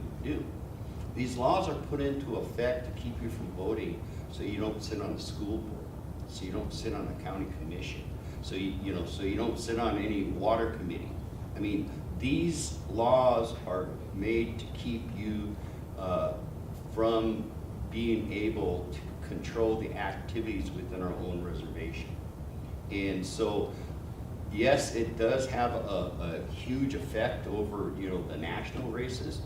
These laws are put into effect to keep you from voting, so you don't sit on the school board, so you don't sit on the county commission, so you don't sit on any water committee. I mean, these laws are made to keep you from being able to control the activities within our own reservation. And so, yes, it does have a huge effect over, the national races,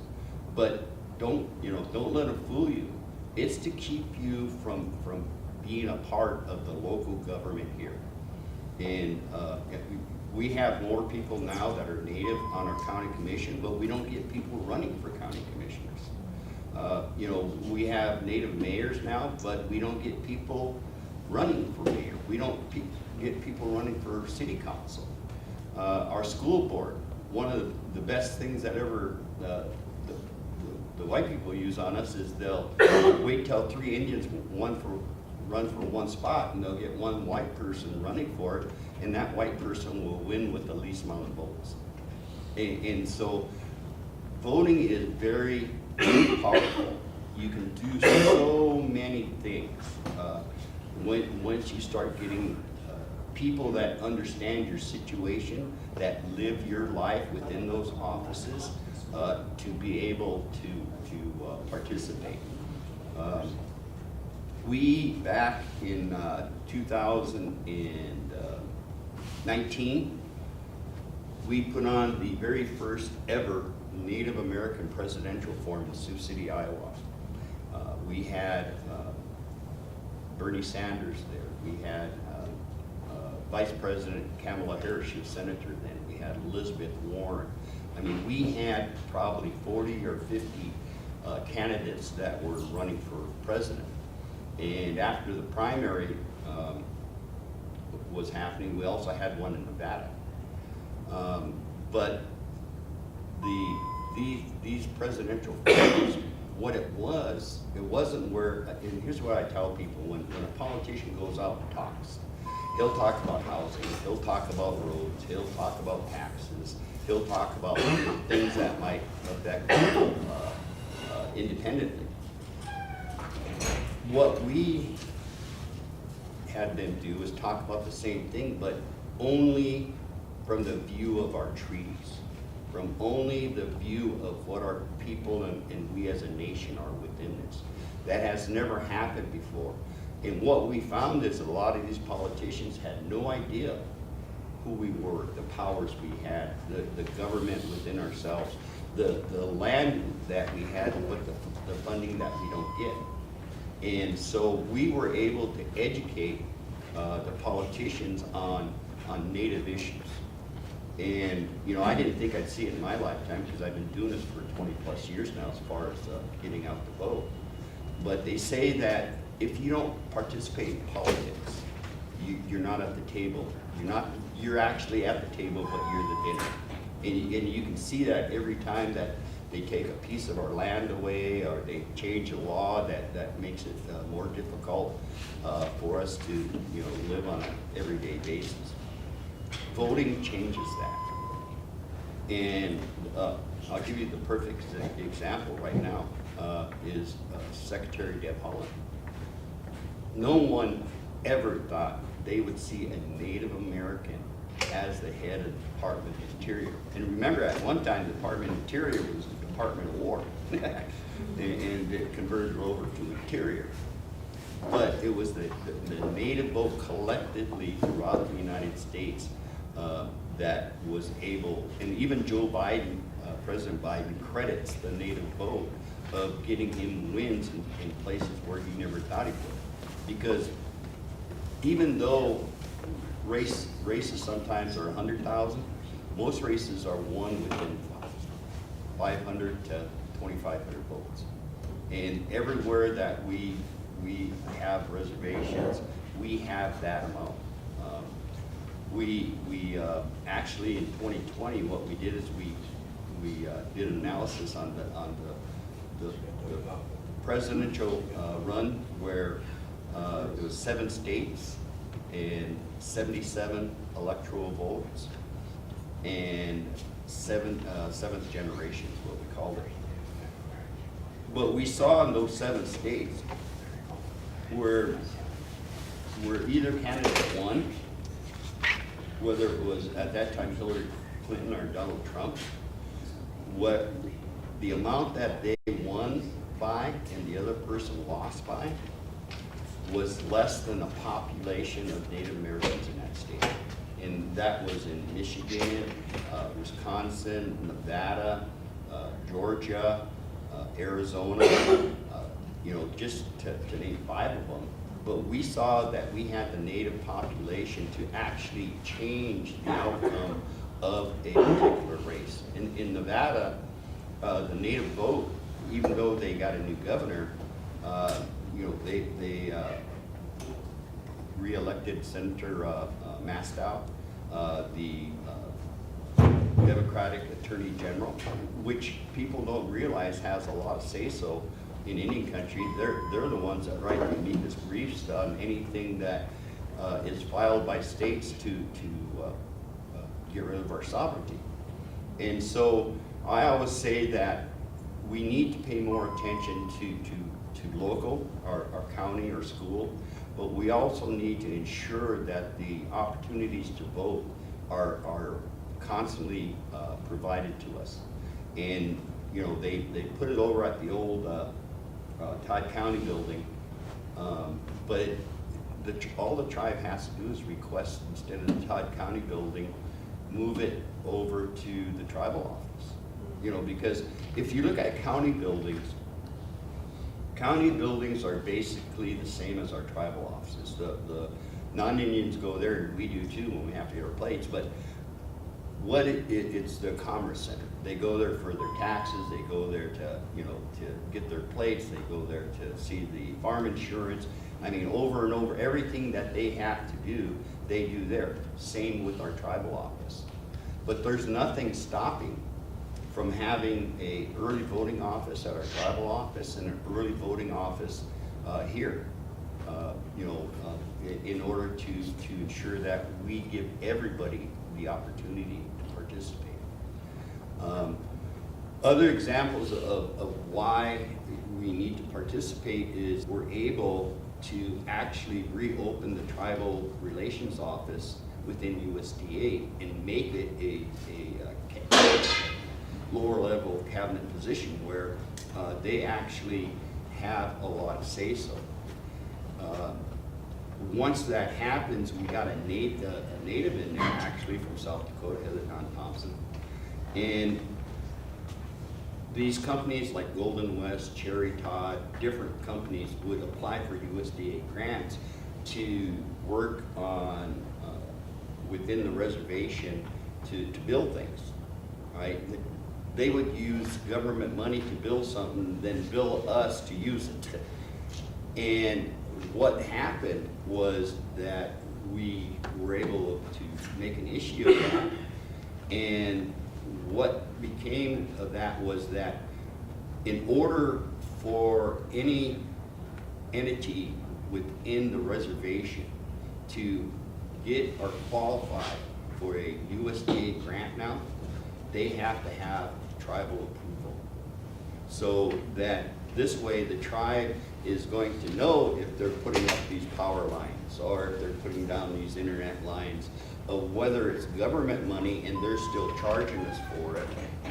but don't let them fool you. It's to keep you from being a part of the local government here. And we have more people now that are native on our county commission, but we don't get people running for county commissioners. We have native mayors now, but we don't get people running for mayor. We don't get people running for city council. Our school board, one of the best things that ever the white people use on us is they'll wait till 3 Indians run for one spot, and they'll get one white person running for it, and that white person will win with the least amount of votes. And so voting is very powerful. You can do so many things once you start getting people that understand your situation, that live your life within those offices, to be able to participate. We, back in 2019, we put on the very first ever Native American presidential forum in Sioux City, Iowa. We had Bernie Sanders there. We had Vice President Kamala Harris, she was senator then. We had Elizabeth Warren. I mean, we had probably 40 or 50 candidates that were running for president. And after the primary was happening, we also had one in Nevada. But these presidential forums, what it wasn't where, and here's what I tell people, when a politician goes out and talks, he'll talk about housing, he'll talk about roads, he'll talk about taxes, he'll talk about things that might affect people independently. What we had them do is talk about the same thing, but only from the view of our treaties, from only the view of what our people and we as a nation are within this. That has never happened before. And what we found is a lot of these politicians had no idea who we were, the powers we had, the government within ourselves, the land that we had, and what the funding that we don't get. And so we were able to educate the politicians on Native issues. And I didn't think I'd see it in my lifetime, because I've been doing this for 20 plus years now as far as getting out to vote. But they say that if you don't participate in politics, you're not at the table. You're actually at the table, but you're the dinner. And you can see that every time that they take a piece of our land away, or they change a law that makes it more difficult for us to live on an everyday basis. Voting changes that. And I'll give you the perfect example right now, is Secretary Deb Haaland. No one ever thought they would see a Native American as the head of the Department of Interior. And remember, at one time, the Department of Interior was the Department of War, and it converted over to Interior. But it was the Native vote collectively throughout the United States that was able, and even Joe Biden, President Biden, credits the Native vote of getting him wins in places where he never thought he would. Because even though races sometimes are 100,000, most races are won within 500 to 2,500 votes. And everywhere that we have reservations, we have that amount. We actually in 2020, what we did is we did an analysis on the presidential run, where it was 7 states and 77 electoral votes, and seventh generation is what we called it. But we saw in those 7 states where either candidate won, whether it was at that time Hillary Clinton or Donald Trump, what the amount that they won by and the other person lost by was less than the population of Native Americans in that state. And that was in Michigan, Wisconsin, Nevada, Georgia, Arizona, just to name 5 of them. But we saw that we had the Native population to actually change the outcome of a particular race. In Nevada, the Native vote, even though they got a new governor, they re-elected Senator Mastow, the Democratic Attorney General, which people don't realize has a lot of say-so in any country. They're the ones that write the amicus briefs on anything that is filed by states to get rid of our sovereignty. And so I always say that we need to pay more attention to local, our county or school, but we also need to ensure that the opportunities to vote are constantly provided to us. And they put it over at the old Todd County building, but all the tribe has to do is request, instead of the Todd County building, move it over to the tribal office. Because if you look at county buildings are basically the same as our tribal offices. The non-Indians go there, and we do too when we have to get our plates, but it's the Commerce Center. They go there for their taxes, they go there to get their plates, they go there to see the farm insurance. I mean, over and over, everything that they have to do, they do there. Same with our tribal office. But there's nothing stopping from having a early voting office at our tribal office and an early voting office here, in order to ensure that we give everybody the opportunity to participate. Other examples of why we need to participate is we're able to actually reopen the tribal relations office within USDA and make it a lower level cabinet position where they actually have a lot of say-so. Once that happens, we got a native in there actually from South Dakota, Heather Thompson. And these companies like Golden West, Cherry Todd, different companies would apply for USDA grants to work on within the reservation to build things, right? They would use government money to build something, then bill us to use it. And what happened was that we were able to make an issue of that. And what became of that was that in order for any entity within the reservation to get or qualify for a USDA grant now, they have to have tribal approval. So that this way the tribe is going to know if they're putting up these power lines or if they're putting down these internet lines, of whether it's government money and they're still charging us for it,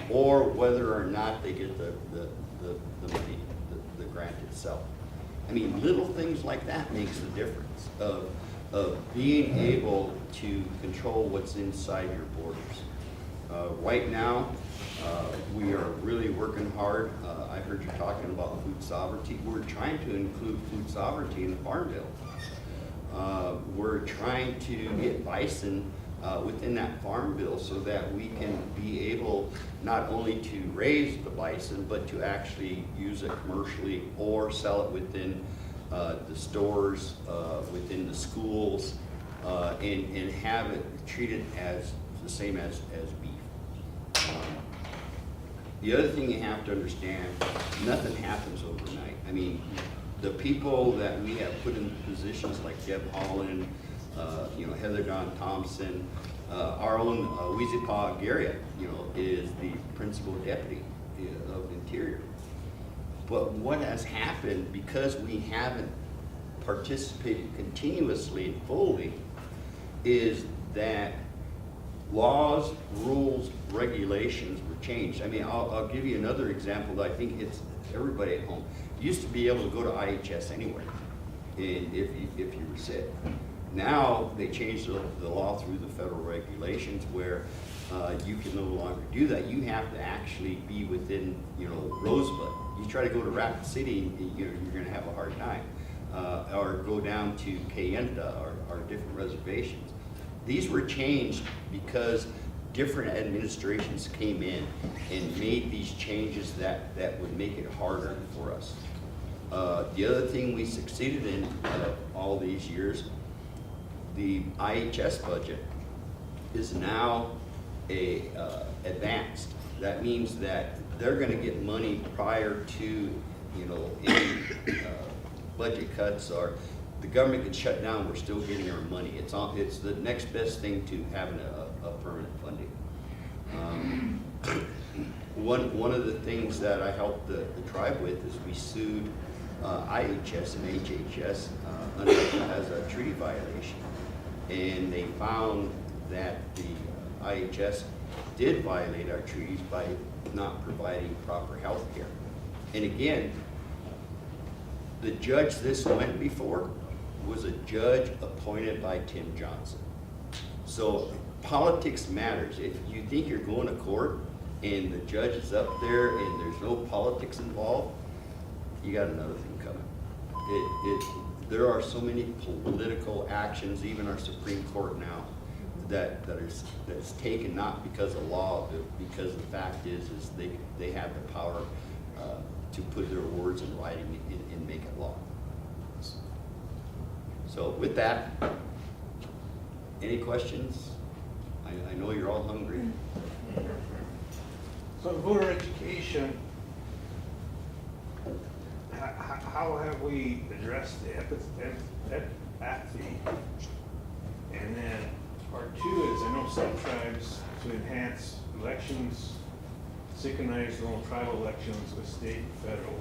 or whether or not they get the money, the grant itself. I mean, little things like that makes the difference of being able to control what's inside your borders. Right now, we are really working hard. I heard you talking about food sovereignty. We're trying to include food sovereignty in the Farm Bill. We're trying to get bison within that Farm Bill so that we can be able not only to raise the bison, but to actually use it commercially or sell it within the stores, within the schools, and have it treated as the same as beef. The other thing you have to understand, nothing happens overnight. I mean, the people that we have put in positions like Deb Holland, Heather Don Thompson, our own Wizipa Garrett, is the principal deputy of Interior. But what has happened, because we haven't participated continuously and fully, is that laws, rules, regulations were changed. I mean, I'll give you another example that I think it's everybody at home. You used to be able to go to IHS anywhere, and if you were sick. Now, they changed the law through the federal regulations where you can no longer do that. You have to actually be within, Rosebud. You try to go to Rapid City, you're gonna have a hard time. Or go down to Kayenta or different reservations. These were changed because different administrations came in and made these changes that would make it harder for us. The other thing we succeeded in all these years, the IHS budget is now advanced. That means that they're gonna get money prior to, any budget cuts or the government gets shut down, we're still getting our money. It's the next best thing to having a permanent funding. One of the things that I helped the tribe with is we sued IHS and HHS as a treaty violation. And they found that the IHS did violate our treaties by not providing proper health care. And again, the judge this went before was a judge appointed by Tim Johnson. So politics matters. If you think you're going to court and the judge is up there and there's no politics involved, you got another thing coming. There are so many political actions, even our Supreme Court now, that's taken not because of law, but because the fact is they have the power to put their words in writing and make it law. So with that, any questions? I know you're all hungry. So voter education, how have we addressed the apathy? And then part two is, I know some tribes to enhance elections, synchronize their own tribal elections with state and federal.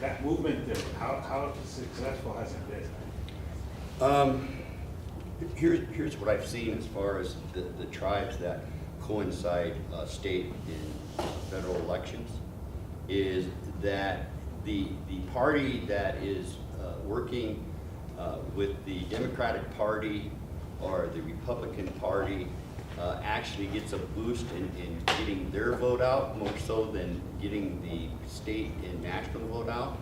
That movement, how successful has it been? Here's what I've seen as far as the tribes that coincide state and federal elections, is that the party that is working with the Democratic Party or the Republican Party actually gets a boost in getting their vote out more so than getting the state and national vote out.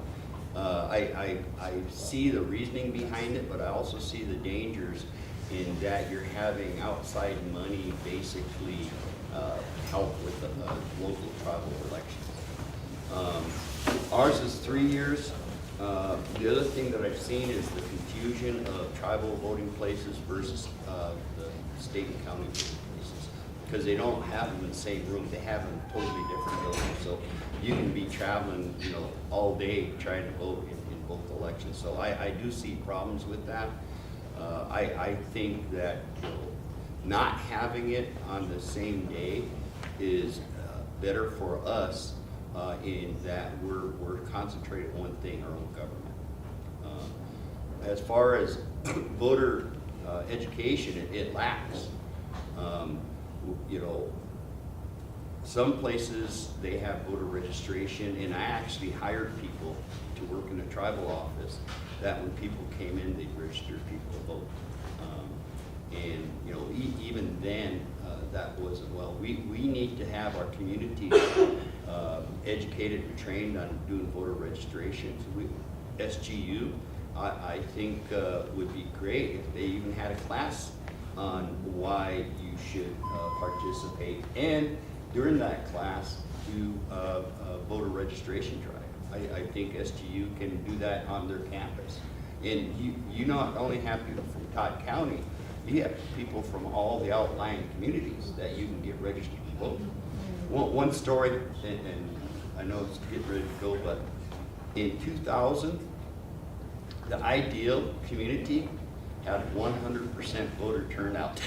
I see the reasoning behind it, but I also see the dangers in that you're having outside money basically help with the local tribal elections. Ours is 3 years. The other thing that I've seen is the confusion of tribal voting places versus the state and county voting places, because they don't have them in the same room. They have them in totally different buildings. So you can be traveling, all day trying to vote in both elections. So I do see problems with that. I think that not having it on the same day is better for us in that we're concentrated on one thing, our own government. As far as voter education, it lacks. Some places they have voter registration, and I actually hired people to work in the tribal office that when people came in, they'd register people to vote. Even then, that wasn't well. We need to have our community educated and trained on doing voter registration. SGU, I think would be great if they even had a class on why you should participate, and during that class do a voter registration drive. I think SGU can do that on their campus. And you not only have people from Todd County, you have people from all the outlying communities that you can get registered to vote. One story, and I know it's getting ready to go, but in 2000, the ideal community had 100% voter turnout.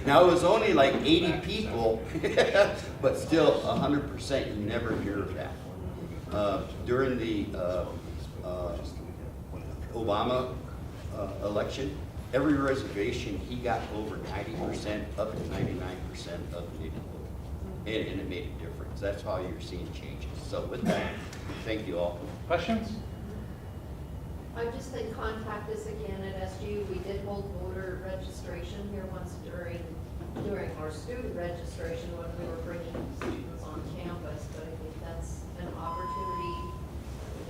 Now it was only like 80 people, but still 100%, you never hear of that. During the Obama election, every reservation, he got over 90%, up to 99% of the native vote. And it made a difference. That's how you're seeing changes. So with that, thank you all. Questions? I just think contact us again at SGU. We did hold voter registration here once during our student registration when we were bringing students on campus, but I think that's an opportunity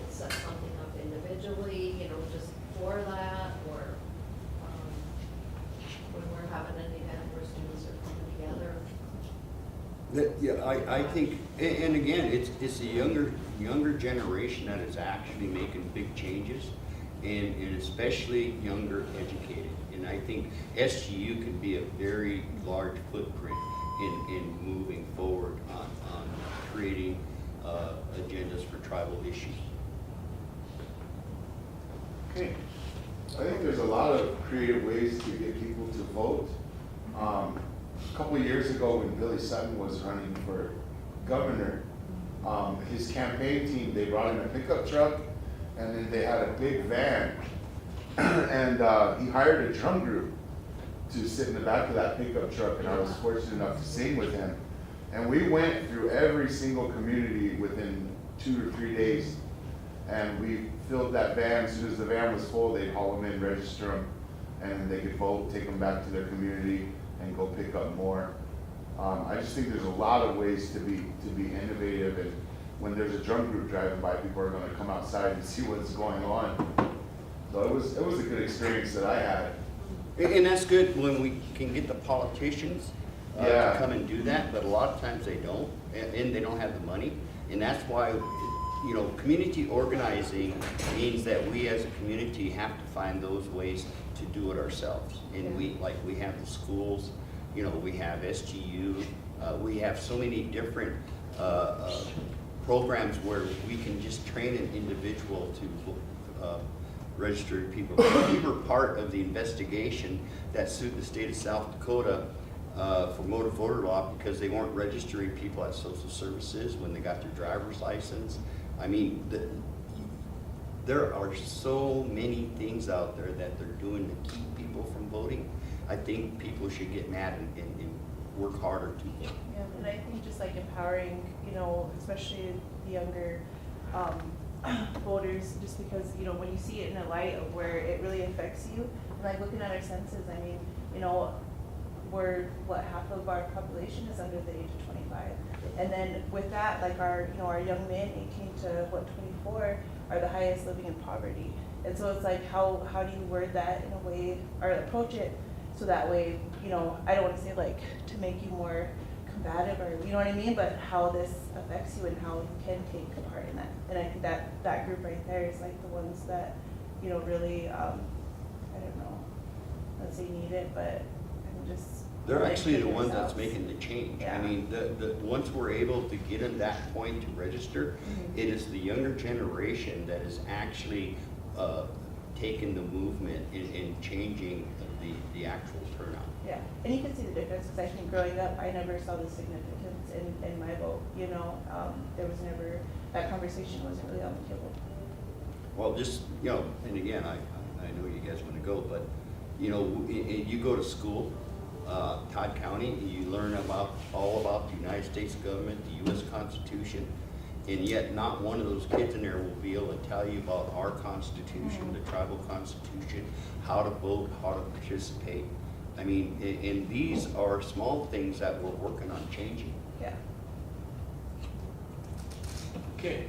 to set something up individually, just for that, or when we're having an event where students are coming together. Yeah, I think, and again, it's a younger generation that is actually making big changes, and especially younger educated. And I think SGU can be a very large footprint in moving forward on creating agendas for tribal issues. Okay. I think there's a lot of creative ways to get people to vote. A couple of years ago when Billy Sutton was running for governor, his campaign team, they brought in a pickup truck and then they had a big van. And he hired a drum group to sit in the back of that pickup truck, and I was fortunate enough to sing with him. And we went through every single community within 2 or 3 days. And we filled that van. As soon as the van was full, they'd haul them in, register them, and they could vote, take them back to their community, and go pick up more. I just think there's a lot of ways to be innovative, and when there's a drum group driving by, people are going to come outside and see what's going on. So it was a good experience that I had. And that's good when we can get the politicians to Yeah. come and do that, but a lot of times they don't, and they don't have the money. And that's why, community organizing means that we as a community have to find those ways to do it ourselves. And we have the schools, we have SGU, we have so many different programs where we can just train an individual to registered people. We were part of the investigation that sued the state of South Dakota for motor voter law because they weren't registering people at social services when they got their driver's license. I mean, there are so many things out there that they're doing to keep people from voting. I think people should get mad and work harder to vote. Yeah, and I think just like empowering, especially the younger voters, just because, when you see it in a light of where it really affects you, and like looking at our census, I mean, half of our population is under the age of 25. And then with that, like our young men, 18 to 24, are the highest living in poverty. And so it's like, how do you word that in a way, or approach it so that way, I don't want to say like to make you more combative, or you know what I mean, but how this affects you and how you can take part in that. And I think that group right there is like the ones that, really, I don't know, let's say need it, but I'm just. They're like, actually the put ones yourselves. that's making the change. Yeah. I mean, once we're able to get in that point to register, it is the younger generation that is actually taking the movement and changing the actual turnout. Yeah, and you can see the difference, because I think growing up, I never saw the significance in my vote, there was never, that conversation wasn't really on the table. Well, just, and again, I know you guys want to go, but, you go to school, Todd County, and you learn all about the United States government, the U.S. Constitution, and yet not one of those kids in there will be able to tell you about our Constitution, the tribal Constitution, how to vote, how to participate. I mean, and these are small things that we're working on changing. Yeah. Okay.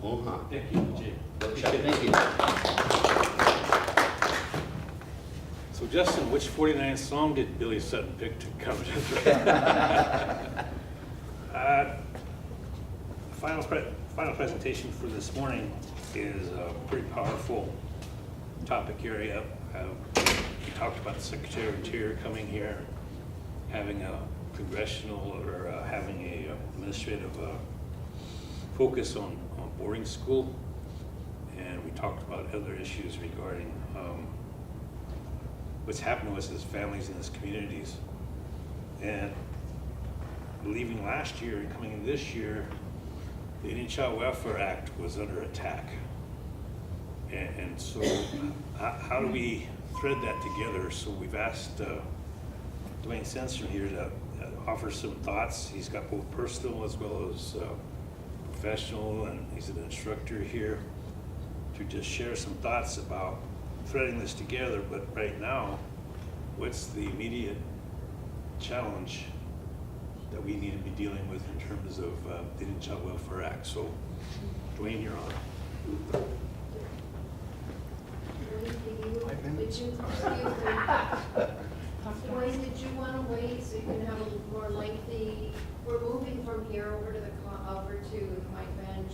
Thank you, Jay. Thank you. So Justin, which 49th song did Billy Sutton pick to come to? Final presentation for this morning is a pretty powerful topic area. We talked about the Secretary of Interior coming here, having a congressional or having a administrative focus on boarding school, and we talked about other issues regarding what's happening with his families in his communities. And leaving last year and coming in this year, the Indian Child Welfare Act was under attack. And so how do we thread that together, so we've asked Dwayne Stenstrom here to offer some thoughts. He's got both personal as well as professional, and he's an instructor here, to just share some thoughts about threading this together. But right now, what's the immediate challenge that we need to be dealing with in terms of the Indian Child Welfare Act? So, Dwayne, you're on. Dwayne, did you want to wait so you can have a more lengthy, we're moving from here over to over to Mike Bench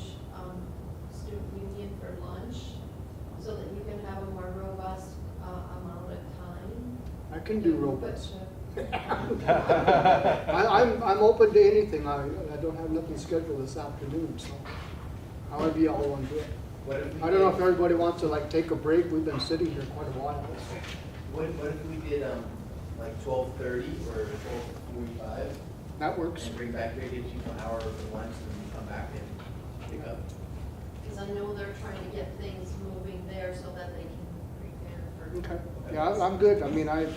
Student Union for lunch, so that you can have a more robust amount of time. I can do robust. But, I'm open to anything. I don't have nothing scheduled this afternoon, so however you all want to do it. What if we I don't know did- if everybody wants to like take a break. We've been sitting here quite a while. What if we did, like 12:30 or 12:45? That works. And bring back, maybe give you an hour for lunch and then come back and pick up. because I know they're trying to get things moving there so that they can prepare for. Okay. Yeah, I'm good. I mean, Okay.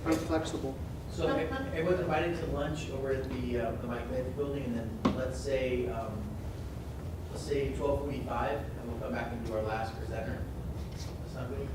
I'm flexible. So everyone's invited to lunch over at the Mike Bench building, and then let's say 12:45, and we'll come back and do our last presenter. That sound good?